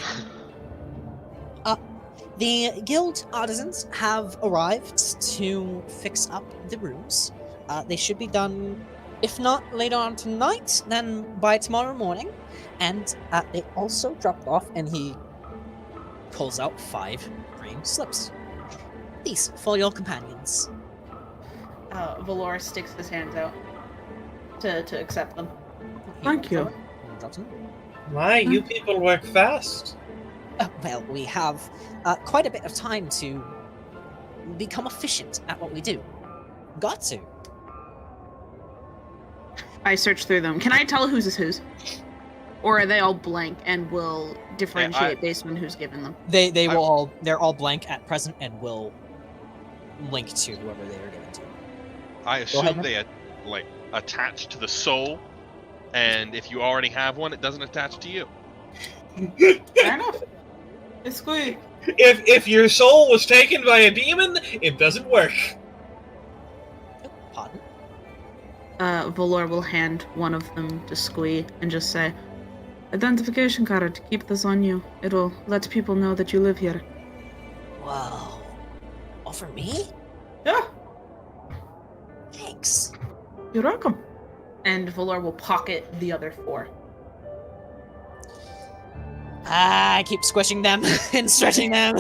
The guild artisans have arrived to fix up the rooms. They should be done, if not later on tonight, then by tomorrow morning. And they also dropped off, and he pulls out 5 green slips. These for your companions. Valor sticks his hands out to accept them. Thank you. Drops them. Why, you people work fast. Well, we have quite a bit of time to become efficient at what we do. Got to. I search through them. Can I tell whose is whose? Or are they all blank and will differentiate based on who's given them? They're all blank at present and will link to whoever they are given to. I Go ahead, assume they attach to the soul, and if you already have one, it doesn't attach to you. Fair enough. It's good. If your soul was taken by a demon, it doesn't work. Pardon? Valor will hand one of them to Squee and just say, "Identification card, keep this on you. It'll let people know that you live here." Whoa. All for me? Yeah. Thanks. You're welcome. And Valor will pocket the other 4. I keep squishing them and stretching them.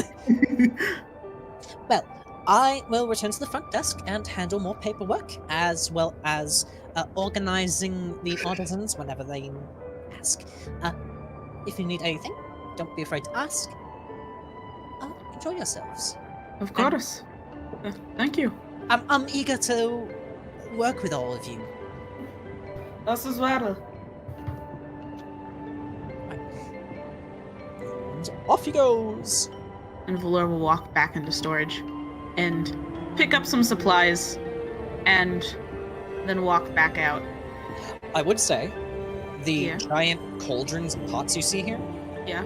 Well, I will return to the front desk and handle more paperwork, as well as organizing the artisans whenever they ask. If you need anything, don't be afraid to ask. Enjoy yourselves. Of course. Thank you. I'm eager to work with all of you. Us as well. And off he goes. And Valor will walk back into storage and pick up some supplies and then walk back out. I would say the giant cauldrons and pots you see here. Yeah.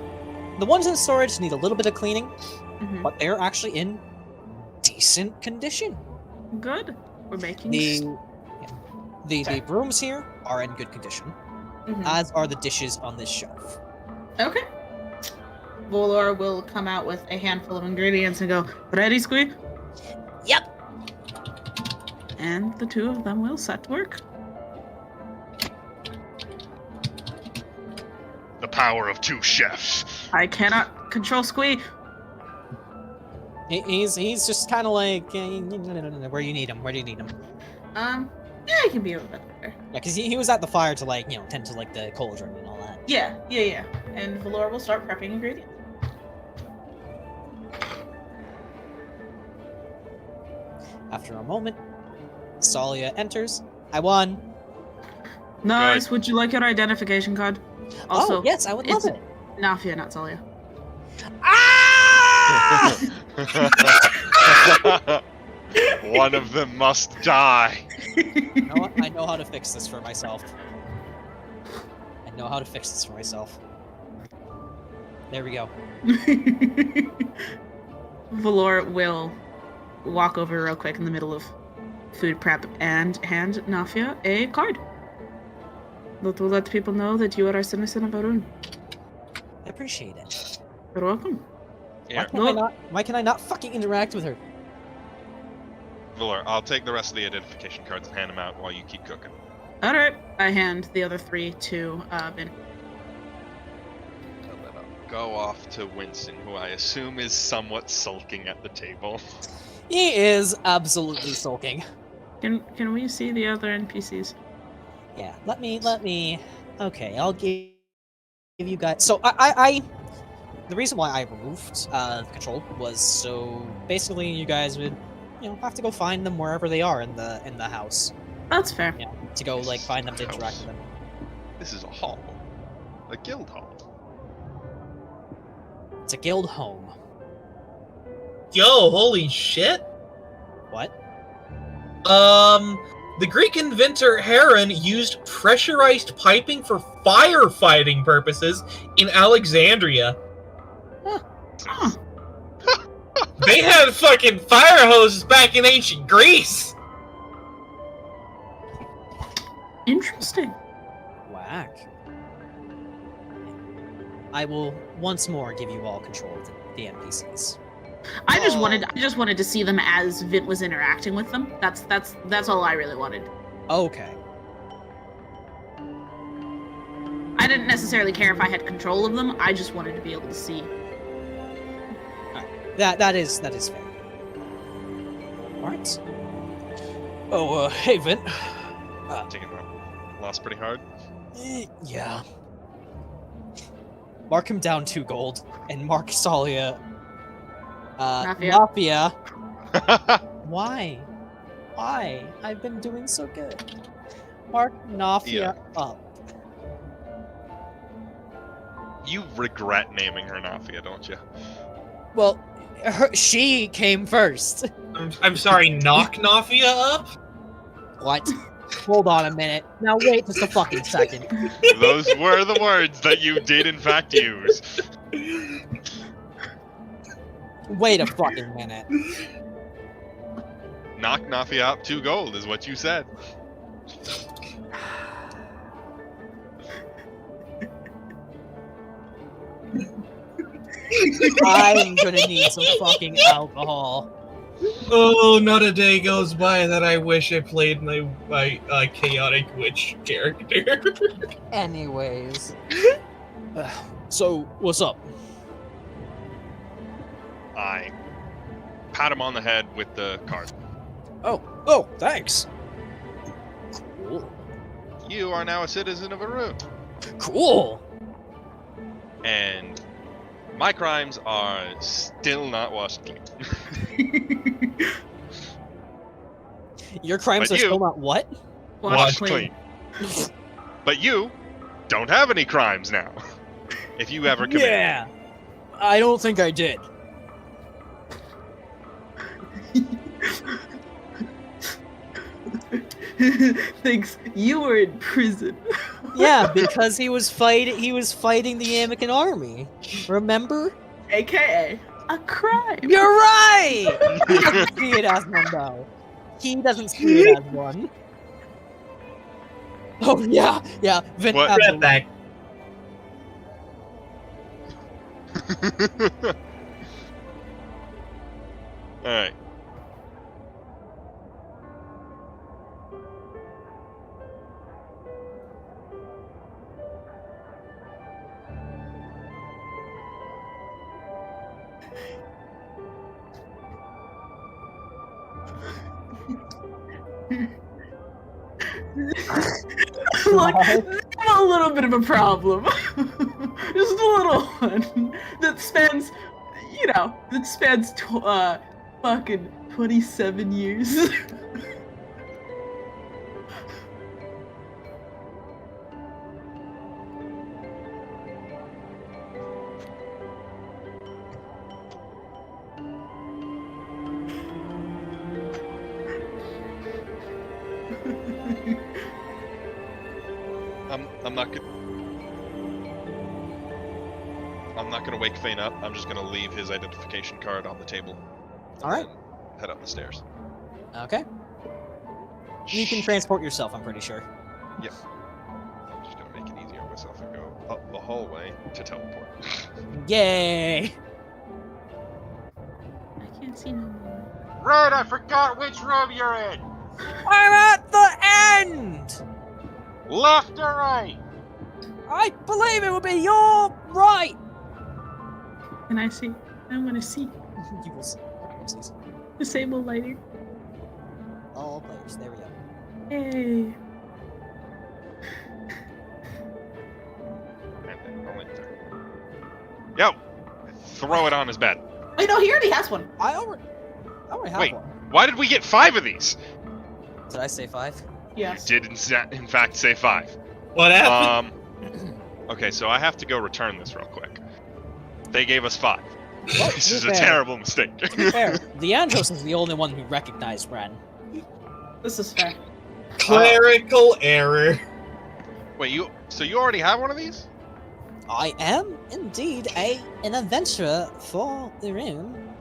The ones in storage need a little bit of cleaning, Mhm. but they're actually in decent condition. Good. We're making The brooms here are in good condition, Mhm. as are the dishes on this shelf. Okay. Valor will come out with a handful of ingredients and go, ready, Squee? Yep. And the 2 of them will set to work. The power of 2 chefs. I cannot control Squee. He's just kind of like, where you need him? Where do you need him? Yeah, I can be a little bit better. Yeah, because he was at the fire to tend to the cauldron and all that. Yeah. And Valor will start prepping ingredients. After a moment, Tsalia enters. I won. Nice. Would you like your identification card? Also, oh, yes, I would love it's it. Nafia, not Tsalia. Ah! One of them must die. You know what? I know how to fix this for myself. There we go. Valor will walk over real quick in the middle of food prep and hand Nafia a card that will let people know that you are a citizen of Arun. I appreciate it. You're welcome. Here, Why can I not fucking interact with her? Valor, I'll take the rest of the identification cards and hand them out while you keep cooking. All right. I hand the other 3 to Vint. And then I'll go off to Winston, who I assume is somewhat sulking at the table. He is absolutely sulking. Can we see the other NPCs? Yeah, let me. Okay, I'll give you guys. So I the reason why I removed the control was so basically you guys would have to go find them wherever they are in the house. That's fair. Yeah, to go find them to interact with them. This is a hall, a guild hall. It's a guild home. Yo, holy shit! What? The Greek inventor Heron used pressurized piping for firefighting purposes in Alexandria. Huh. They had fucking fire hoses back in ancient Greece. Interesting. Whack. I will once more give you all control of the NPCs. I just wanted to see them as Vint was interacting with them. That's all I really wanted. Okay. I didn't necessarily care if I had control of them. I just wanted to be able to see. That is fair. Alright. Oh, hey, Vint. Taking my loss pretty hard. Yeah. Mark him down 2 gold, and mark Tsalia. Nafia. Why? I've been doing so good. Mark Nafia up. You regret naming her Nafia, don't you? Well, she came first. I'm sorry, knock Nafia up? What? Hold on a minute. Now wait just a fucking second. Those were the words that you did in fact use. Wait a fucking minute. Knock Nafia up 2 gold is what you said. I'm gonna need some fucking alcohol. Oh, not a day goes by that I wish I played my chaotic witch character. Anyways. So, what's up? I pat him on the head with the card. Oh, thanks. Cool. You are now a citizen of Arun. Cool. And my crimes are still not washed clean. Your crimes But are you- still not what? Washed clean. But you don't have any crimes now. If you ever commit. Yeah. I don't think I did. Thinks you were in prison. Yeah, because he was fighting the Anakin army. Remember? AKA a crime. You're right! He doesn't see it as one, though. He doesn't see it as one. Oh, yeah. Vint, What? absolutely. Back. Alright. Look, I have a little bit of a problem. Just a little one that spans, fucking 27 years. I'm not gonna wake Fane up. I'm just gonna leave his identification card on the table. and Alright. then Head up the stairs. Okay. You can transport yourself, I'm pretty sure. Yep. I'm just gonna make it easier on myself and go up the hallway to teleport. Yay! I can't see no more. Red, I forgot which room you're in. I'm at the end! Left or right? I believe it would be your right! Can I see? I want to see. You will see. Disable lighting. All players, there we go. Hey. And then only there. Yo! Throw it on his bed. Wait, no, he already has one. I already have Wait. one. Why did we get 5 of these? Did I say 5? Yes. Did in fact say 5. What happened? Okay, so I have to go return this real quick. They gave us 5. Well, This to is be a fair- terrible mistake. To be fair, the Andros is the only one who recognized Ren. This is fair. Clerical error. Wait, so you already have one of these? I am indeed an adventurer for the room.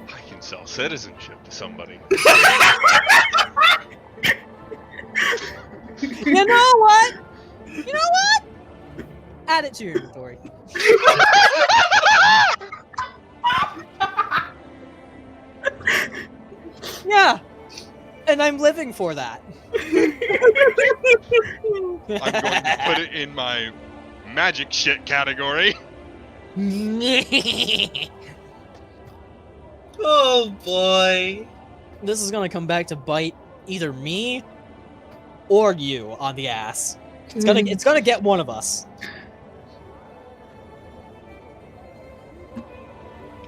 I can sell citizenship to somebody. You know what? Add it to your inventory. Yeah, and I'm living for that. I'm going to put it in my magic shit category. Oh boy. This is gonna come back to bite either me or you on the ass. It's gonna get one of us.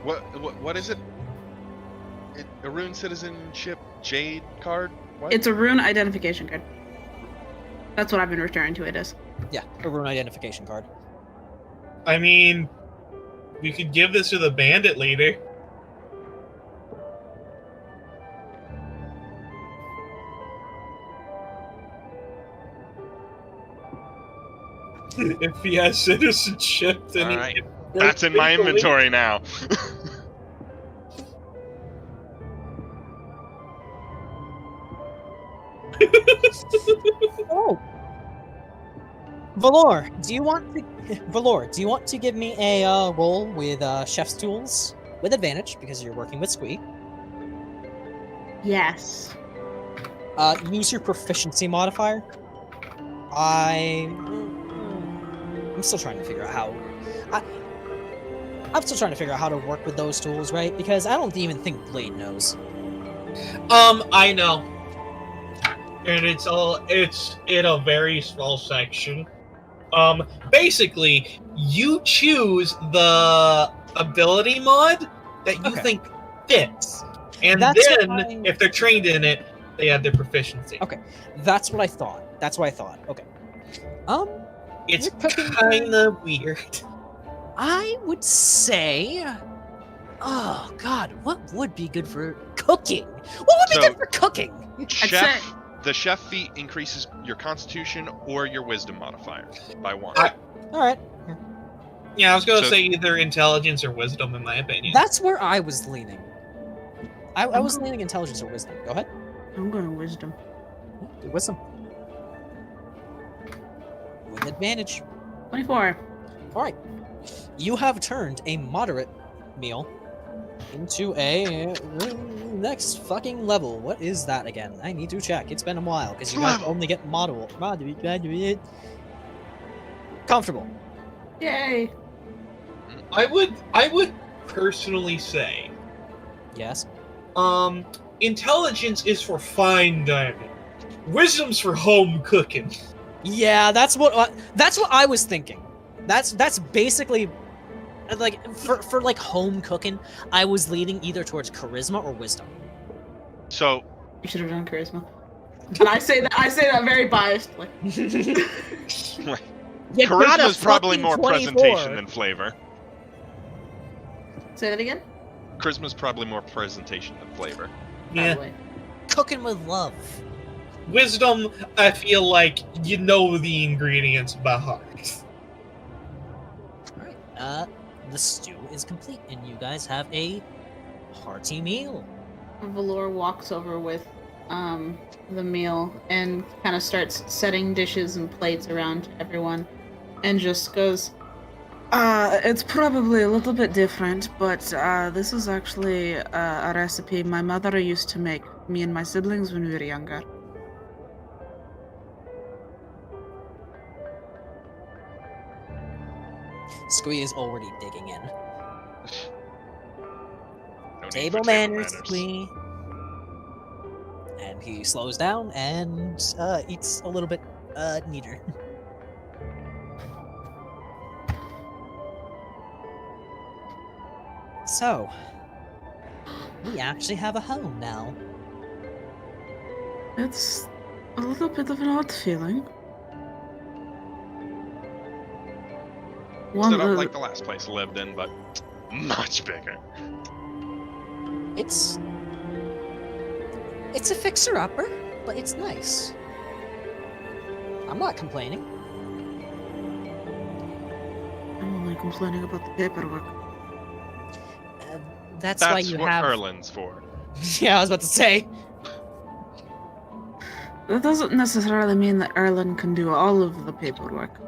What is it? A rune citizenship jade card? What? It's a rune identification card. That's what I've been referring to it as. Yeah, a rune identification card. I mean, we could give this to the bandit leader. If he has citizenship, then he Alright. can... That's in my inventory now. Oh, Valor, do you want to give me a roll with chef's tools with advantage because you're working with Squee? Yes. Use your proficiency modifier. I'm still trying to figure out how. I'm still trying to figure out how to work with those tools, right? Because I don't even think Blade knows. I know. And it's in a very small section. Basically, you choose the ability mod that you think fits. And then, if they're trained in it, they add their proficiency. Okay. That's what I thought. Okay. It's kinda weird. I would say... Oh, God, what would be good for cooking? What would be good for cooking? Chef, the chef feat increases your constitution or your wisdom modifier by 1. Alright. Yeah, I was going to say either intelligence or wisdom, in my opinion. That's where I was leaning. I was leaning intelligence or wisdom. Go ahead. I'm going wisdom. Do wisdom. With advantage. 24. Alright. You have turned a moderate meal into a next fucking level. What is that again? I need to check. It's been a while because you guys only get comfortable. Yay. I would personally say, yes. Intelligence is for fine dining. Wisdom's for home cooking. Yeah, that's what I was thinking. That's basically like for like home cooking. I was leaning either towards charisma or wisdom. So you should have done charisma. And I say that very biasedly. Charisma's probably more 24. Presentation than flavor. Say that again? Charisma's probably more presentation than flavor. Yeah. Probably. Cooking with love. Wisdom, I feel like you know the ingredients by heart. Alright, the stew is complete, and you guys have a hearty meal. Valor walks over with the meal and kind of starts setting dishes and plates around everyone, and just goes, it's probably a little bit different, but this is actually a recipe my mother used to make me and my siblings when we were younger. Squee is already digging in. No Table manners, Squee. And he slows down and eats a little bit neater. So, we actually have a home now. It's a little bit of an odd feeling. Set up like the last place I lived in, but much bigger. It's a fixer-upper, but it's nice. I'm not complaining. I'm only complaining about the paperwork. That's why you what have... Erlin's for. Yeah, I was about to say. That doesn't necessarily mean that Erlin can do all of the paperwork.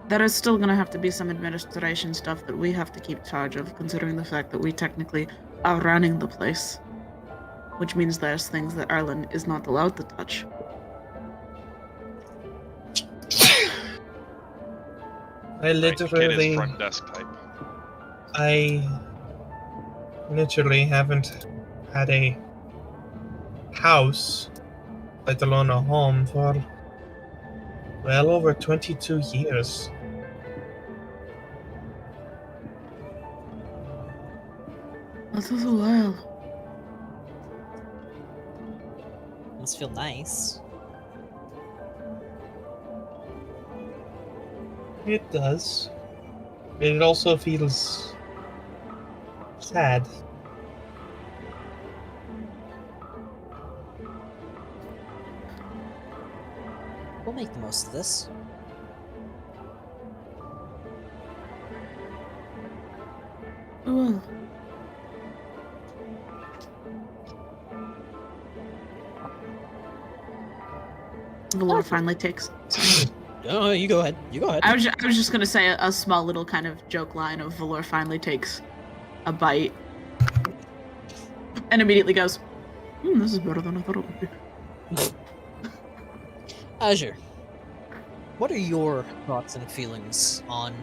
There is still going to have to be some administration stuff that we have to keep charge of, considering the fact that we technically are running the place. Which means there's things that Erlin is not allowed to touch. I literally... front desk type. I literally haven't had a house, let alone a home, for well over 22 years. That was a while. Must feel nice. It does. It also feels sad. We'll make the most of this. Well. Valor finally takes. Oh, you go ahead. You go ahead. I was just gonna say a small little kind of joke line of Valor finally takes a bite and immediately goes, This is better than I thought it would be. Azure, what are your thoughts and feelings on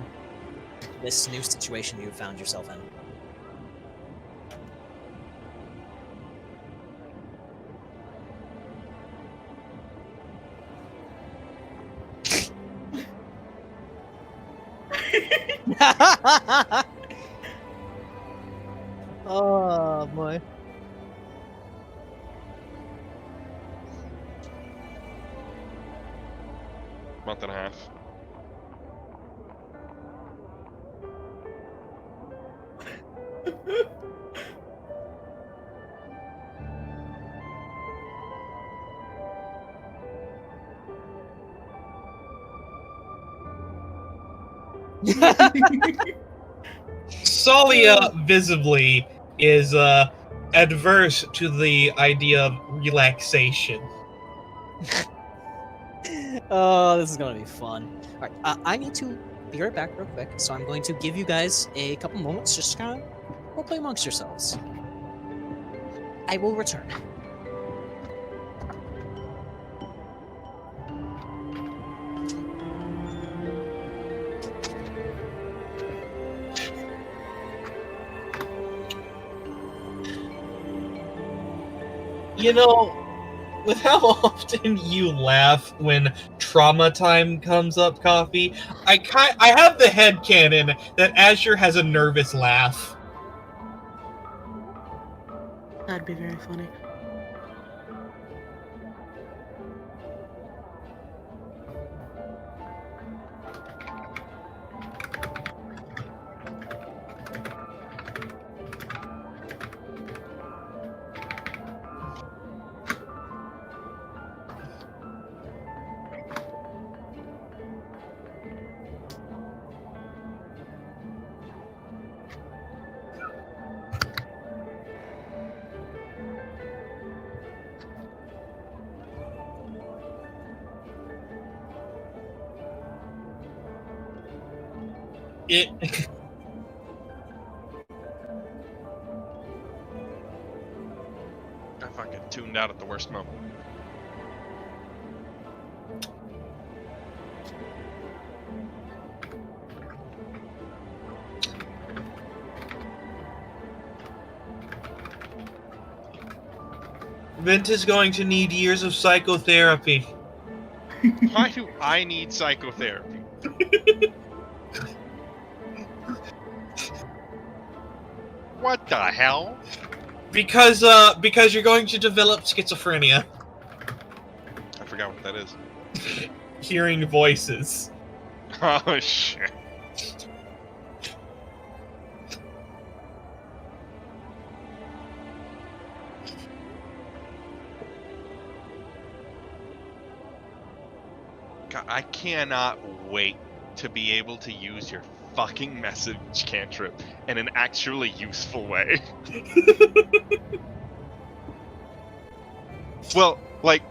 this new situation you found yourself in? Oh boy. Month and a half. Tsalia visibly is adverse to the idea of relaxation. Oh, this is gonna be fun. All right, I need to be right back real quick, so I'm going to give you guys a couple moments just to kind of roleplay amongst yourselves. I will return. You know, with how often you laugh when trauma time comes up, Coffee, I have the headcanon that Azure has a nervous laugh. That'd be very funny. It I fucking tuned out at the worst moment. Vint is going to need years of psychotherapy. Why do I need psychotherapy? What the hell? Because you're going to develop schizophrenia. I forgot what that is. Hearing voices. Oh shit. God, I cannot wait to be able to use your fucking message cantrip in an actually useful way. Well, like,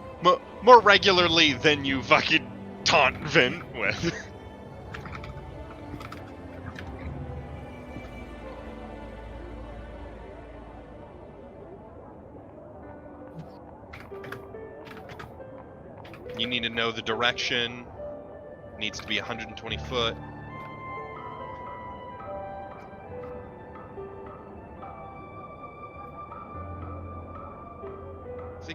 more regularly than you fucking taunt Vint with. You need to know the direction. Needs to be 120 foot. See?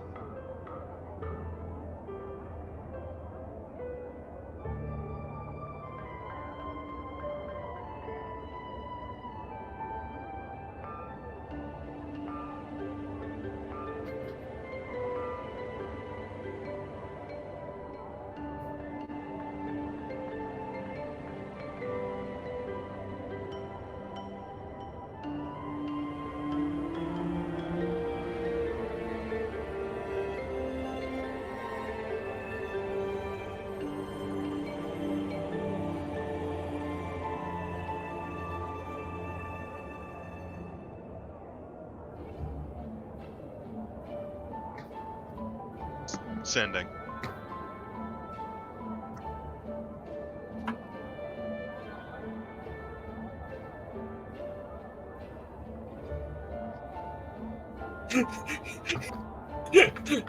Sending.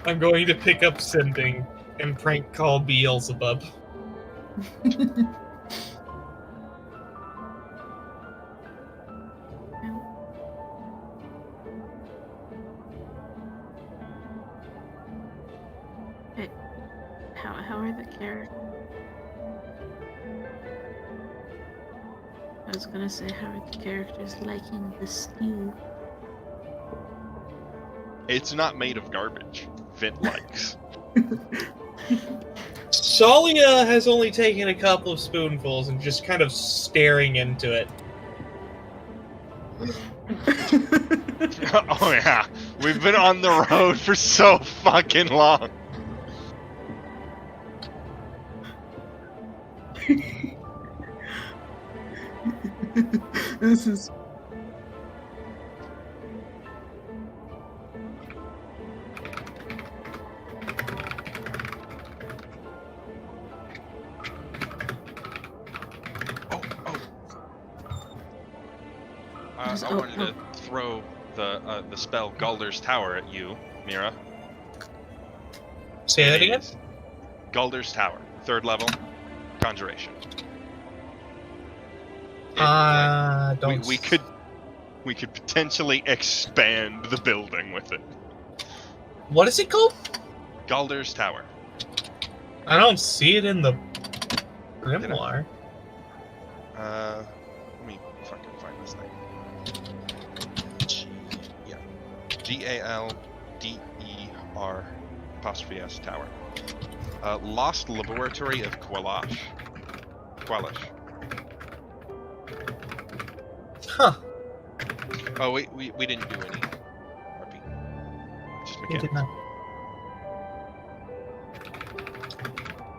I'm going to pick up sending and prank call Beelzebub. How are the characters? I was gonna say, how are the characters liking the stew? It's not made of garbage. Vint likes. Tsalia has only taken a couple of spoonfuls and just kind of staring into it. Oh yeah, we've been on the road for so fucking long. This is. I wanted to throw the spell Gulder's Tower at you, Myra. Say that again? Gulder's Tower, 3rd level, conjuration. Don't. We could potentially expand the building with it. What is it called? Gulder's Tower. I don't see it in the grimoire. Let me fucking find this thing. Yeah. Galder''S Tower. Lost Laboratory of Quellash. Huh. Oh, we didn't do any RP. Just We mechanics. did not.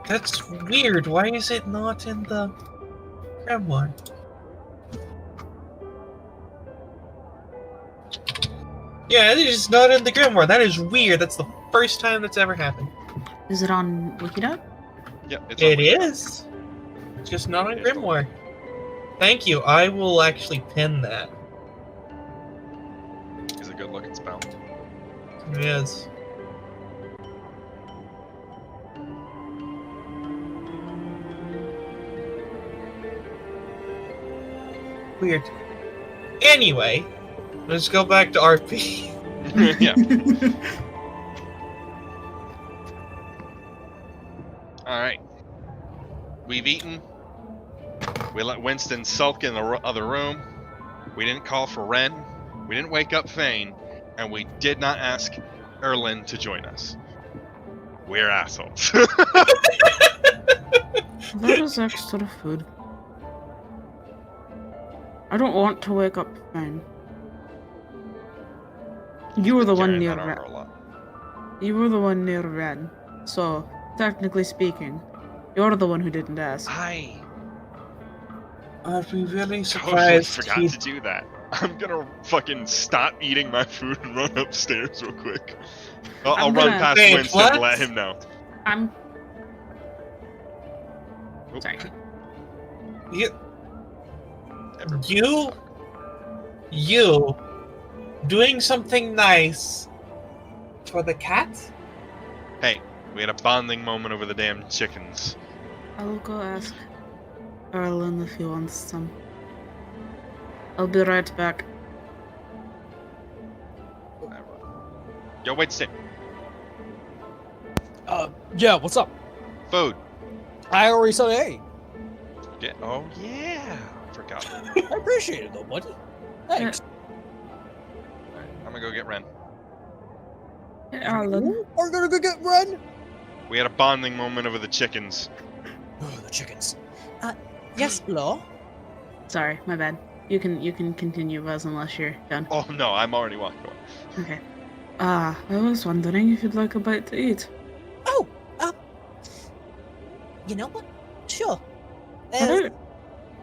That's weird. Why is it not in the grimoire? Yeah, it is not in the grimoire. That is weird. That's the first time that's ever happened. Is it on Wikidot? Yeah, it's It is. It's just not on grimoire. Thank you. I will actually pin that. It's a good looking spell. It is. Weird. Anyway, let's go back to RP. Yeah. Alright. We've eaten. We let Winston sulk in the other room. We didn't call for Ren. We didn't wake up Thane. And we did not ask Erlin to join us. We're assholes. That is extra food. I don't want to wake up Thane. You were the one Carrying near that Ren. armor a lot. You were the one near Ren. So, technically speaking, you're the one who didn't ask. I'd be really Totally surprised. forgot to do that. I'm gonna fucking stop eating my food and run upstairs real quick. I'll I'm run gonna- past Wait, Winston what? and let him know. I'm Oop, sorry. You doing something nice for the cat? Hey, we had a bonding moment over the damn chickens. I'll go ask Erlen if he wants some. I'll be right back. Yo, Winston, Yeah, what's up? food. I already said hey. Yeah. Oh yeah, forgot. I appreciate it though, buddy. Thanks. Alright, I'm gonna go get Ren. Hey, Erlen. We're gonna go get Ren. We had a bonding moment over the chickens. Oh, the chickens. Yes, Law. Sorry, my bad. You can continue, Buzz, unless you're done. Oh no, I'm already walking away. Okay. I was wondering if you'd like a bite to eat. Oh, you know what? Sure. Alright.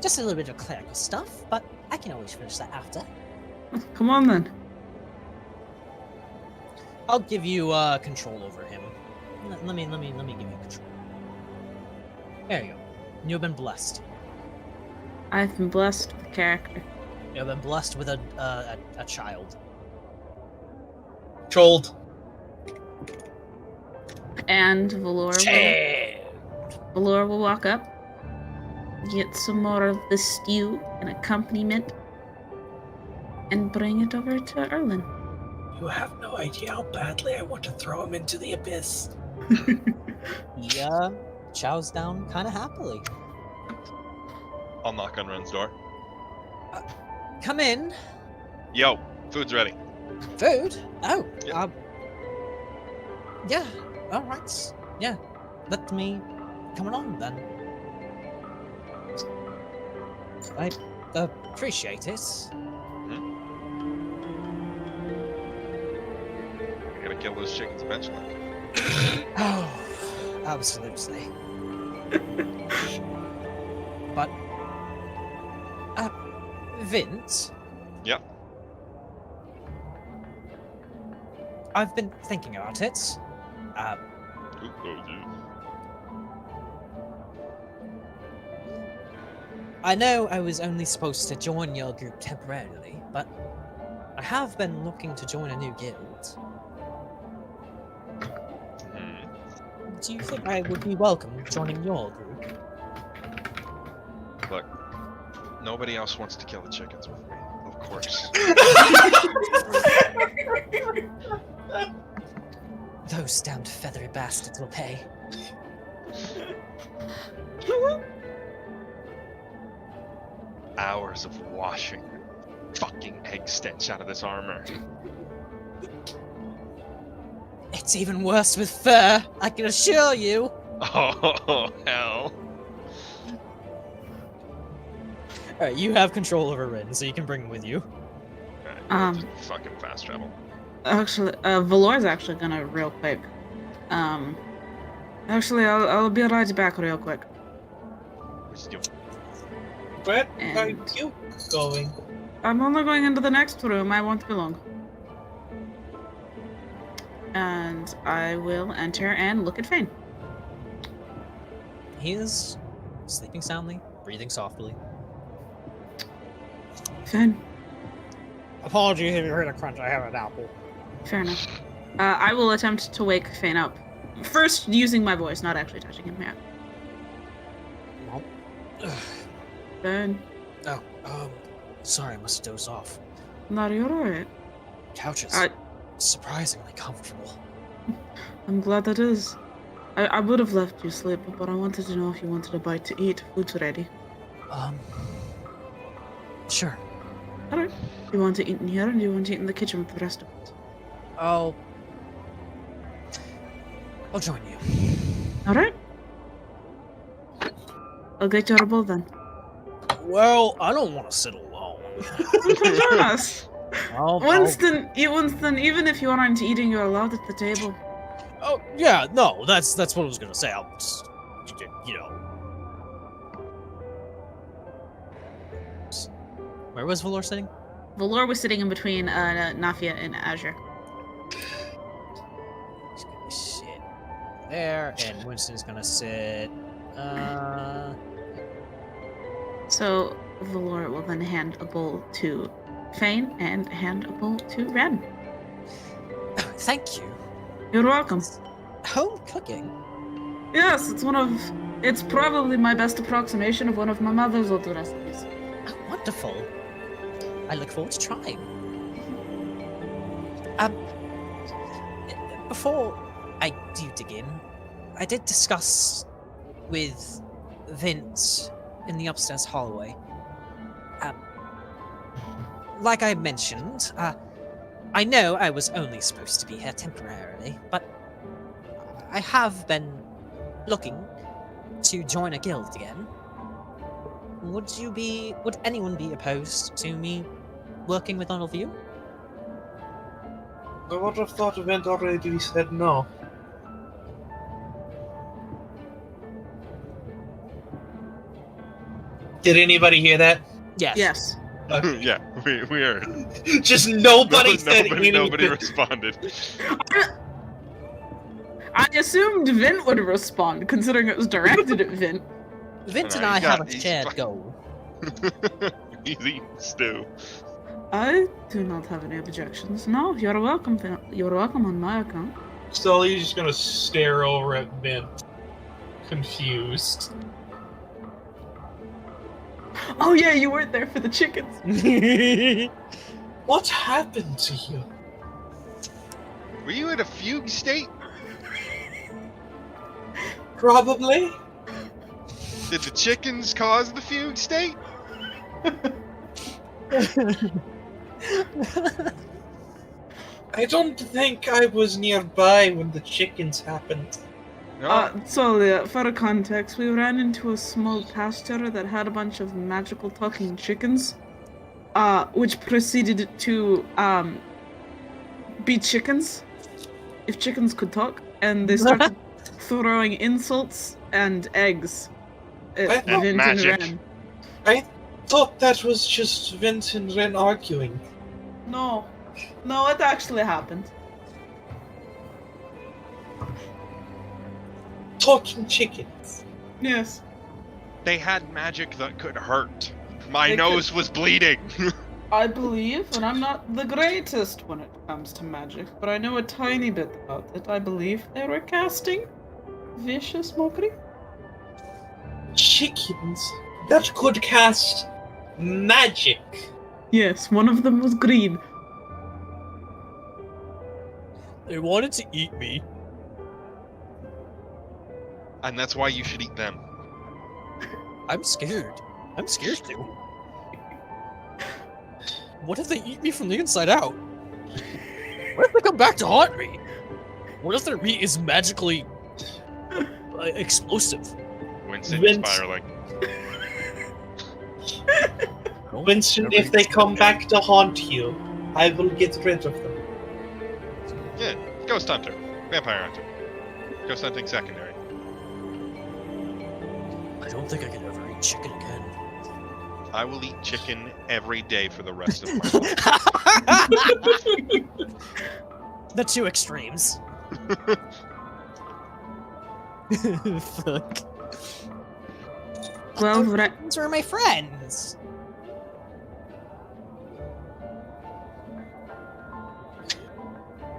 Just a little bit of clerical stuff, but I can always finish that after. Come on then. I'll give you control over him. Let me give you control. There you go. You've been blessed. I've been blessed with a character. You've been blessed with a child. Trolled. And Valor will walk up, get some more of the stew and accompaniment, and bring it over to Erlin. You have no idea how badly I want to throw him into the abyss. He chows down kind of happily. I'll knock on Ren's door. Come in. Yo, food's ready. Food? Oh, Yeah. Yeah, alright. Yeah, let me come along then. I appreciate it. You're gonna kill those chickens eventually. Oh, absolutely. But, Vint? Yep. I've been thinking about it. I know I was only supposed to join your group temporarily, but I have been looking to join a new guild. Do you think I would be welcome joining your group? Look, nobody else wants to kill the chickens with me, of course. Those damned feathery bastards will pay. Hours of washing fucking egg stench out of this armor. It's even worse with fur, I can assure you. Oh, hell. Alright, you have control over Rin, so you can bring him with you. Alright, fucking fast travel. Actually, Valor's actually gonna real quick. Actually, I'll be right back real quick. What's he doing? Where are And- you going? I'm only going into the next room. I won't be long. And I will enter and look at Fane. He is sleeping soundly, breathing softly. Fane, Apologies if you heard a crunch, I have an apple. fair enough. I will attempt to wake Fane up. First, using my voice, not actually touching him yet. Fane, Oh, sorry, I must have dozed off. no, you're alright. Couch is surprisingly comfortable. I'm glad that is. I would have left you sleep, but I wanted to know if you wanted a bite to eat. Food's ready. Sure. Alright. Do you want to eat in here, or do you want to eat in the kitchen for the rest of it? I'll join you. Alright. I'll get you a bowl then. Well, I don't want to sit alone. Come join us. I'll- Winston, even if you aren't eating, you're allowed at the table. Oh, yeah, no, that's what I was gonna say. I'll just, you know. Where was Valor sitting? Valor was sitting in between Nafia and Azure. He's gonna sit there, and Winston's gonna sit. So Valor will then hand a bowl to Fane and hand a bowl to Ren. Thank you. You're welcome. Home cooking. Yes, it's probably my best approximation of one of my mother's old recipes. Oh, wonderful. I look forward to trying. Before I do dig in, I did discuss with Vince in the upstairs hallway. Like I mentioned, I know I was only supposed to be here temporarily, but I have been looking to join a guild again. Would anyone be opposed to me working with all of you? I would have thought Vint already said no. Did anybody hear that? Yes. Yes. Yeah, we heard. Just nobody said anything. Nobody responded. I assumed Vint would respond, considering it was directed at Vint. Vince and Alright, I have a he's shared fine. goal. He's eating stew. I do not have any objections. No, you're welcome. You're welcome on my account. Stalia's just gonna stare over at Vint, confused. Oh yeah, you weren't there for the chickens. What happened to you? Were you in a fugue state? Probably. Did the chickens cause the fugue state? I don't think I was nearby when the chickens happened. No. Tsalia, for context, we ran into a small pasture that had a bunch of magical talking chickens, which proceeded to, be chickens, if chickens could talk, and they started throwing insults and eggs at And Vint and magic. Ren. I thought that was just Vint and Ren arguing. No, it actually happened. Talking chickens. Yes. They had magic that could hurt. My They nose was bleeding. I believe, and I'm not the greatest when it comes to magic, but I know a tiny bit about it. I believe they were casting vicious mockery. Chickens that could cast magic. Yes, one of them was green. They wanted to eat me. And that's why you should eat them. I'm scared. I'm scared too. What if they eat me from the inside out? What if they come back to haunt me? What if their meat is magically explosive? Winston Vince. spiraling. Winston, if they come back to haunt you, I will get rid of them. Yeah, Ghost Hunter. Vampire Hunter. Ghost Hunting secondary. I don't think I can ever eat chicken again. I will eat chicken every day for the rest of my life. The two extremes. Fuck. Well, Those were my friends.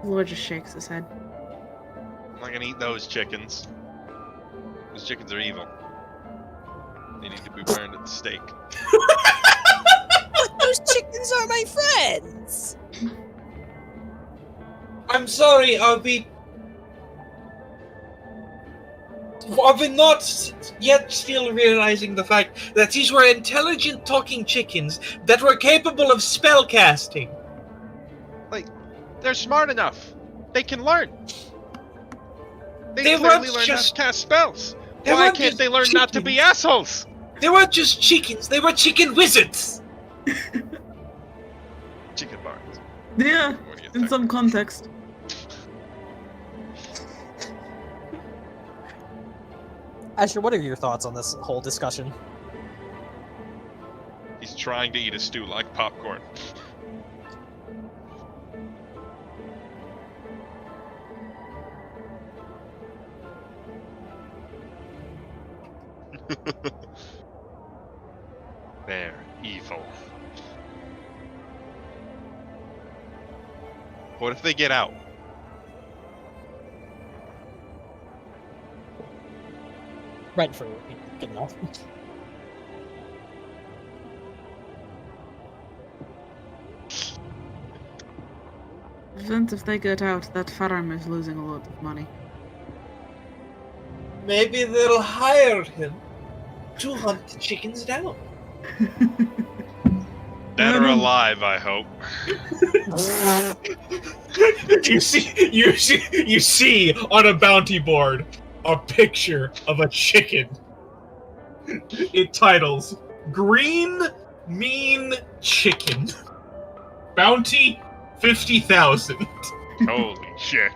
Lord just shakes his head. I'm not gonna eat those chickens. Those chickens are evil. They need to be burned at the stake. But those chickens are my friends. I'm sorry, are we not yet still realizing the fact that these were intelligent talking chickens that were capable of spell casting? They're smart enough. They can learn. They They clearly weren't learned just- how to cast spells. They Why weren't can't just they learn not to be chickens. assholes? They weren't just chickens, they were chicken wizards! Chicken barns. Yeah, What do you in think? some context. Asher, what are your thoughts on this whole discussion? He's trying to eat a stew like popcorn. They're evil. What if they get out? Right for getting off. Vint, if they get out, that farm is losing a lot of money. Maybe they'll hire him to hunt the chickens down. Dead or alive, I hope. You see on a bounty board a picture of a chicken. It titles Green Mean Chicken. Bounty 50,000. Holy shit.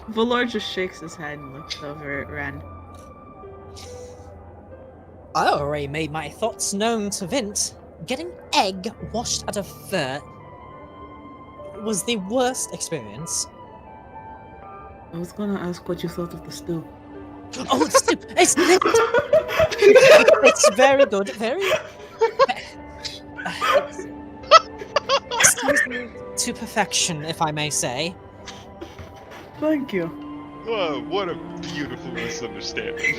Valor just shakes his head and looks over at Ren. I already made my thoughts known to Vint. Getting egg washed out of fur was the worst experience. I was gonna ask what you thought of the stew. Oh, it's it's very good, very. It's to perfection, if I may say. Thank you. Oh, what a beautiful misunderstanding.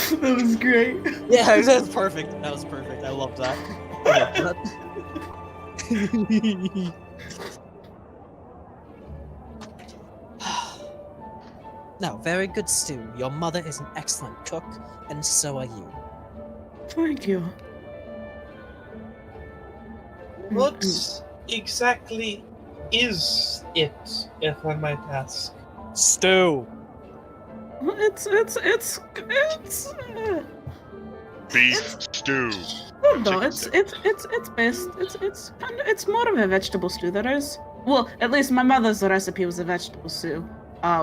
That was great. Yeah, that was perfect. That was perfect. I love that. I love that. Now, very good stew. Your mother is an excellent cook, and so are you. Thank you. What exactly is it, if I might ask? Stew. It's Beef stew. no, it's best. It's more of a vegetable stew. There is, well, at least my mother's recipe was a vegetable stew.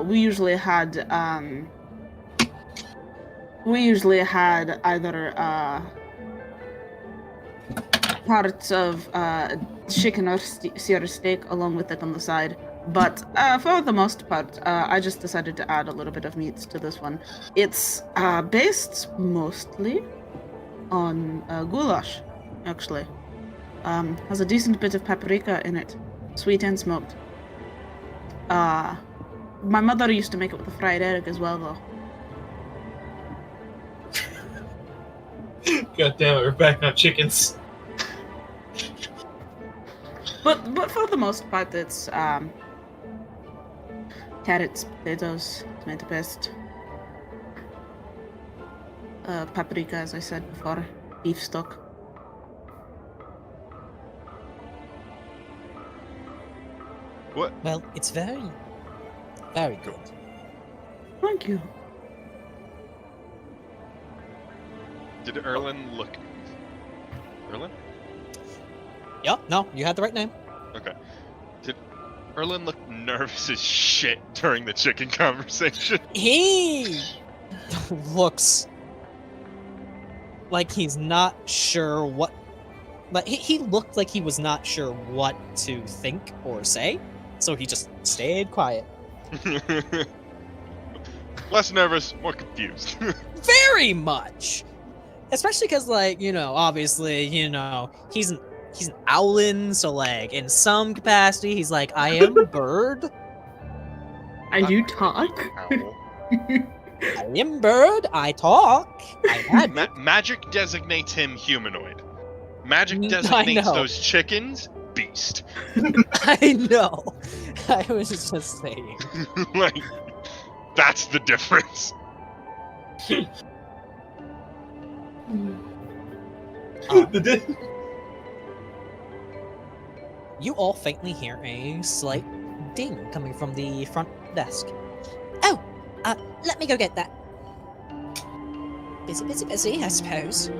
We usually had either parts of chicken or seared steak along with it on the side. But for the most part, I just decided to add a little bit of meat to this one. It's based mostly on goulash, actually. Has a decent bit of paprika in it, sweet and smoked. My mother used to make it with a fried egg as well, though. God damn it, we're back on chickens. But for the most part, it's carrots, potatoes, tomato paste, paprika, as I said before, beef stock. What? Well, it's very, very good. Thank you. Did Erlen look... Erlen? Yep, no, you had the right name. Okay. Did Erlen look nervous as shit during the chicken conversation? He looks like he's not sure what... But he looked like he was not sure what to think or say, so he just stayed quiet. Less nervous, more confused. Very much! Especially because, like, you know, obviously, you know, he's an owlin, so, like, in some capacity, he's like, I am a bird. And you talk? Owl. I am bird, I talk. I had Magic designates him humanoid. Magic I designates know. those chickens beast. I know. I was just saying. Like, that's the difference. You all faintly hear a slight ding coming from the front desk. Oh, let me go get that. Busy, I suppose.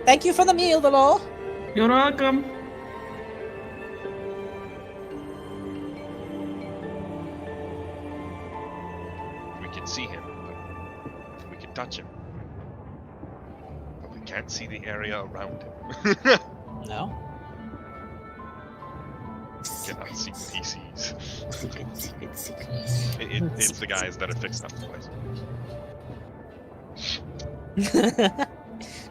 Thank you for the meal, Valor. You're welcome. We can see him, but we can touch him. But we can't see the area around him. No. Cannot see PCs. Secret. It's the guys that have fixed up the place.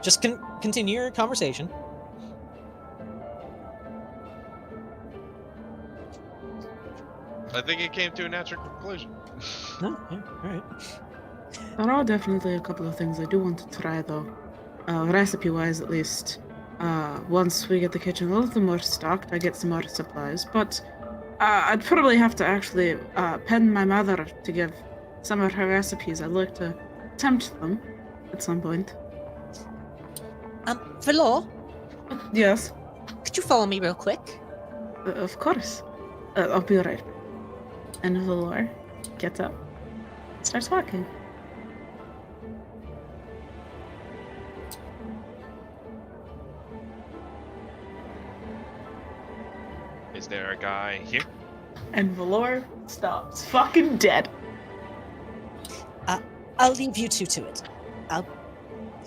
Just continue your conversation. I think it came to a natural conclusion. No, yeah, alright. There are definitely a couple of things I do want to try, though. Recipe-wise, at least. Once we get the kitchen a little more stocked, I get some more supplies. But I'd probably have to actually pen my mother to give some of her recipes. I'd like to attempt them at some point. Valor, Yes, could you follow me real quick? of course. I'll be right. And Valor gets up, starts walking. Is there a guy here? And Valor stops fucking dead. I'll leave you two to it. I'll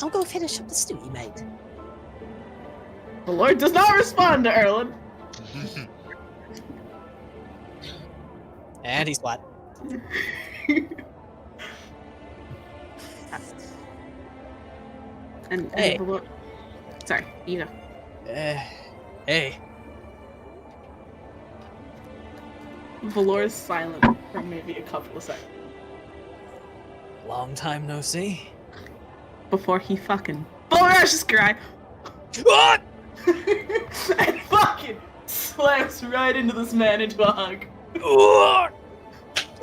go finish up the stew you made. Valor does not respond to Erlen. And he's flat. And Hey. Valor... Sorry, you go. Hey. Valor is silent for maybe a couple of seconds Long time no see. before he fucking bulrushes cry What? and fucking slams right into this man into a hug.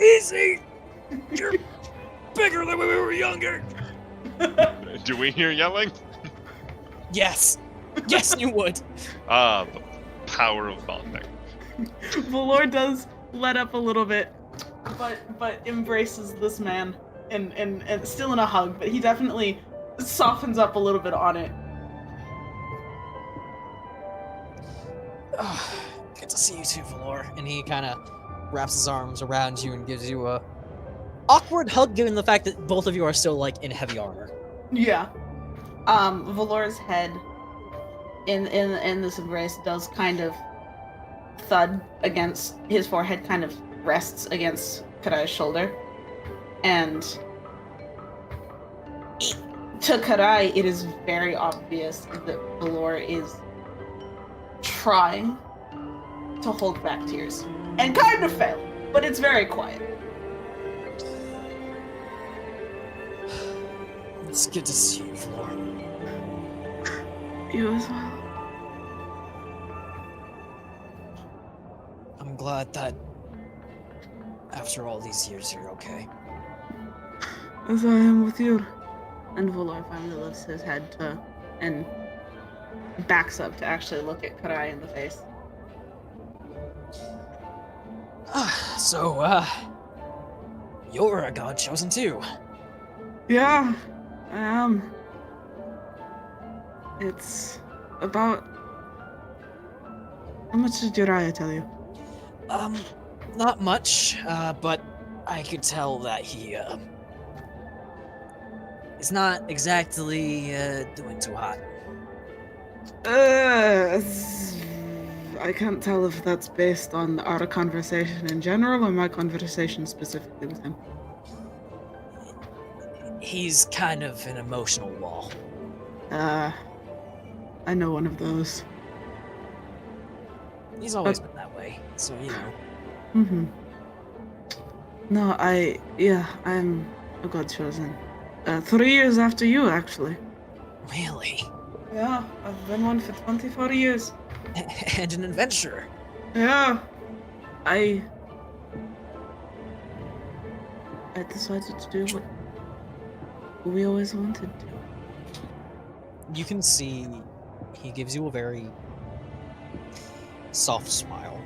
Easy! You're bigger than when we were younger! Do we hear yelling? Yes! Yes, you would! Ah, the power of bonding. Valor does let up a little bit, but embraces this man and still in a hug, but he definitely softens up a little bit on it. Good to see you too, Valor. And he kind of wraps his arms around you and gives you a awkward hug, given the fact that both of you are still like in heavy armor. Yeah. Valor's head in this embrace does kind of thud against his forehead, kind of rests against Karai's shoulder. And to Karai, it is very obvious that Valor is trying to hold back tears. And kind of fail, but it's very quiet. It's good to see you, Valor. You as well. I'm glad that after all these years you're okay. As I am with you. And Valor finally lifts his head and Backs up to actually look at Karai in the face. So, you're a god chosen too. Yeah, I am. It's about... How much did Uriah tell you? Not much, but I could tell that he, is not exactly, doing too hot. I can't tell if that's based on our conversation in general or my conversation specifically with him. He's kind of an emotional wall. I know one of those. He's always been that way, so you know. Mm-hmm. No, I'm a god chosen. 3 years after you, actually. Really? Yeah, I've been one for 24 years. And an adventurer. Yeah. I decided to do what we always wanted to. You can see he gives you a very soft smile.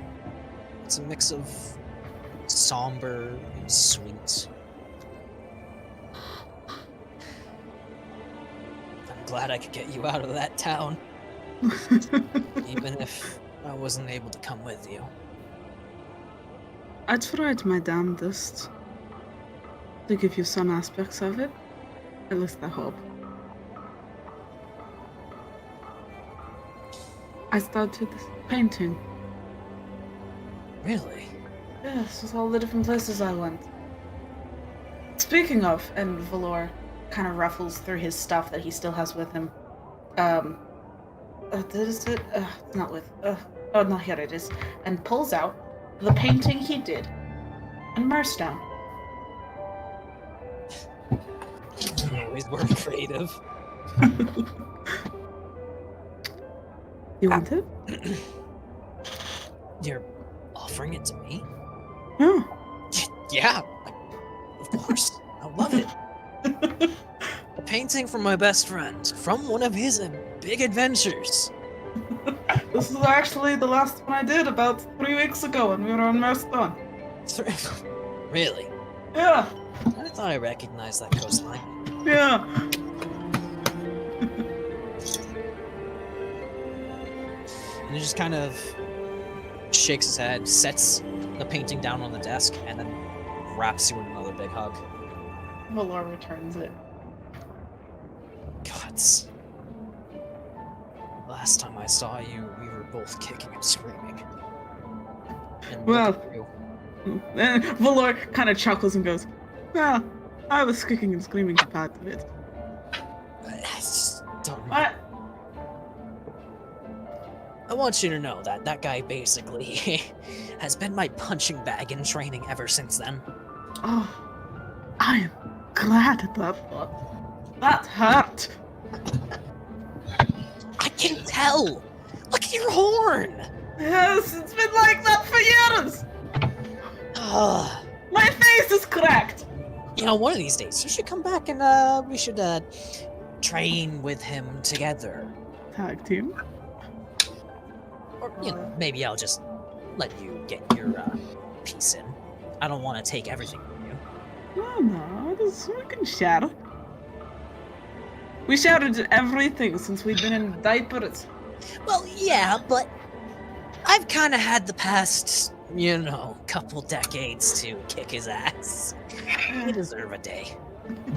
It's a mix of somber and sweet. I'm glad I could get you out of that town, even if I wasn't able to come with you. I tried my damnedest to give you some aspects of it. At least I hope. I started painting. Really? Yes, with all the different places I went. Speaking of, And Valor kind of ruffles through his stuff that he still has with him. Is it? Not with. Oh, no, here it is. And pulls out the painting he did and immersed down. Always work creative. you want it? You're offering it to me? Yeah. Yeah, of course. I love it. A painting from my best friend, from one of his big adventures. This is actually the last one I did about 3 weeks ago when we were on Marston. Really? Yeah. I thought I recognized that coastline. Yeah. And he just kind of shakes his head, sets the painting down on the desk, and then wraps you in another big hug. Valor returns it. Gods. Last time I saw you, we were both kicking and screaming. And Well- look at you. And Valor kind of chuckles and goes, well, I was kicking and screaming for part of it. I just don't. What? I want you to know that that guy basically has been my punching bag in training ever since then. Oh, I am glad that hurt. I can tell! Look at your horn! Yes, it's been like that for years. My face is cracked. You know, one of these days, you should come back and we should train with him together. Tag team. Or, you know, maybe I'll just let you get your piece in. I don't want to take everything from you. No, we can share. We shared everything since we've been in diapers. Well, yeah, but I've kind of had the past, you know, couple decades to kick his ass. You deserve a day.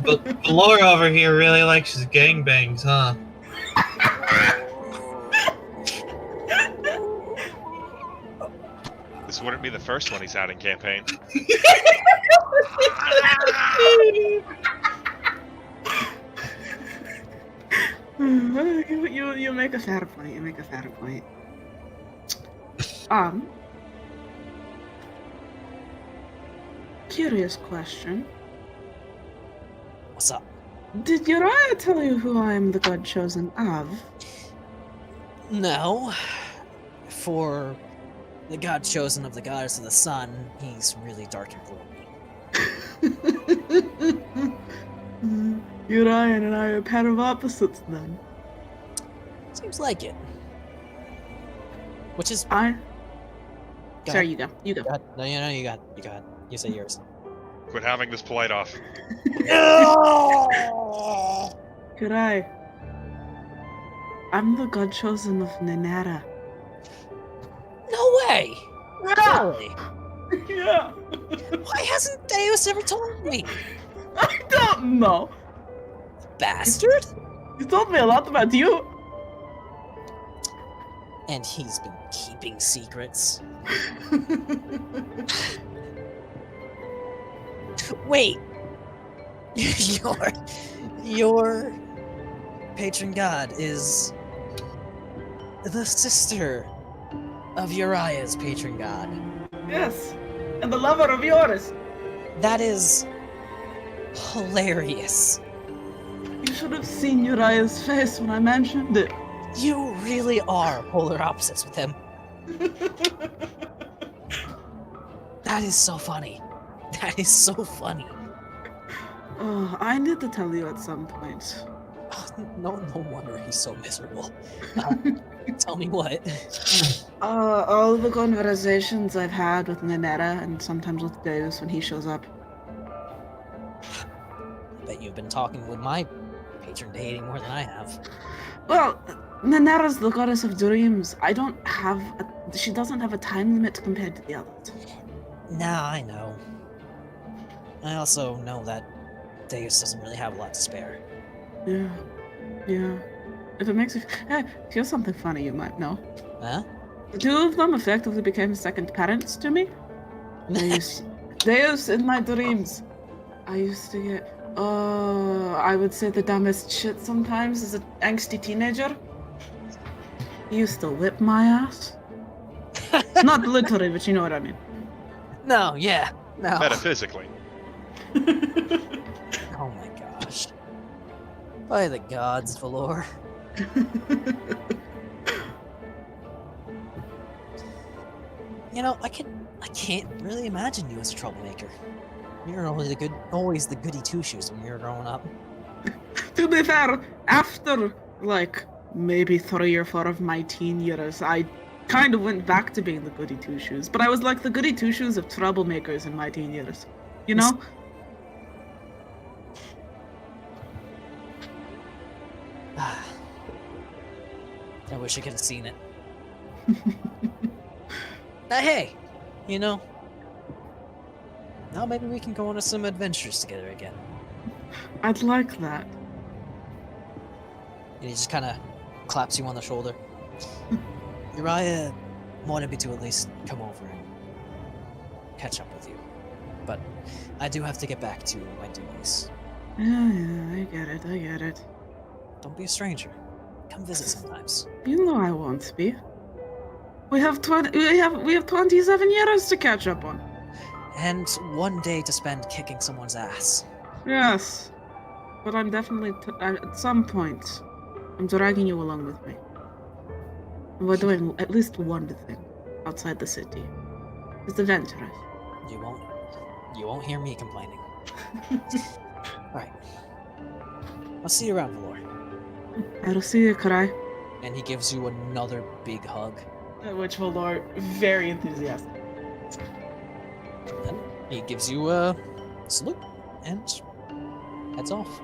But Valor over here really likes his gangbangs, huh? This wouldn't be the first one he's had in campaign. You make a fair point. You make a fair point. Curious question. What's up? Did Uriah tell you who I am the god chosen of? No. For the god chosen of the goddess of the sun, he's really dark and gloomy. Uriah and I are a pair of opposites then. Seems like it. Which is... Sorry, ahead. you go. You go. Go ahead. No, you got it. You say yours. Quit having this polite off. Uriah. I'm the god chosen of Nenara. No way! Really? Yeah. Why hasn't Deus ever told me? I don't know. Bastard! He told me a lot about you. And he's been keeping secrets. Wait! Your patron god is the sister of Uriah's patron god. Yes, and the lover of yours. That is hilarious. You should have seen Uriah's face when I mentioned it. You really are polar opposites with him. That is so funny. That is so funny. Oh, I need to tell you at some point. No wonder he's so miserable. Tell me what. All the conversations I've had with Nenera and sometimes with Deus when he shows up. I bet you've been talking with my patron deity more than I have. Well, Nenera's the goddess of dreams. She doesn't have a time limit compared to the others. Nah, I know. I also know that Deus doesn't really have a lot to spare. Yeah. If it makes you... Hey, here's something funny you might know. Huh? The two of them effectively became second parents to me. Deus in my dreams. I used to get... I would say the dumbest shit sometimes as an angsty teenager. He used to whip my ass. Not literally, but you know what I mean. No, yeah. No. Metaphysically. Oh my gosh. By the gods, Valor. You know, I can't really imagine you as a troublemaker. You're always the goody two-shoes when you were growing up. To be fair, after, maybe 3 or 4 of my teen years, I kind of went back to being the goody two-shoes. But I was like the goody two-shoes of troublemakers in my teen years. You know? I wish I could have seen it. Hey, you know, now maybe we can go on some adventures together again. I'd like that. And he just kind of claps you on the shoulder. Uriah wanted me to at least come over and catch up with you. But I do have to get back to my duties. Yeah, I get it. Don't be a stranger. Come visit sometimes. You know I won't be. We have 27 years to catch up on. And 1 day to spend kicking someone's ass. Yes. But I'm definitely, at some point, I'm dragging you along with me. And we're doing at least one thing outside the city. It's adventurous. You won't hear me complaining. Alright. I'll see you around, Valor. I'll see you, Karai. And he gives you another big hug. Which Valor very enthusiastic. Then he gives you a salute and heads off.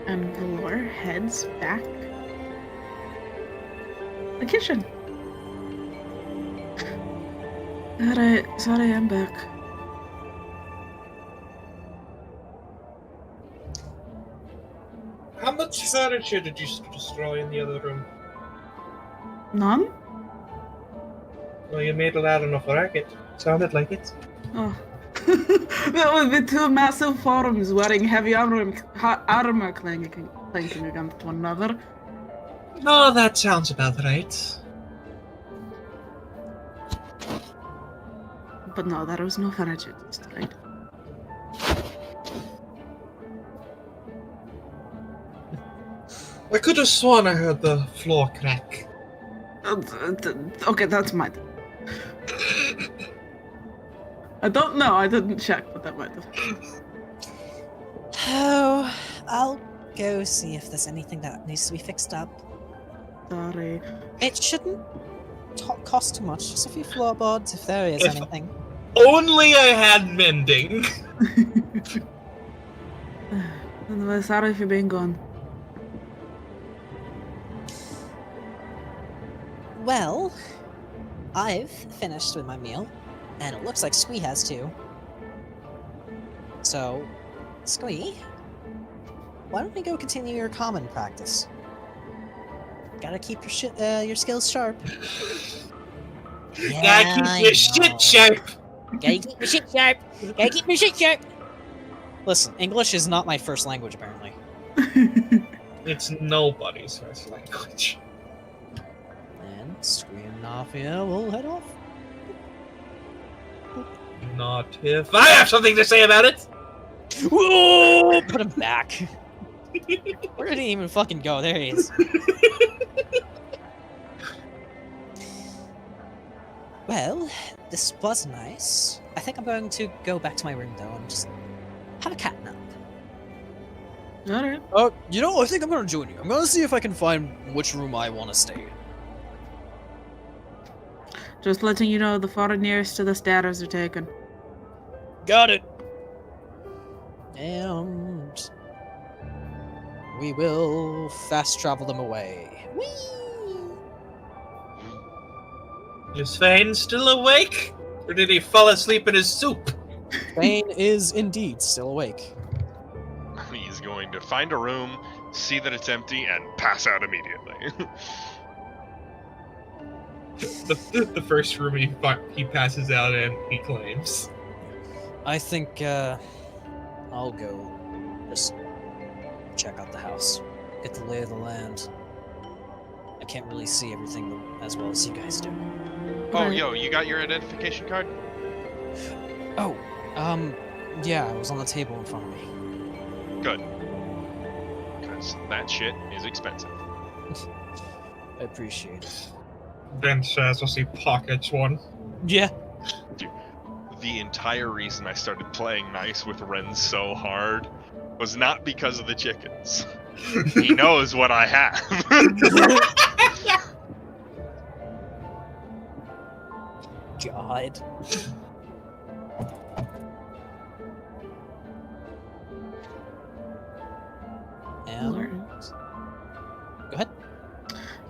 And Valor heads back the kitchen. Sorry, I'm back. How much furniture did you destroy in the other room? None? Well, you made a loud enough racket. Sounded like it. Oh. That would be two massive forms wearing heavy armor clanking against one another. No, that sounds about right. But no, there was no furniture destroyed. I could have sworn I heard the floor crack. Okay, that's mine. I don't know, I didn't check, but that might have. Oh, I'll go see if there's anything that needs to be fixed up. Sorry. It shouldn't cost too much, just a few floorboards if there is anything. Only I had mending. Anyway, sorry for being gone. Well, I've finished with my meal, and it looks like Squee has too. So, Squee, why don't we go continue your common practice? Gotta keep your skills sharp. Gotta keep your shit sharp. Gotta keep your shit sharp. Gotta keep your shit sharp. Listen, English is not my first language, apparently. It's nobody's first language. And Squee and Nafia will head off. Not if I have something to say about it. Whoa! Put him back. Where did he even fucking go? There he is. Well, this was nice. I think I'm going to go back to my room though and just have a cat nap. Alright. You know, I think I'm gonna join you. I'm gonna see if I can find which room I want to stay in. Just letting you know the far nearest to the stairs are taken. Got it. And we will fast travel them away. Whee! Is Thane still awake? Or did he fall asleep in his soup? Thane is indeed still awake. He's going to find a room, see that it's empty, and pass out immediately. The first room he passes out in, he claims. I think I'll go just check out the house, get the lay of the land. I can't really see everything as well as you guys do. Oh, yo, you got your identification card? Oh, yeah, it was on the table in front of me. Good. Because that shit is expensive. I appreciate it. Ben says as he pockets one. Yeah. Dude, the entire reason I started playing nice with Ren so hard was not because of the chickens. He knows what I have. God. And go ahead.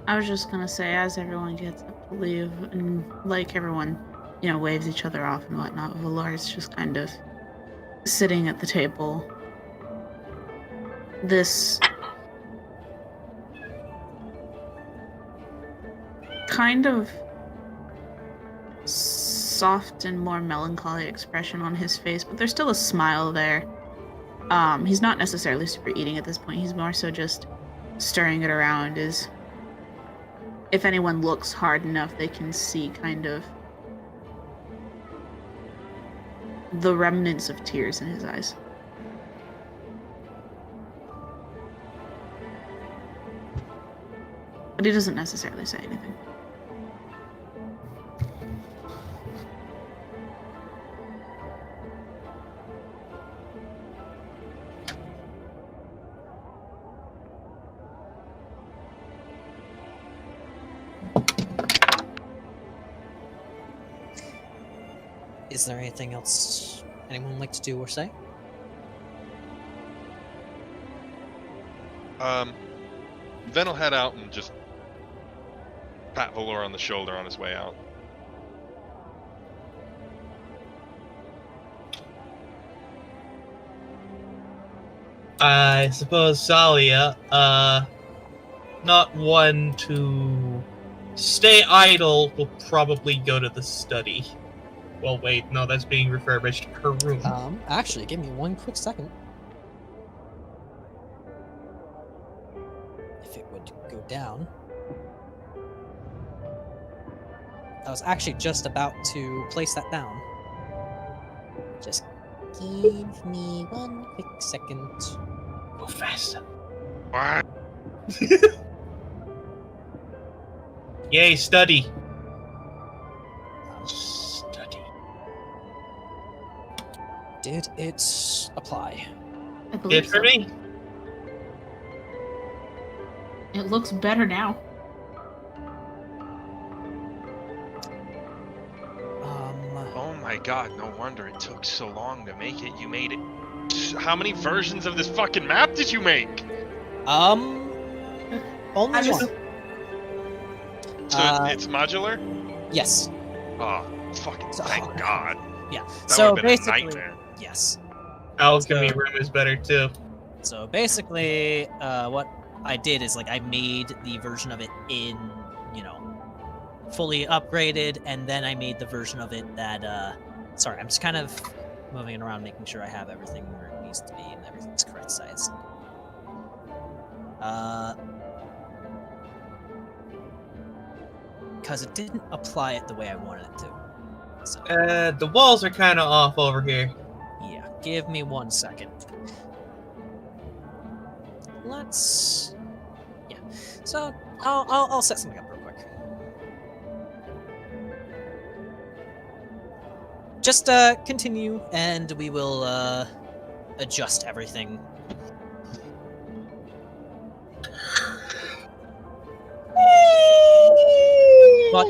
I was just gonna say, as everyone gets up to leave, and like everyone, you know, waves each other off and whatnot, Valor's just kind of sitting at the table. This kind of soft and more melancholy expression on his face, but there's still a smile there. He's not necessarily super eating at this point, he's more so just stirring it around. if anyone looks hard enough, they can see kind of the remnants of tears in his eyes. But he doesn't necessarily say anything. Is there anything else anyone would like to do or say? Then I'll head out and just pat Valor on the shoulder on his way out. I suppose Tsalia, not one to stay idle, will probably go to the study. Well, wait, no, that's being refurbished. Her room. Actually, give me one quick second. If it would go down. I was actually just about to place that down. Just give me one quick second. Go faster. What? Yay, study. Did it apply? I believe Good for me. It looks better now. Oh my god, no wonder it took so long to make it. You made it. How many versions of this fucking map did you make? Only one. So it's modular? Yes. Oh, fucking thank god. Yeah. That So would've been a basically, nightmare. yes. Alchemy room is better too. So basically, what I did is like I made the version of it in, fully upgraded, and then I made the version of it that. Sorry, I'm just kind of moving it around, making sure I have everything where it needs to be and everything's correct size. Because it didn't apply it the way I wanted it to. So. The walls are kind of off over here. Yeah, give me 1 second. Let's. Yeah. So I'll set something up real quick. Just continue, and we will adjust everything. But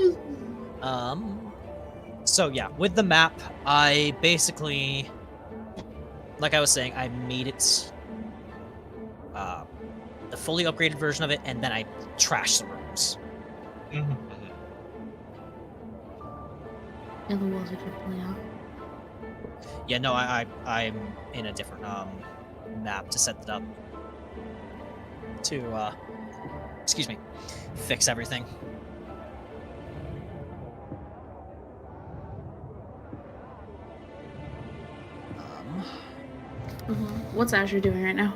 so yeah, with the map, I basically, like I was saying, I made it the fully upgraded version of it, and then I trashed the rooms. Mm-hmm. Yeah, the walls are definitely off. Yeah, no, I'm in a different map to set that up to excuse me, fix everything. What's Azure doing right now?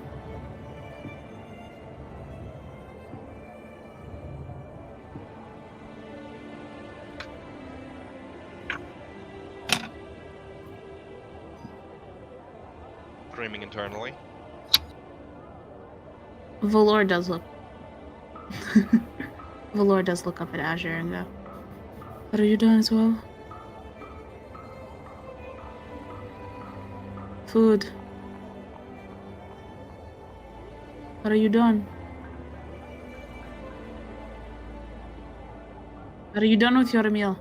Screaming internally. Valor does look. Valor does look up at Azure and go, "What are you doing as well? Food. What are you doing? Are you done with your meal?"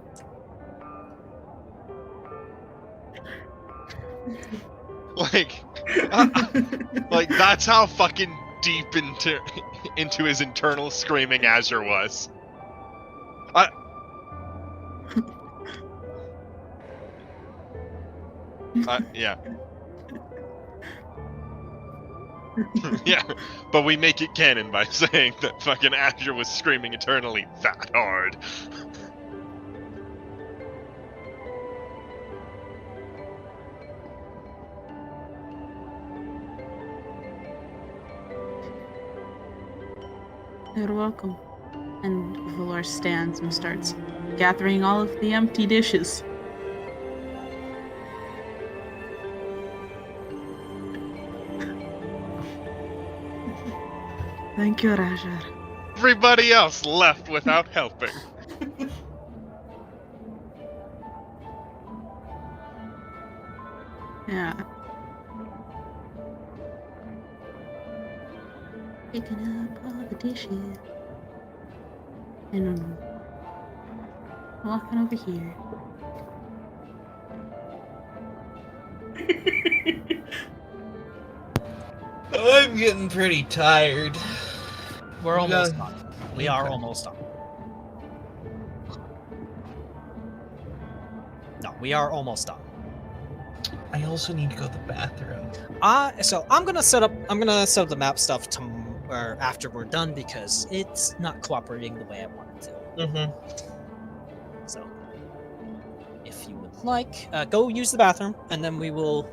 Like that's how fucking deep into his internal screaming Azure was. Yeah. Yeah, but we make it canon by saying that fucking Azure was screaming eternally that hard. You're welcome. And Valor stands and starts gathering all of the empty dishes. Thank you, Raja. Everybody else left without helping. Yeah. Picking up all the dishes. I don't know. Walking over here. I'm getting pretty tired. We're You almost got- done. We are Okay. almost done. No, we are almost done. I also need to go to the bathroom. So I'm gonna set up the map stuff or after we're done because it's not cooperating the way I want it to. Mm-hmm. So if you would like, go use the bathroom and then we will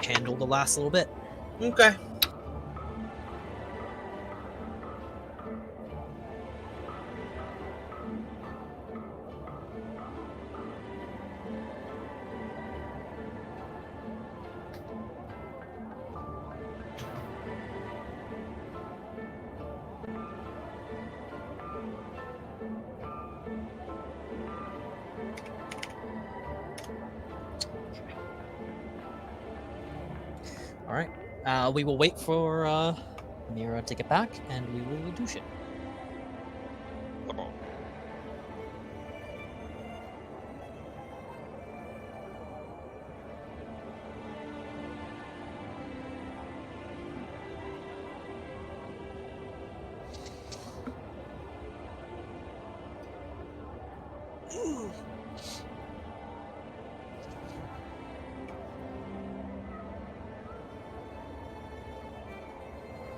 handle the last little bit. Okay. All right. We will wait for Myra to get back and we will do shit. Come on.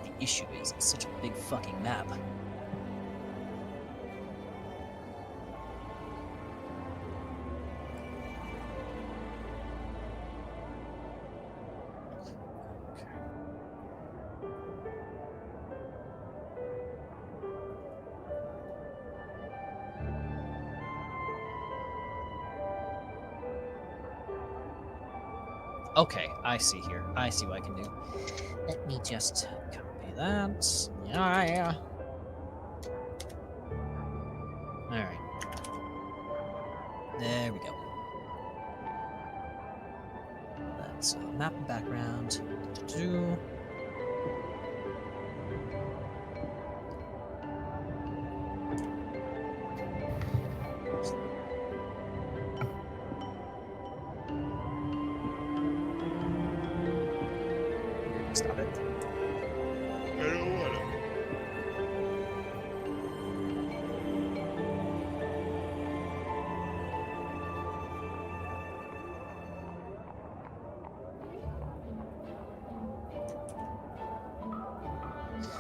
The issue is it's such a big fucking map. Okay, I see here. I see what I can do. Let me just copy that. Yeah. Alright. There we go. Let's map and background. Stop it. I don't want it.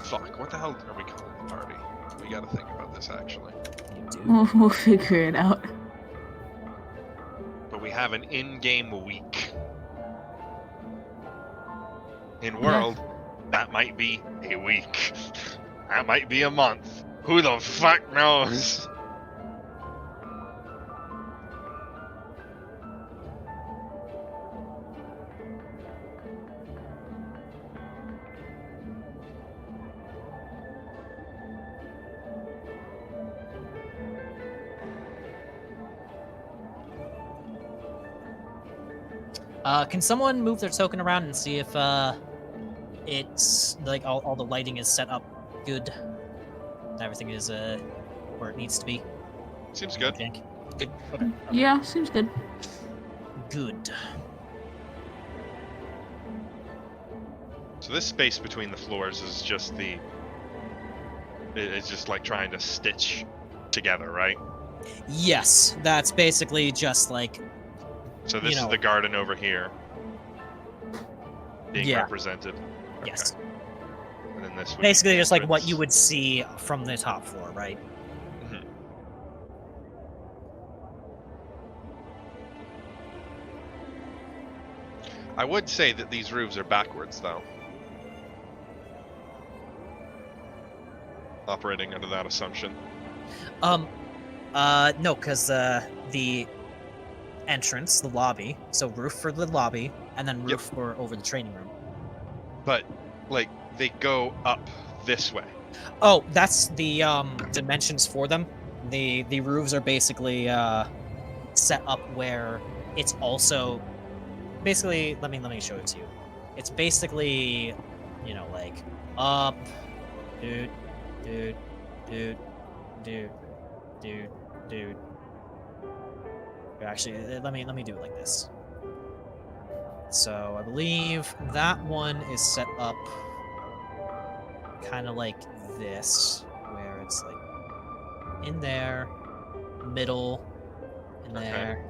Fuck, what the hell are we calling the party? We gotta think about this, actually. You do. We'll figure it out. But we have an in-game week. In world, that might be a week. That might be a month. Who the fuck knows? Can someone move their token around and see if it's like all the lighting is set up good? Everything is where it needs to be. Seems good. Good. Okay. Yeah, seems good. Good. So this space between the floors is just it's just like trying to stitch together, right? Yes, that's basically just like So this You is know. the garden over here being Yeah. represented. Okay. yes, And then this would be basically the just like what entrance. you would see from the top floor, right? Mhm. I would say that these roofs are backwards, though. operating under that assumption. No, because the entrance, the lobby, so roof for the lobby, and then roof for over the training room. But, like, they go up this way. Oh, that's the dimensions for them. The roofs are basically set up where it's also basically. Let me show it to you. It's basically, you know, like up, dude. Actually, let me do it like this. So I believe that one is set up kind of like this, where it's like in there, middle, in there.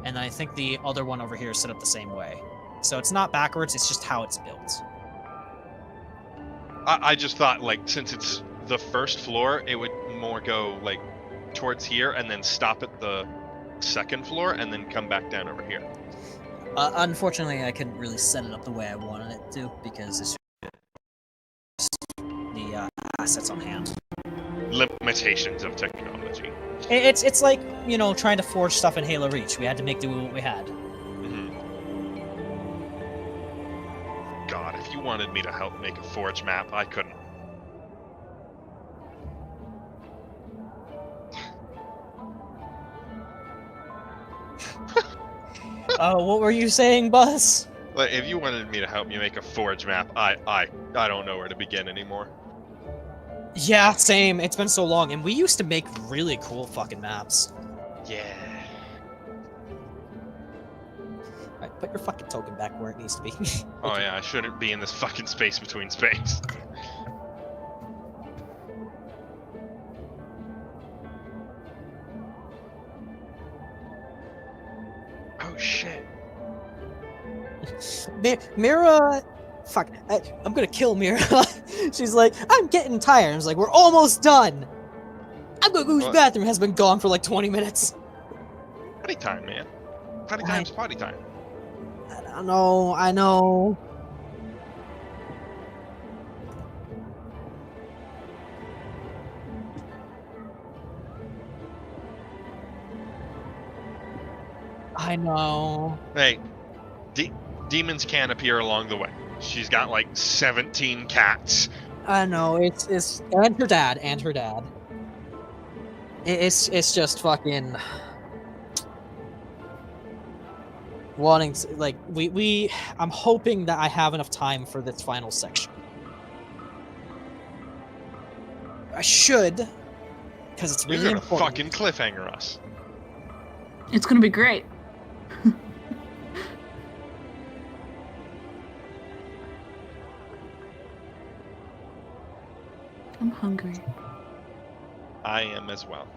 And I think the other one over here is set up the same way. So it's not backwards, it's just how it's built. I just thought, like, since it's the first floor, it would more go, like, towards here and then stop at the second floor and then come back down over here. Unfortunately, I couldn't really set it up the way I wanted it to, because it's just the assets on hand. Limitations of technology. It's like, you know, trying to forge stuff in Halo Reach. We had to make do with what we had. God, if you wanted me to help make a forge map, I couldn't. What were you saying, Buzz? Like, if you wanted me to help you make a forge map, I don't know where to begin anymore. Yeah, same. It's been so long, and we used to make really cool fucking maps. Yeah. Alright, put your fucking token back where it needs to be. Oh yeah, I shouldn't be in this fucking space between space. Oh shit. Myra... Fuck, I'm gonna kill Myra. She's like, I'm getting tired. I was like, we're almost done. I'm gonna go use the bathroom. Has been gone for like 20 minutes. Potty time, man. Potty time's potty time. I know. I know. Hey, demons can appear along the way. She's got like 17 cats. I know. It's and her dad. It's just fucking wanting to, like, I'm hoping that I have enough time for this final section. I should, because it's really You're gonna important. fucking cliffhanger us. It's gonna be great. I'm hungry. I am as well.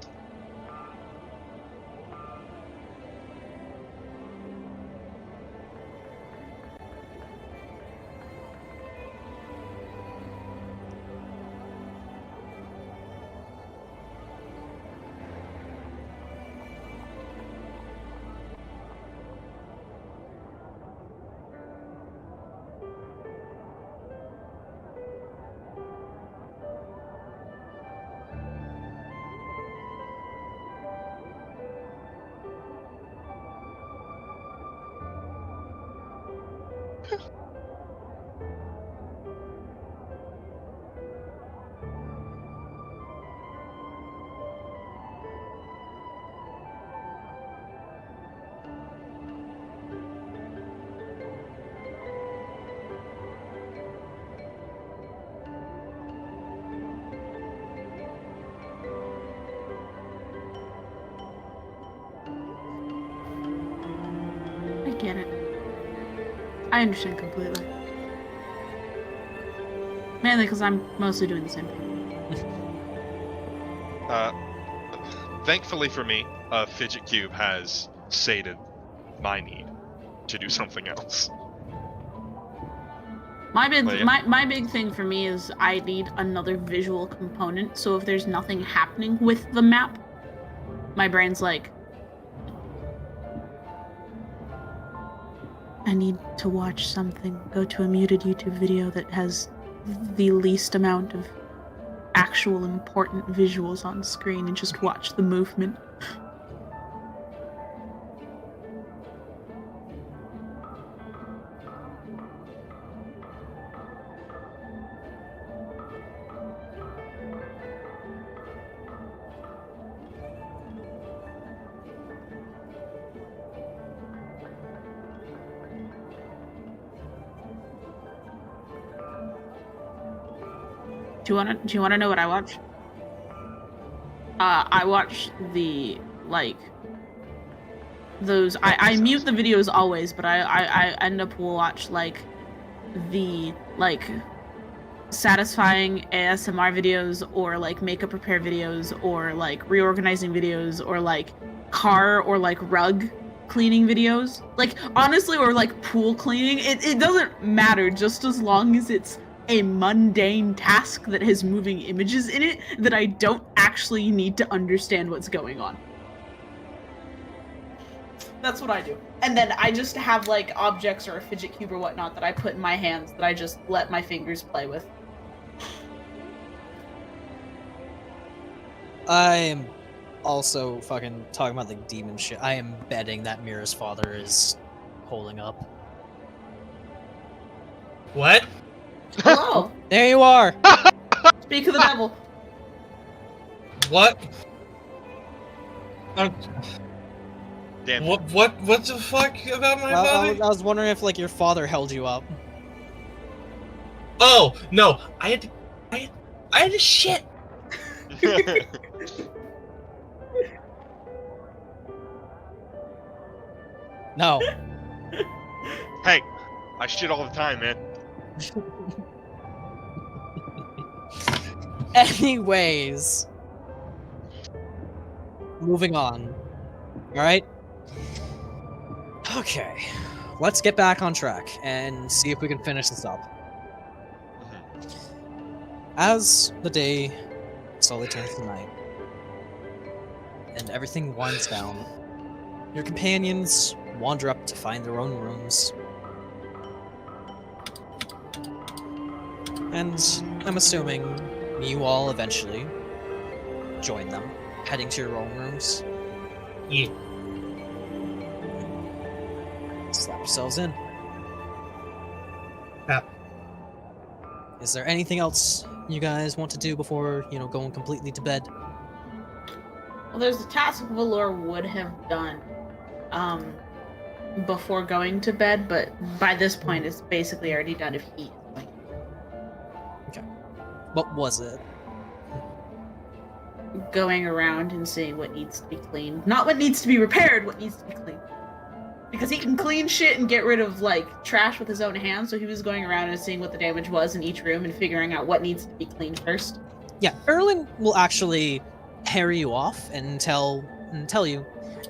Get it. I understand completely. Mainly because I'm mostly doing the same thing. Thankfully for me, a fidget cube has sated my need to do something else. My big thing for me is I need another visual component. So if there's nothing happening with the map, my brain's like, I need to watch something. Go to a muted YouTube video that has the least amount of actual important visuals on screen and just watch the movement. Do you wanna know what I watch? I watch the those. I mute the videos always, but I end up watch the satisfying ASMR videos, or makeup repair videos, or reorganizing videos, or car or rug cleaning videos. Honestly, or pool cleaning. It doesn't matter, just as long as it's a mundane task that has moving images in it that I don't actually need to understand what's going on. That's what I do. And then I just have objects or a fidget cube or whatnot that I put in my hands that I just let my fingers play with. I am also fucking talking about demon shit. I am betting that Myra's father is holding up. What? Hello. There you are. Speak of the devil. What? Damn. What the fuck about my father? I was wondering if your father held you up. Oh no, I had to shit. No. Hey, I shit all the time, man. Anyways, moving on. Alright? Okay. Let's get back on track and see if we can finish this up. As the day slowly turns to night, and everything winds down, your companions wander up to find their own rooms. And I'm assuming you all eventually join them, heading to your own rooms. Yeah. Slap yourselves in. Yeah. Is there anything else you guys want to do before, going completely to bed? Well, there's a task Valor would have done before going to bed, but by this point it's basically already done if he is going. Okay. What was it? Going around and seeing what needs to be cleaned. Not what needs to be repaired, what needs to be cleaned. Because he can clean shit and get rid of, trash with his own hands, so he was going around and seeing what the damage was in each room and figuring out what needs to be cleaned first. Yeah, Erlen will actually harry you off and tell you,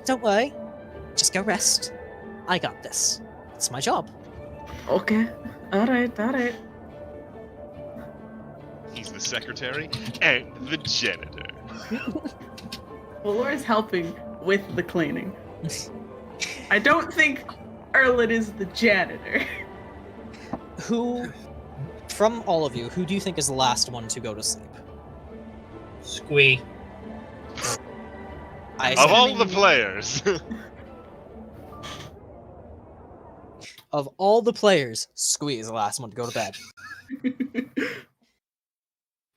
don't worry, just go rest. I got this. It's my job. Okay. Alright. He's the secretary and the janitor. Valor is helping with the cleaning. I don't think Erlen is the janitor. Who, from all of you, who do you think is the last one to go to sleep? Squee. Of all the players. Of all the players, Squee is the last one to go to bed.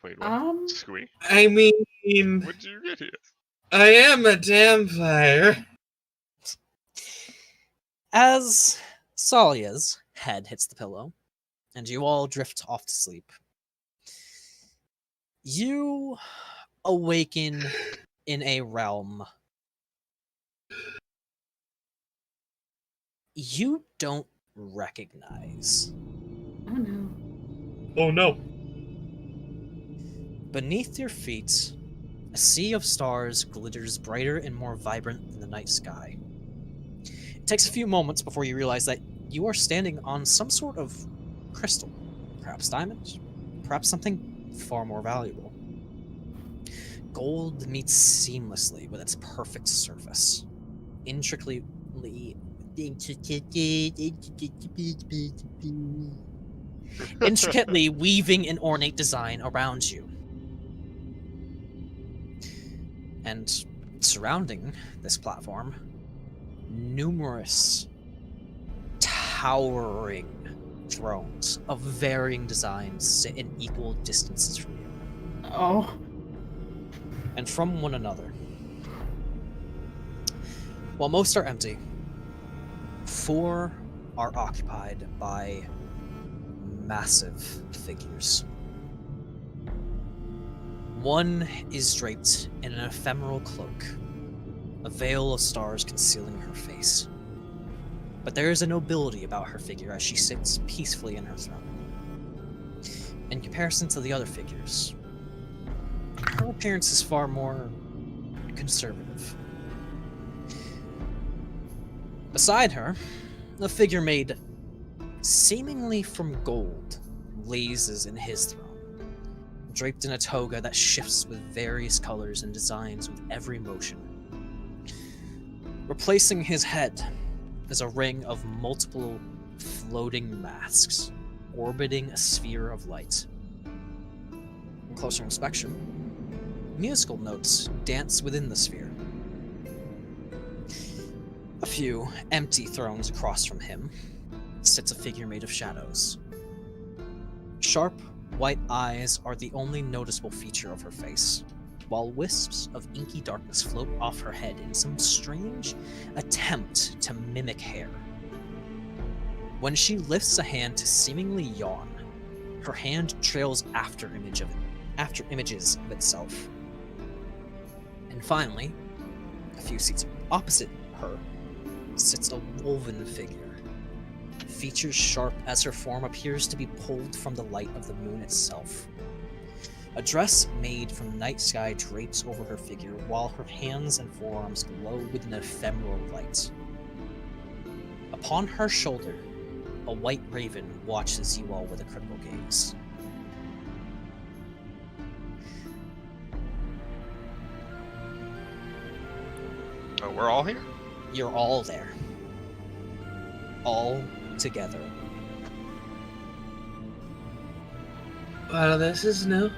Wait, what? Squee? I mean, What did you get here? I am a vampire. As Tsalia's head hits the pillow, and you all drift off to sleep, you awaken in a realm you don't recognize. Oh no. Oh no. Beneath your feet, a sea of stars glitters brighter and more vibrant than the night sky. It takes a few moments before you realize that you are standing on some sort of crystal. Perhaps diamond, perhaps something far more valuable. Gold meets seamlessly with its perfect surface, intricately intricately weaving an ornate design around you. And surrounding this platform, numerous towering thrones of varying designs sit in equal distances from you. Oh. And from one another. While most are empty, 4 are occupied by massive figures. One is draped in an ephemeral cloak, a veil of stars concealing her face. But there is a nobility about her figure as she sits peacefully in her throne. In comparison to the other figures, her appearance is far more conservative. Beside her, a figure made seemingly from gold blazes in his throne, draped in a toga that shifts with various colors and designs with every motion. Replacing his head is a ring of multiple floating masks, orbiting a sphere of light. On closer inspection, musical notes dance within the sphere. A few empty thrones across from him sits a figure made of shadows. Sharp, white eyes are the only noticeable feature of her face, while wisps of inky darkness float off her head in some strange attempt to mimic hair. When she lifts a hand to seemingly yawn, her hand trails after images of itself. And finally, a few seats opposite her, sits a woven figure. Features sharp as her form appears to be pulled from the light of the moon itself. A dress made from night sky drapes over her figure, while her hands and forearms glow with an ephemeral light. Upon her shoulder, a white raven watches you all with a critical gaze. Oh, we're all here? You're all there. All together. Well, this is new.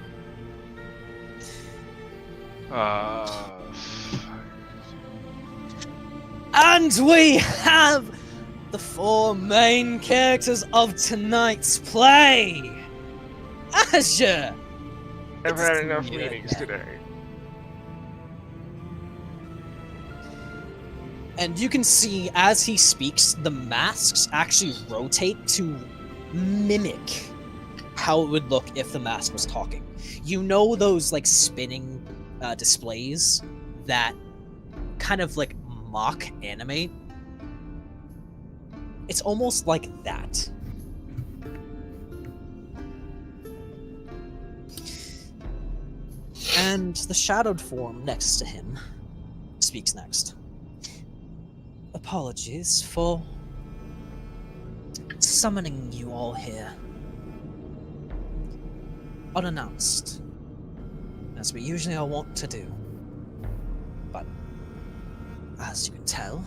And we have the 4 main characters of tonight's play. Azure! I've had enough you meetings again. today. And you can see, as he speaks, the masks actually rotate to mimic how it would look if the mask was talking. You know those, like, spinning displays that kind of, like, mock animate? It's almost like that. And the shadowed form next to him speaks next. Apologies for summoning you all here unannounced, as we usually are wont to do. But as you can tell,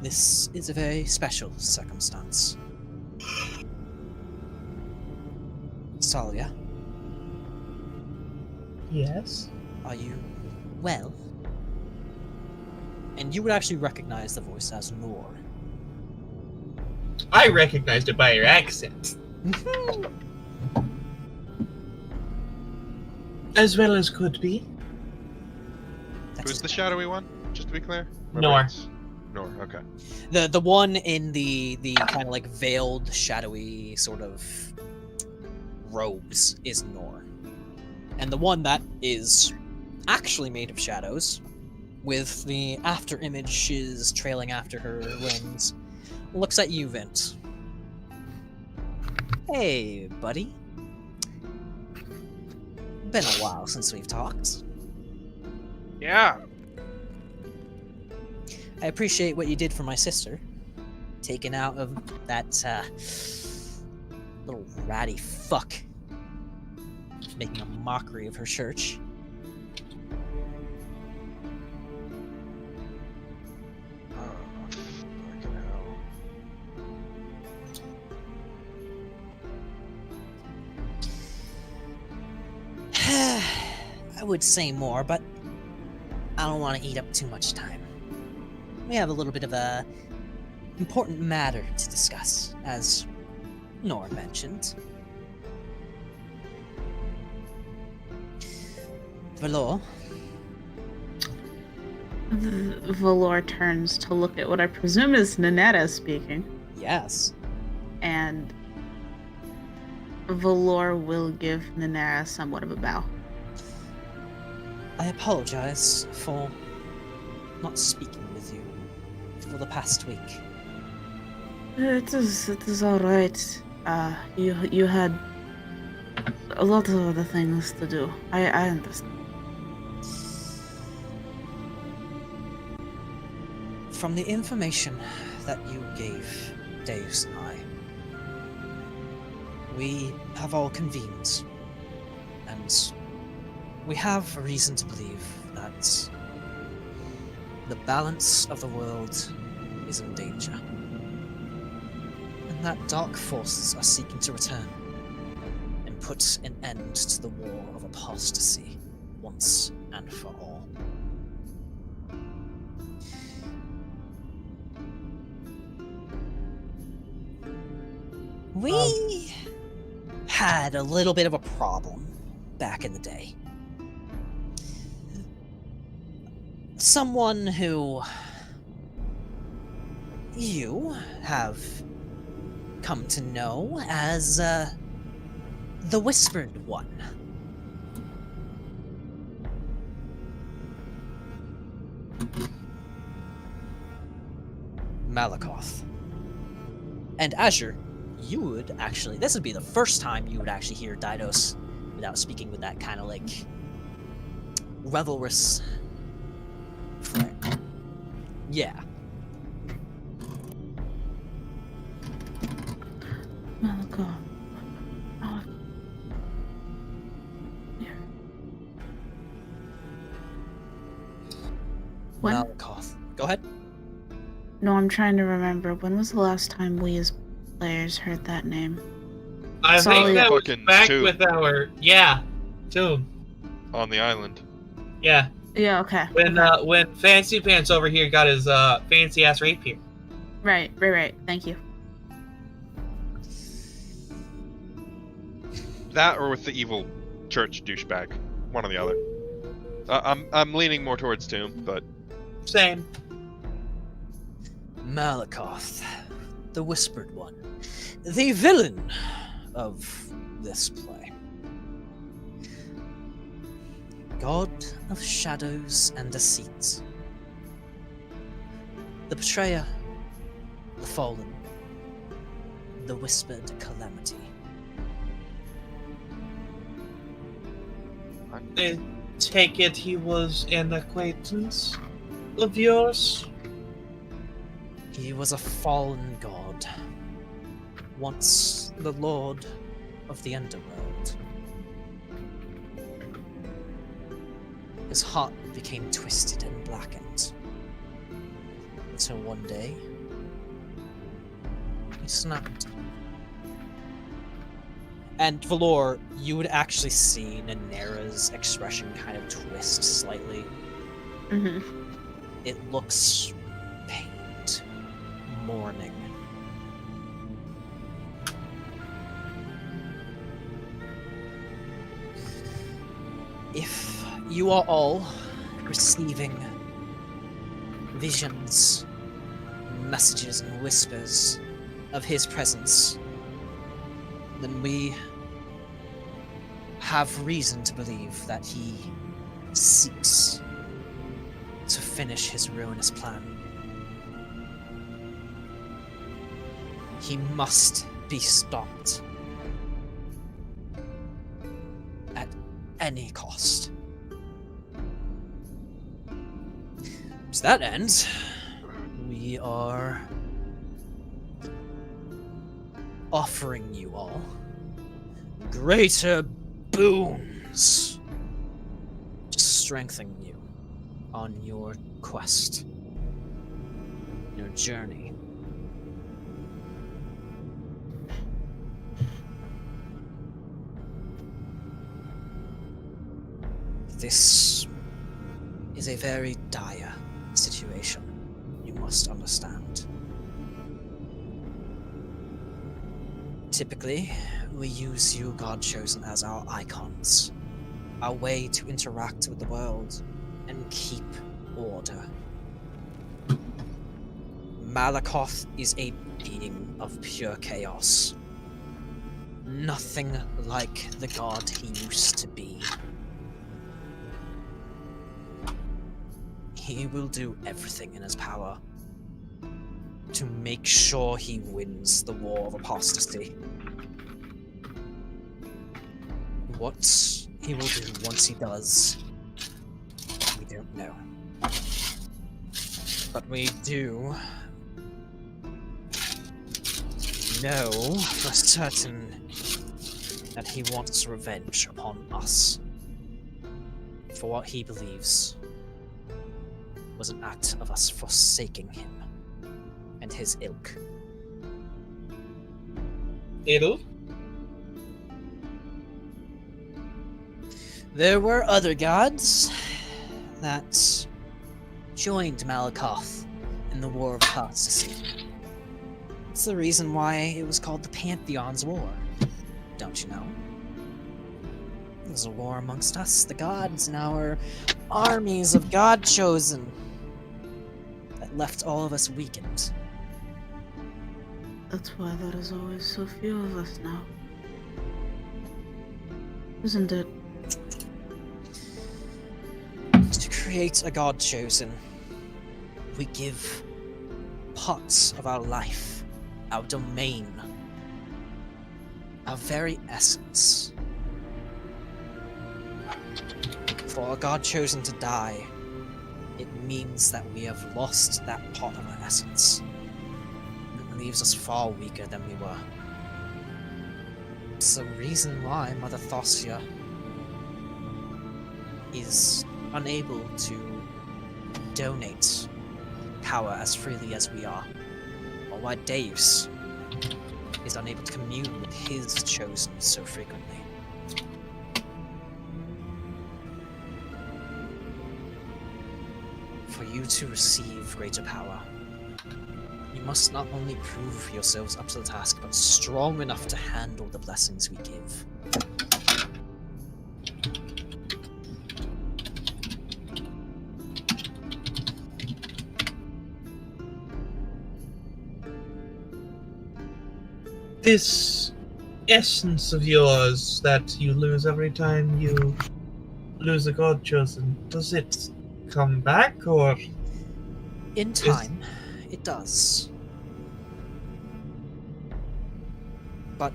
this is a very special circumstance. Tsalia, Yes? are you well? And you would actually recognize the voice as Nor. I recognized it by your accent. As well as could be. Who's the shadowy one? Just to be clear. Nor. Nor. Okay. The one in the kind of like veiled, shadowy sort of robes is Nor. And the one that is actually made of shadows, with the after images trailing after her wings, looks at you, Vint. Hey, buddy. Been a while since we've talked. Yeah. I appreciate what you did for my sister. Taken out of that, little ratty fuck. Making a mockery of her church. Oh, fucking hell. would say more, but I don't want to eat up too much time. We have a little bit of a important matter to discuss, as Nora mentioned. Valor. Valor turns to look at what I presume is Nanetta speaking. Yes. And Valor will give Nanera somewhat of a bow. I apologize for not speaking with you for the past week. It is all right. You had a lot of other things to do. I understand. From the information that you gave Dave's and I, we have all convened, and we have reason to believe that the balance of the world is in danger, and that dark forces are seeking to return and put an end to the war of apostasy once and for all. We had a little bit of a problem back in the day. Someone who you have come to know as the Whispered One. Malakoth. And Azure, you would actually, this would be the first time you would actually hear Didos without speaking with that kind of like revelrous flair. Yeah. Malakoth. When? Malakoth. Go ahead. No, I'm trying to remember. When was the last time we as players heard that name? I think that was Fucking back tomb. with our tomb. On the island. Yeah, Yeah, okay. when Fancy Pants over here got his fancy ass rapier. Right. Thank you. That or with the evil church douchebag. One or the other. I'm leaning more towards Tomb, but Same. Malakoth, the Whispered One, the villain of this play. God of shadows and deceit. The betrayer, the fallen, the whispered calamity. I take it he was an acquaintance of yours? He was a fallen god, once the lord of the underworld. His heart became twisted and blackened, until one day, he snapped. And Valor, you would actually see Nanera's expression kind of twist slightly. Mm-hmm. It looks pained, mourning. If you are all receiving visions, messages, and whispers of his presence, then we have reason to believe that he seeks to finish his ruinous plan. He must be stopped at any cost. To that end, we are offering you all greater boons to strengthen you on your quest, your journey. This is a very dire situation, you must understand. Typically, we use you, God-chosen, as our icons, our way to interact with the world and keep order. Malakoth is a being of pure chaos. Nothing like the god he used to be. He will do everything in his power to make sure he wins the war of apostasy. What he will do once he does, we don't know. But we do know for certain that he wants revenge upon us for what he believes was an act of us forsaking him and his ilk. It'll? There were other gods that joined Malakoth in the War of Apostasy. It's the reason why it was called the Pantheons War. Don't you know? It was a war amongst us, the gods, and our armies of God-chosen that left all of us weakened. That's why there is always so few of us now. Isn't it? To create a God-chosen, we give parts of our life, our domain, our very essence. For a God-chosen to die, it means that we have lost that part of our essence. It leaves us far weaker than we were. It's the reason why Mother Thosia is unable to donate power as freely as we are, or why Deus is unable to commune with his chosen so frequently. For you to receive greater power, you must not only prove yourselves up to the task, but strong enough to handle the blessings we give. This essence of yours that you lose every time you lose a god chosen, does it come back, or? In time, it does. But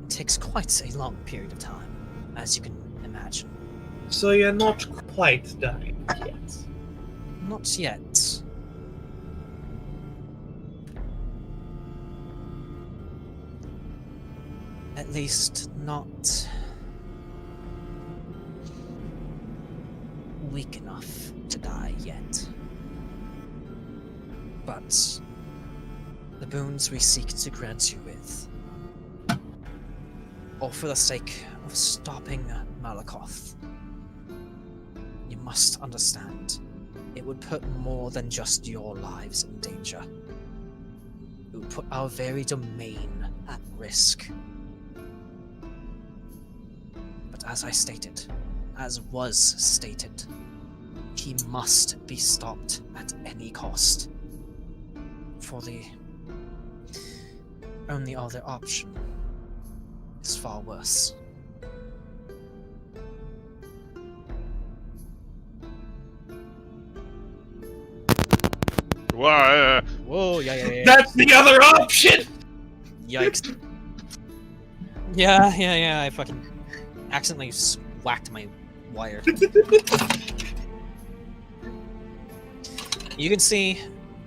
it takes quite a long period of time, as you can imagine. So you're not quite dying yet? Not yet. At least not weak enough to die yet. But the boons we seek to grant you with, or for the sake of stopping Malakoth, you must understand, it would put more than just your lives in danger. It would put our very domain at risk. But as I stated, as was stated, he must be stopped at any cost. For the only other option is far worse. Whoa, yeah. That's the other option! Yikes. Yeah, I fucking accidentally whacked my wire. You can see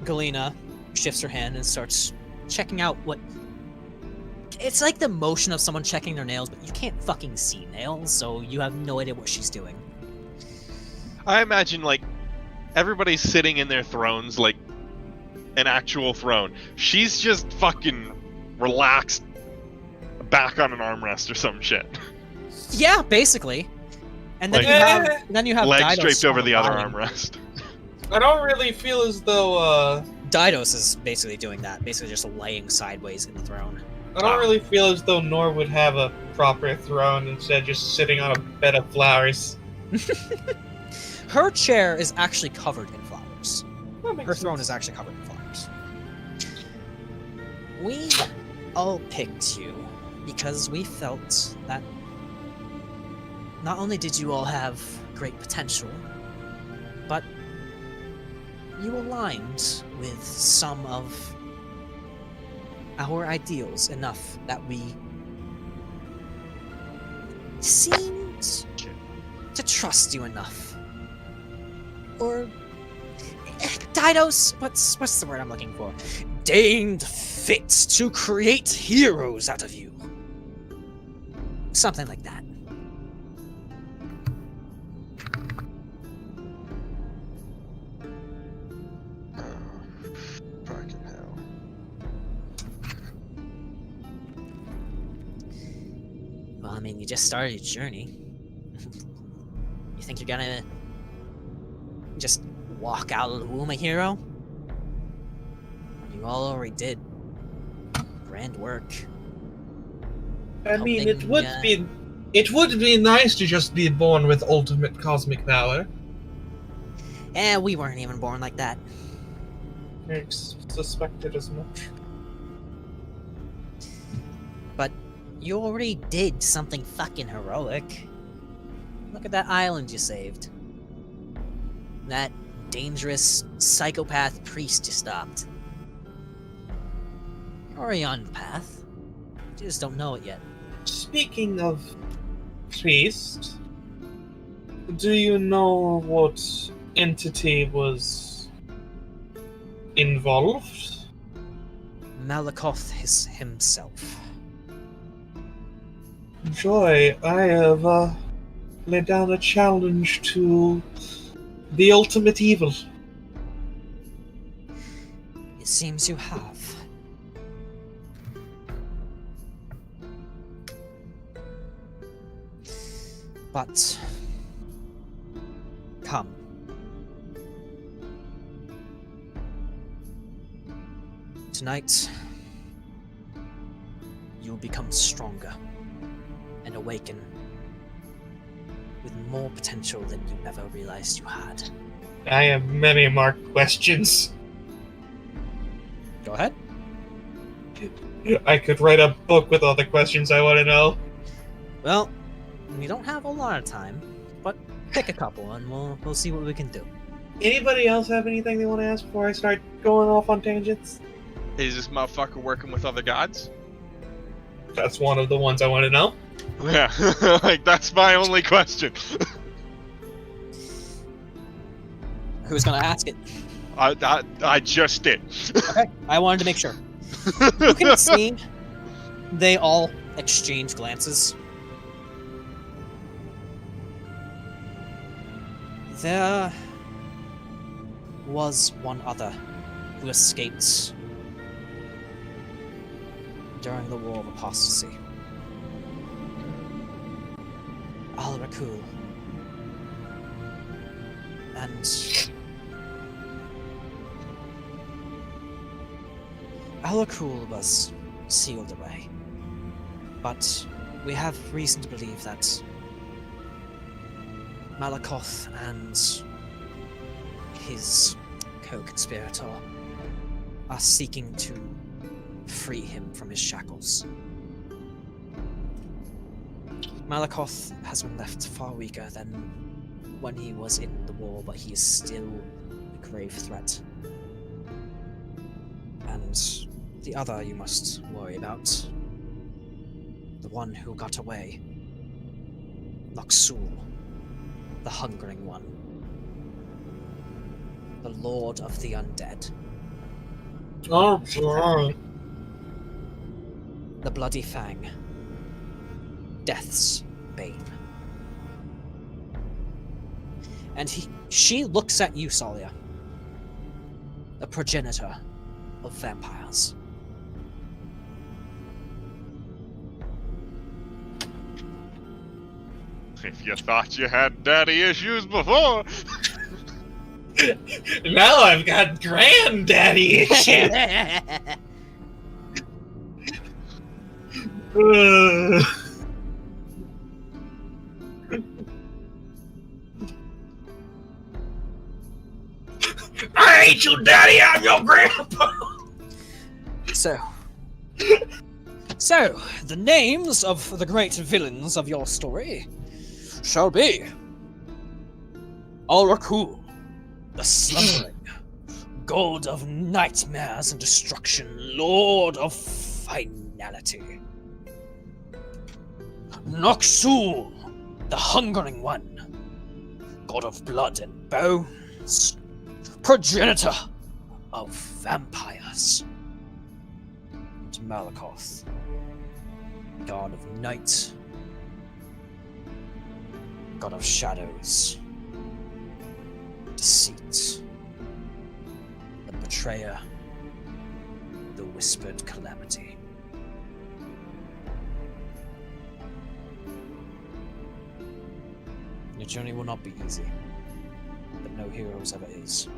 Galena shifts her hand and starts checking out what... It's like the motion of someone checking their nails, but you can't fucking see nails, so you have no idea what she's doing. I imagine, like, everybody's sitting in their thrones, like an actual throne. She's just fucking relaxed back on an armrest or some shit. Yeah, basically. And then Like- you have Legs Didos draped over the other surviving. armrest. I don't really feel as though Didos is basically doing that, basically just laying sideways in the throne. I don't really feel as though Nor would have a proper throne, instead just sitting on a bed of flowers. Her chair is actually covered in flowers. That makes Her throne sense. is actually covered in flowers. We all picked you because we felt that not only did you all have great potential, but you aligned with some of our ideals enough that we seemed to trust you enough. Or Didos, what's the word I'm looking for? Deigned fit to create heroes out of you. Something like that. Fucking hell. Well, I mean, you just started your journey. You think you're gonna just walk out of the womb a hero? You all already did. Grand work. I mean, it Helping, would be nice to just be born with ultimate cosmic power. We weren't even born like that. I suspected as much. But you already did something fucking heroic. Look at that island you saved. That dangerous psychopath priest you stopped. You're already on the path. You just don't know it yet. Speaking of priest, do you know what entity was involved? Malakoth himself. Joy, I have laid down a challenge to the ultimate evil. It seems you have. But come. Tonight, you will become stronger and awaken with more potential than you ever realized you had. I have many more questions. Go ahead. I could write a book with all the questions I want to know. Well, we don't have a lot of time, but pick a couple and we'll see what we can do. Anybody else have anything they want to ask before I start going off on tangents? Is this motherfucker working with other gods? That's one of the ones I want to know. Yeah, like that's my only question. Who's gonna ask it? I just did. Okay, I wanted to make sure. You can see they all exchange glances. There was one other who escaped during the War of Apostasy. Al-Rakul. And Al-Rakul was sealed away. But we have reason to believe that Malakoth and his co-conspirator are seeking to free him from his shackles. Malakoth has been left far weaker than when he was in the war, but he is still a grave threat. And the other you must worry about, the one who got away, Noxul, the Hungering One, the Lord of the Undead. Oh, boy. The Bloody Fang, Death's Bane. And she looks at you, Tsalia, the progenitor of vampires. If you thought you had daddy issues before. Now I've got granddaddy issues. I ain't your daddy, I'm your grandpa! So, the names of the great villains of your story shall be Alrakul, the slumbering, god of nightmares and destruction, lord of finality. Noxul, the hungering one, god of blood and bones, progenitor of vampires. And Malakoth, god of night, god of shadows, deceit, the betrayer, the whispered calamity. Your journey will not be easy, but no heroes ever is.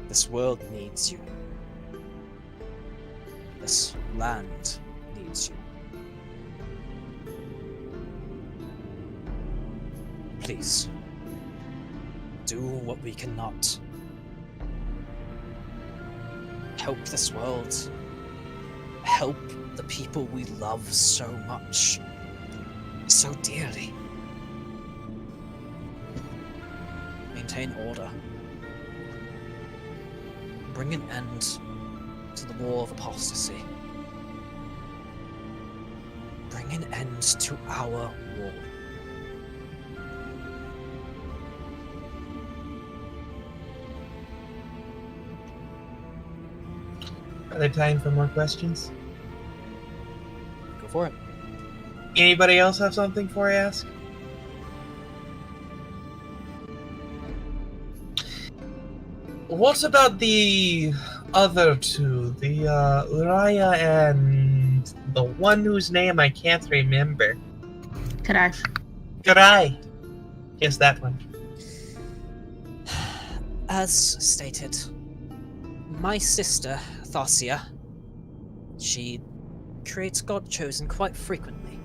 This world needs you. This land needs you. Please, do what we cannot. Help this world. Help the people we love so much, so dearly. Maintain order. Bring an end to the war of apostasy. Bring an end to our war. Are there time for more questions? Go for it. Anybody else have something for I ask? What about the other two? The Uriah and the one whose name I can't remember. Karai. Yes, that one. As stated, my sister, Tsalia, she creates God-Chosen quite frequently.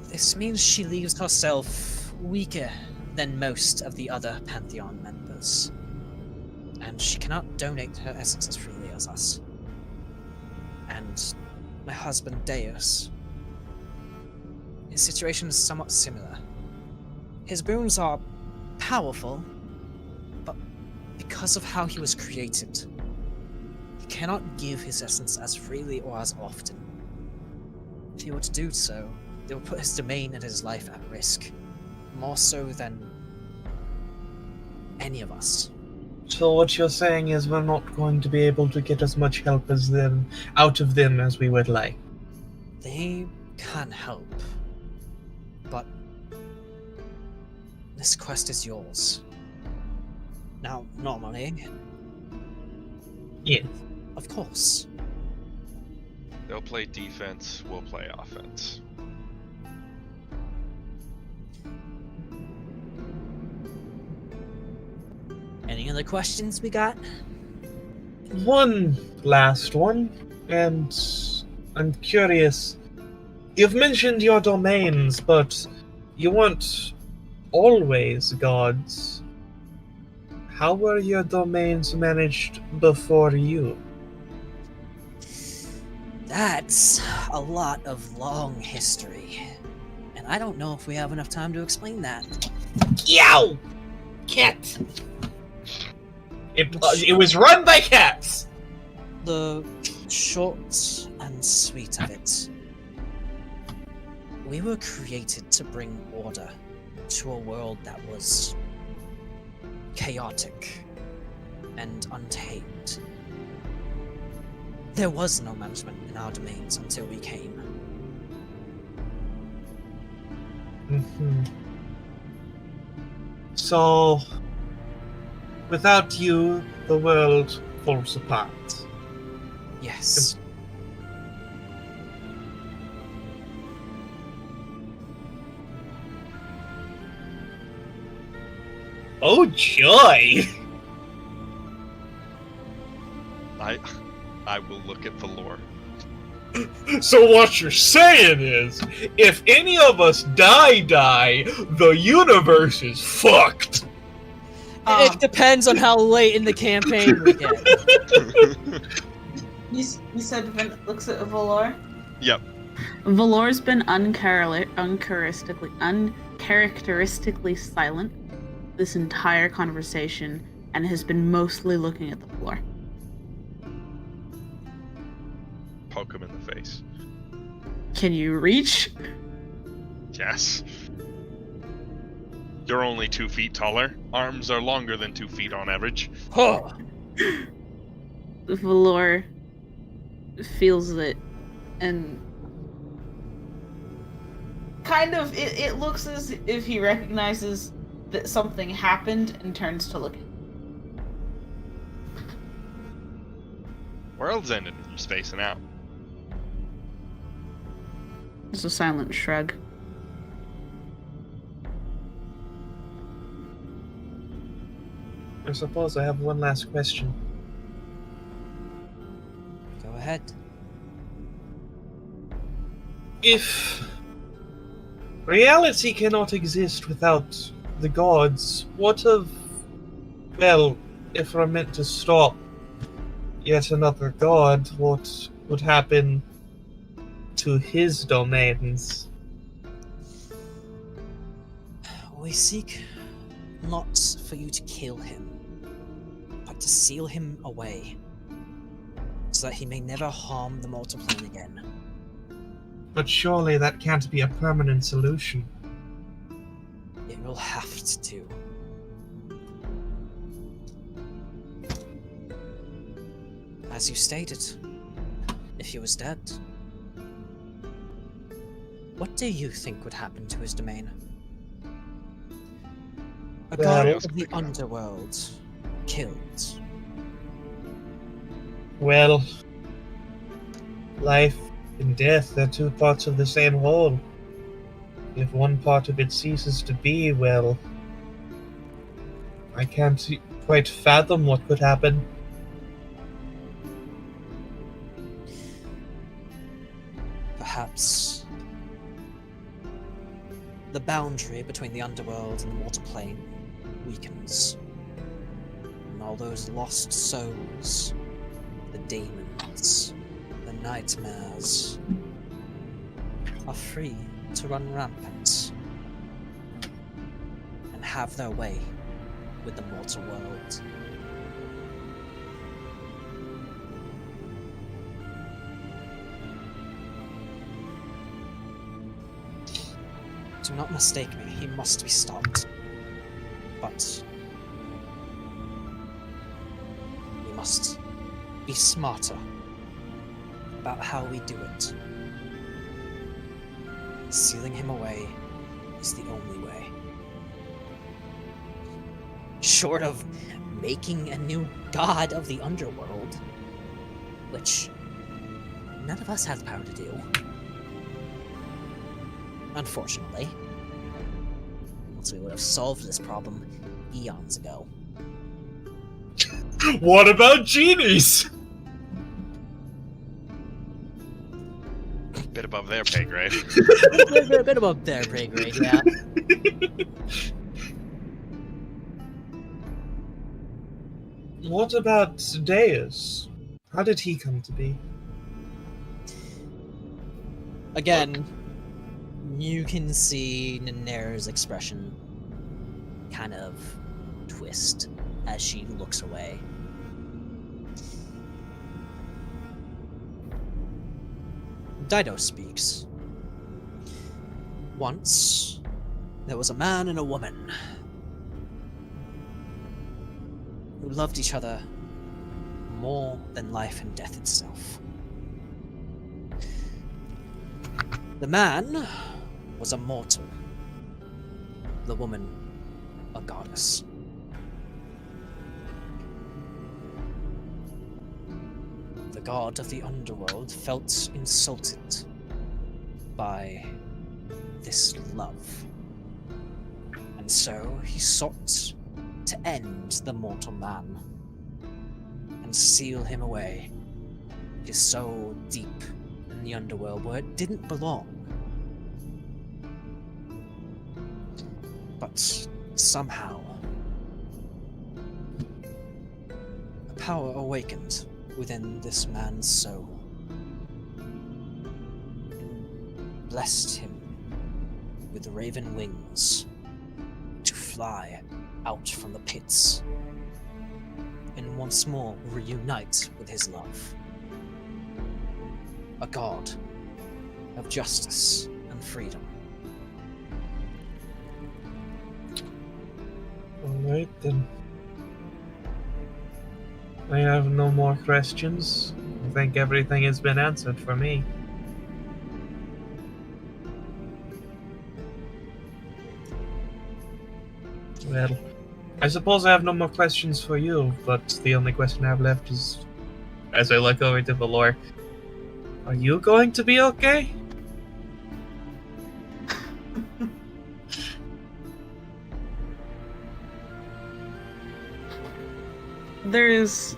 This means she leaves herself weaker than most of the other Pantheon members, and she cannot donate her essence as freely as us. And my husband, Deus, his situation is somewhat similar. His boons are powerful, but because of how he was created, he cannot give his essence as freely or as often. If he were to do so, it would put his domain and his life at risk, more so than any of us. So what you're saying is we're not going to be able to get as much help as them out of them as we would like. They can help, but this quest is yours. Now, normally, yes, of course. They'll play defense, we'll play offense. Any other questions we got? one last one, and I'm curious. You've mentioned your domains, but you weren't always gods. How were your domains managed before you? That's a lot of long history, and I don't know if we have enough time to explain that. Yow! Cat! It was run by cats! The short and sweet of it. We were created to bring order to a world that was chaotic and untamed. There was no management in our domains until we came. Mm-hmm. So, without you, the world falls apart. Yes. Oh joy! I will look at Valor. So what you're saying is, if any of us die, the universe is fucked. It depends on how late in the campaign we get. You said Vint looks at Valor? Yep. Valor's been uncharacteristically silent this entire conversation and has been mostly looking at the floor. Poke him in the face. Can you reach? Yes. You're only 2 feet taller. Arms are longer than 2 feet on average. Huh. Valor feels it and Kind of, it looks as if he recognizes that something happened and turns to look. World's ended and you're spacing out. there's a silent shrug. I suppose I have one last question. Go ahead. If reality cannot exist without the gods, what of... Well, if we're meant to stop yet another god, what would happen to his domains? We seek not for you to kill him, but to seal him away, so that he may never harm the mortal plane again. But surely that can't be a permanent solution. It will have to do. As you stated, if he was dead, what do you think would happen to his domain? A god Well, of the underworld killed. Well, life and death are 2 parts of the same whole. If one part of it ceases to be, well, I can't quite fathom what could happen. Perhaps the boundary between the underworld and the mortal plane weakens, and all those lost souls, the demons, the nightmares, are free to run rampant and have their way with the mortal world. Do not mistake me, he must be stopped. But we must be smarter about how we do it. Sealing him away is the only way. Short of making a new god of the underworld, which none of us has the power to do. Unfortunately. Else we would have solved this problem eons ago. What about genies? Bit above their pay grade. A bit above their pay grade, yeah. What about Deus? How did he come to be? Again, you can see Naner's expression kind of twist as she looks away. Dido speaks. Once, there was a man and a woman who loved each other more than life and death itself. The man was a mortal, the woman a goddess. The god of the underworld felt insulted by this love, and so he sought to end the mortal man and seal him away. His soul deep in the underworld where it didn't belong. But somehow, a power awakened within this man's soul and blessed him with raven wings to fly out from the pits and once more reunite with his love. A god of justice and freedom. Alright then. I have no more questions. I think everything has been answered for me. Well, I suppose I have no more questions for you, but the only question I have left is, as I look over to Valor, are you going to be okay? There's...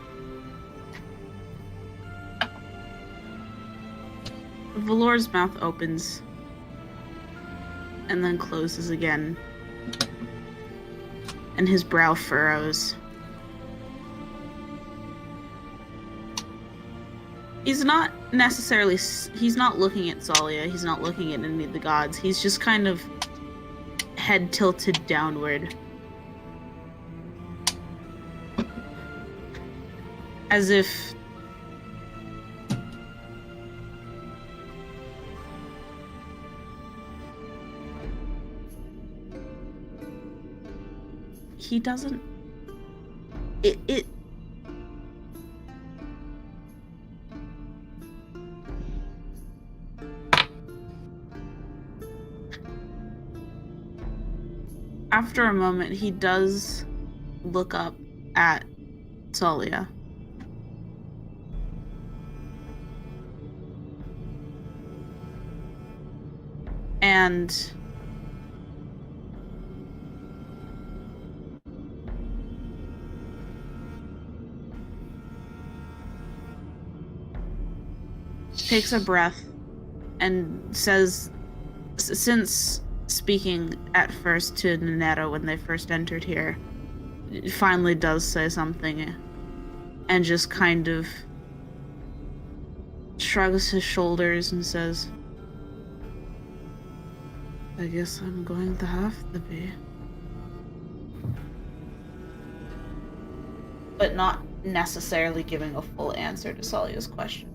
Valor's mouth opens and then closes again, and his brow furrows. He's not necessarily... He's not looking at Tsalia, he's not looking at any of the gods, he's just kind of head tilted downward. As if... he doesn't... It... After a moment, he does look up at Tsalia. And takes a breath and says, since speaking at first to Nanetta when they first entered here, finally does say something and just kind of shrugs his shoulders and says, I guess I'm going to have to be. But not necessarily giving a full answer to Tsalia's question.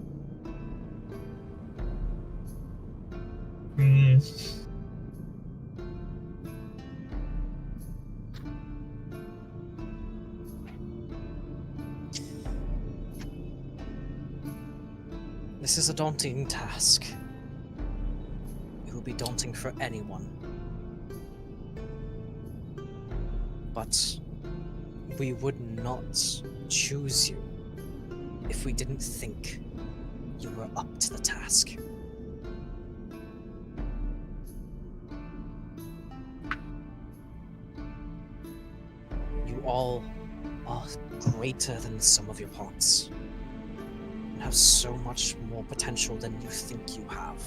This is a daunting task. It will be daunting for anyone. But we would not choose you if we didn't think you were up to the task. You all are greater than the sum of your parts, and have so much more potential than you think you have.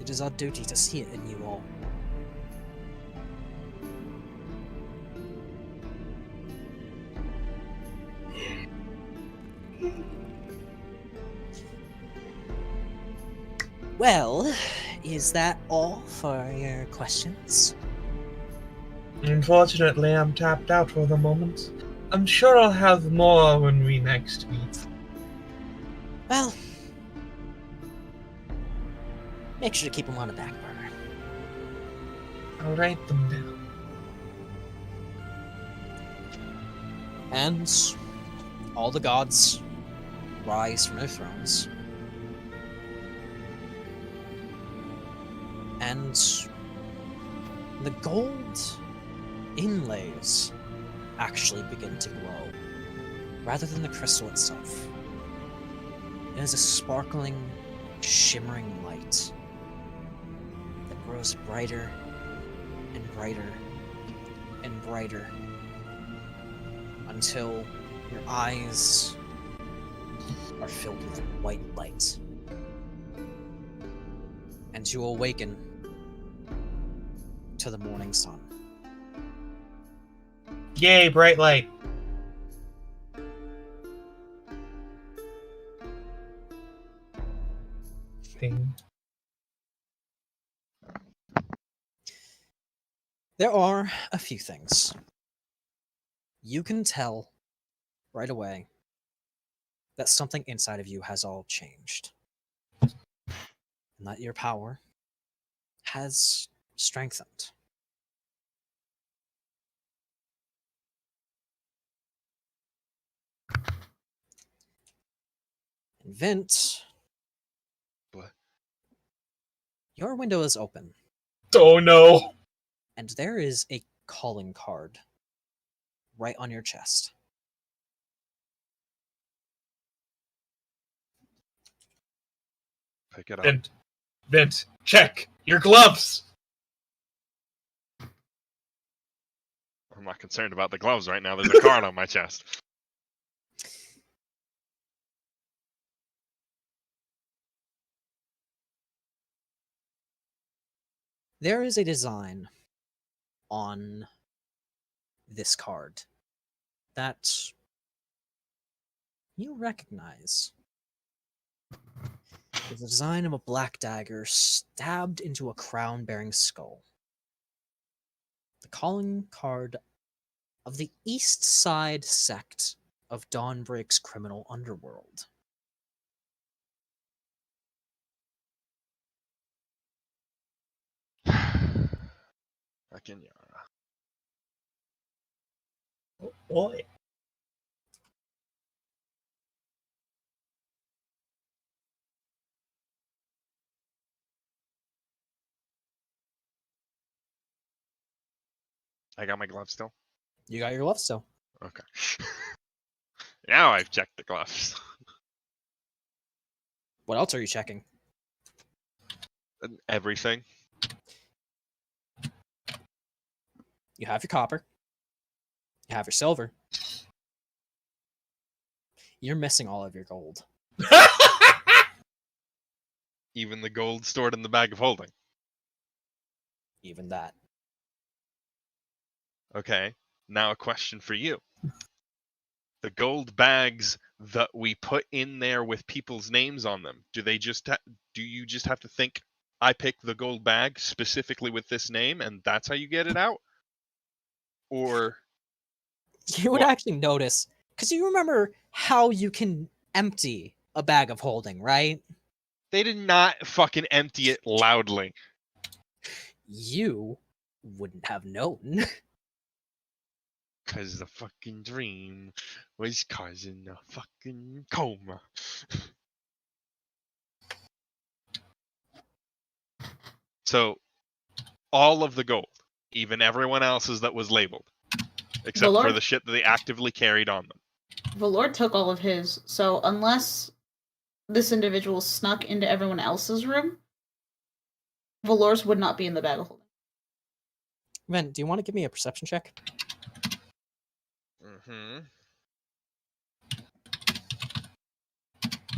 It is our duty to see it in you all. Well, is that all for your questions? Unfortunately, I'm tapped out for the moment. I'm sure I'll have more when we next meet. Well, make sure to keep them on the back burner. I'll write them down. And all the gods rise from their thrones. And the gold inlays actually begin to glow, rather than the crystal itself. It is a sparkling, shimmering light that grows brighter and brighter and brighter until your eyes are filled with white light. And you awaken to the morning sun. Yay, bright light. Ding. There are a few things. You can tell right away that something inside of you has all changed. And that your power has strengthened. And Vint, What? your window is open, Oh no. and there is a calling card right on your chest. Pick it up. Vint, check your gloves. I'm not concerned about the gloves right now. There's a card on my chest. There is a design on this card that you recognize. It's the design of a black dagger stabbed into a crown-bearing skull. The calling card of the East Side sect of Dawnbreak's criminal underworld. Fucking Yara. Oh, boy. I got my gloves still? You got your gloves still. Okay. Now I've checked the gloves. What else are you checking? Everything. You have your copper. You have your silver. You're missing all of your gold. Even the gold stored in the bag of holding. Even that. Okay, now a question for you. The gold bags that we put in there with people's names on them, do you just have to think, I picked the gold bag specifically with this name and that's how you get it out? Or You would what? actually notice, because you remember how you can empty a bag of holding, right? They did not fucking empty it loudly. You wouldn't have known. Cause the fucking dream was causing a fucking coma. So, all of the gold, even everyone else's that was labeled, except for Valor? the shit that they actively carried on them. Valor took all of his, so unless this individual snuck into everyone else's room, Valor's would not be in the bag of holding. Ven, do you want to give me a perception check? Mm-hmm.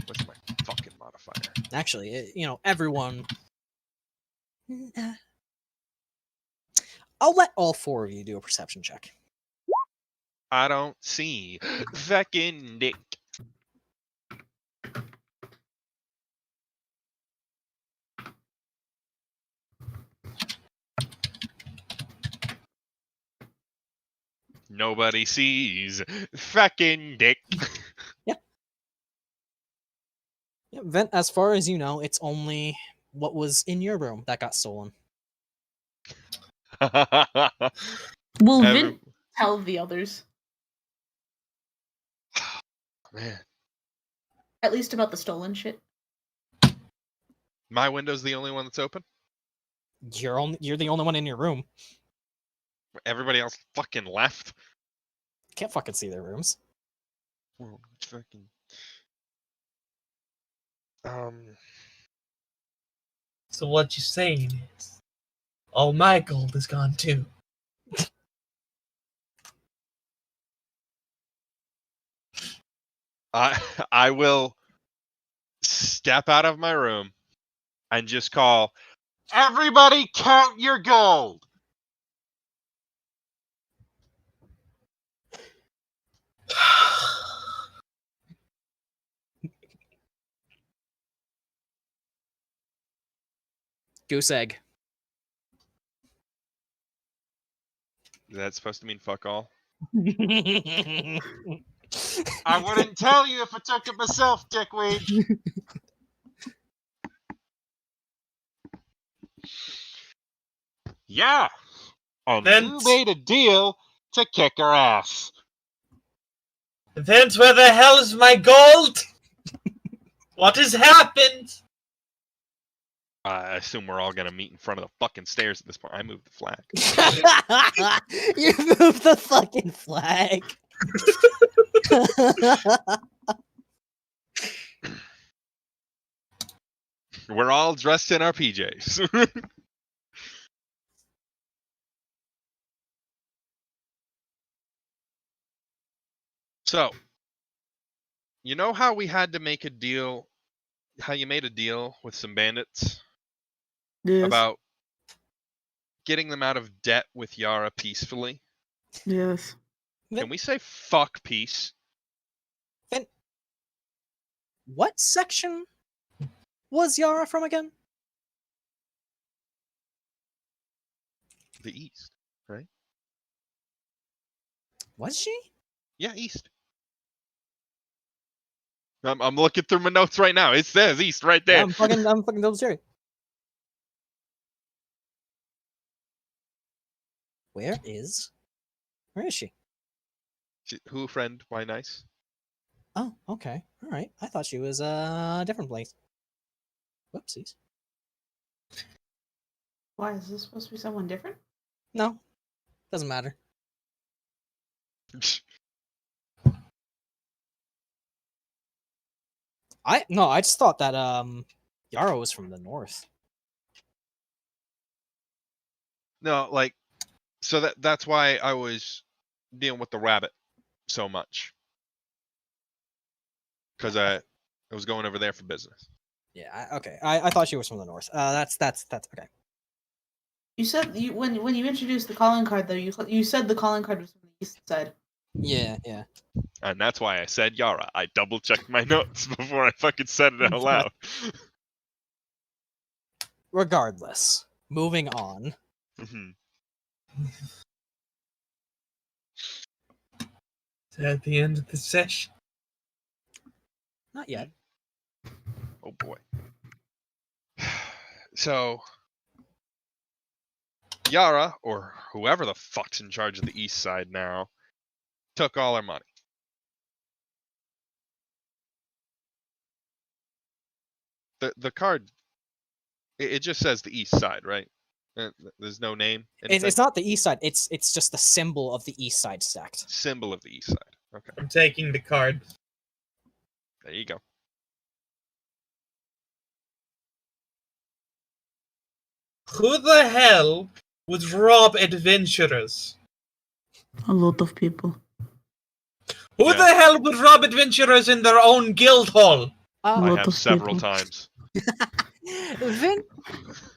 What's my fucking modifier? Actually, everyone... I'll let all four of you do a perception check. I don't see fucking dick. Nobody sees fucking dick. Yeah, Vent, as far as you know, it's only what was in your room that got stolen. Will Every- Vint tell the others? Man, At least about the stolen shit. my window's the only one that's open. You're the only one in your room. Everybody else fucking left. Can't fucking see their rooms. Well, it's fucking. So what you saying is, All my gold is gone too. I will step out of my room and just call, everybody count your gold. Goose egg. Is that supposed to mean fuck all? I I wouldn't tell you if I took it myself, dickweed. Yeah. And Then- you made a deal to kick her ass. Vince, where the hell is my gold? What has happened? I assume we're all gonna meet in front of the fucking stairs at this point. I moved the flag. You moved the fucking flag. We're all dressed in our PJs. So, you know how we had to make a deal, how you made a deal with some bandits Yes. about getting them out of debt with Yara peacefully? Yes. Can we say fuck peace? What section was Yara from again? The east, right? Was she? Yeah, east. I'm looking through my notes right now. It says east right there. Yeah, I'm fucking double checking. Where is she? Who friend? Why nice? Oh, okay. All right. I thought she was a different place. Whoopsies. Why is this supposed to be someone different? No, doesn't matter. I just thought that Yara was from the north. No, like, so that's why I was dealing with the rabbit so much. Because I was going over there for business. Yeah. Okay. I thought she was from the north. That's okay. You said when you introduced the calling card though, you said the calling card was from the east side. Yeah. Yeah. And that's why I said Yara. I double checked my notes before I fucking said it out loud. Regardless, moving on. Mhm. Is that at the end of the session? Not yet. Oh boy. So, Yara, or whoever the fuck's in charge of the east side now, took all our money. The card, it just says the east side, right? There's no name. It's not the east side. It's just the symbol of the east side stacked. Symbol of the east side. Okay, I'm taking the card. there you go. Who the hell would rob adventurers? A lot of people. Who Yeah. the hell would rob adventurers in their own guild hall? A I lot have of several people. times.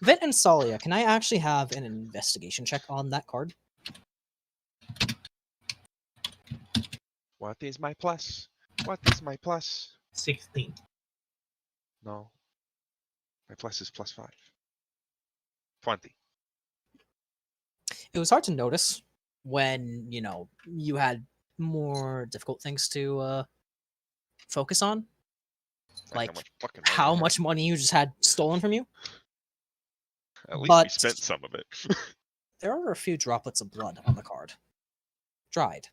Vint and Tsalia, can I actually have an investigation check on that card? What is my plus? What is my plus? 16. No. My plus is +5. 20. It was hard to notice when, you had more difficult things to focus on. Like, how much money you just had stolen from you. At least we but- spent some of it. There are a few droplets of blood on the card. Dried.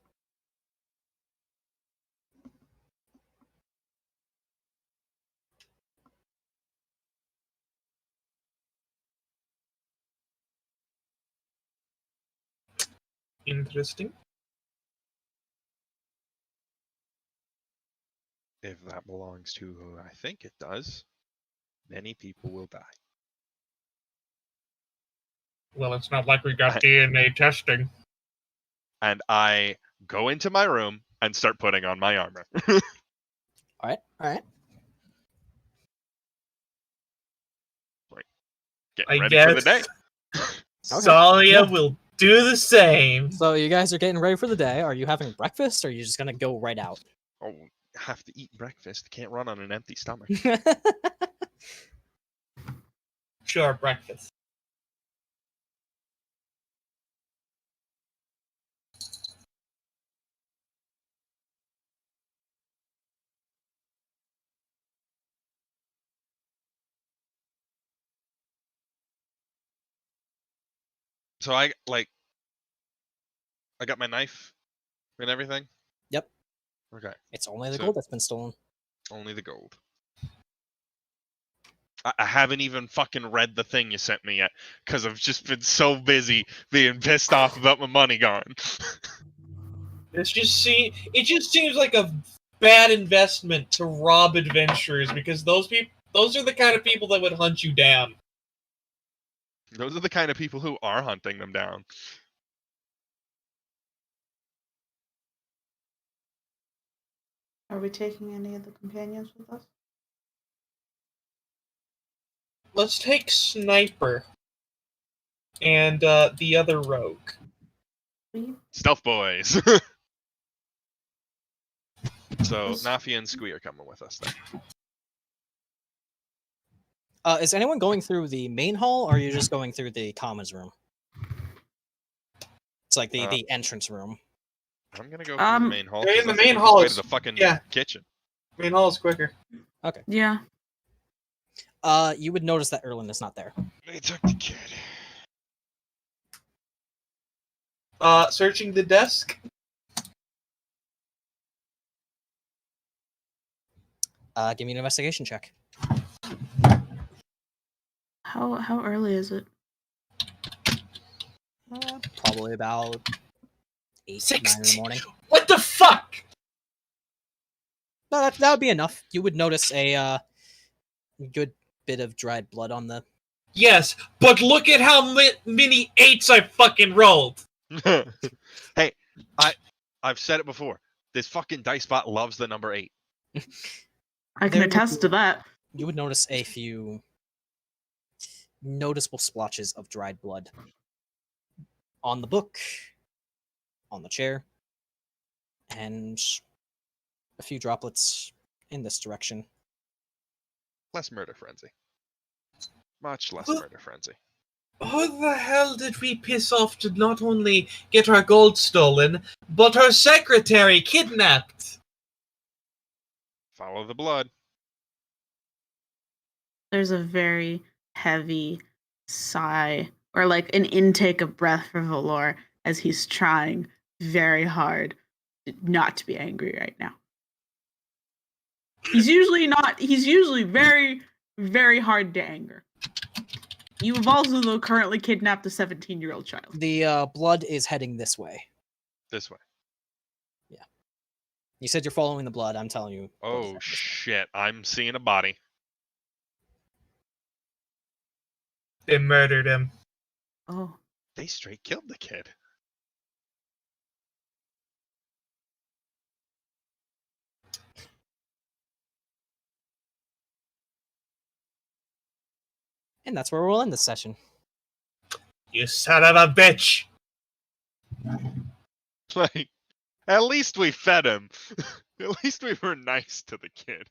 Interesting. If that belongs to who I think it does, many people will die. Well, it's not like we got DNA testing. And I go into my room and start putting on my armor. All right. Getting ready for the day. Tsalia will do the same. So you guys are getting ready for the day. Are you having breakfast, or are you just gonna go right out? Oh, have to eat breakfast. Can't run on an empty stomach. Sure, breakfast. So I got my knife and everything? Yep. Okay. It's only the So- gold that's been stolen. Only the gold. I haven't even fucking read the thing you sent me yet, because I've just been so busy being pissed off about my money gone. It just seems like a bad investment to rob adventurers, because those are the kind of people that would hunt you down. Those are the kind of people who are hunting them down. Are we taking any of the companions with us? Let's take Sniper and the other rogue. Stealth boys. So Nafi and Squee are coming with us then. Is anyone going through the main hall, or are you just going through the commons room? It's like the entrance room. I'm gonna go through the main hall. in the 'cause main that's hall way is- to the fucking yeah. kitchen. Main hall is quicker. Okay. Yeah. You would notice that Erlen is not there. They took the kid. Searching the desk. Give me an investigation check. How early is it? Probably about 8, 9 in the morning. What the fuck? No, that would be enough. You would notice a good bit of dried blood on the. Yes, but look at how many 8s I fucking rolled. Hey, I've said it before. This fucking dice bot loves the number 8. I can attest to that. You would notice a few noticeable splotches of dried blood on the book, on the chair, and a few droplets in this direction. Less murder frenzy. Much less murder frenzy. Who the hell did we piss off to not only get our gold stolen, but our secretary kidnapped? Follow the blood. There's a very heavy sigh, or like an intake of breath for Valor as he's trying very hard not to be angry right now. He's usually very, very hard to anger. You have also, though, currently kidnapped a 17-year-old child. The blood is heading this way. This way. Yeah. You said you're following the blood. I'm telling you. Oh shit! I'm seeing a body. They murdered him. Oh. They straight killed the kid. And that's where we'll end this session. You son of a bitch! Like, at least we fed him. At least we were nice to the kid.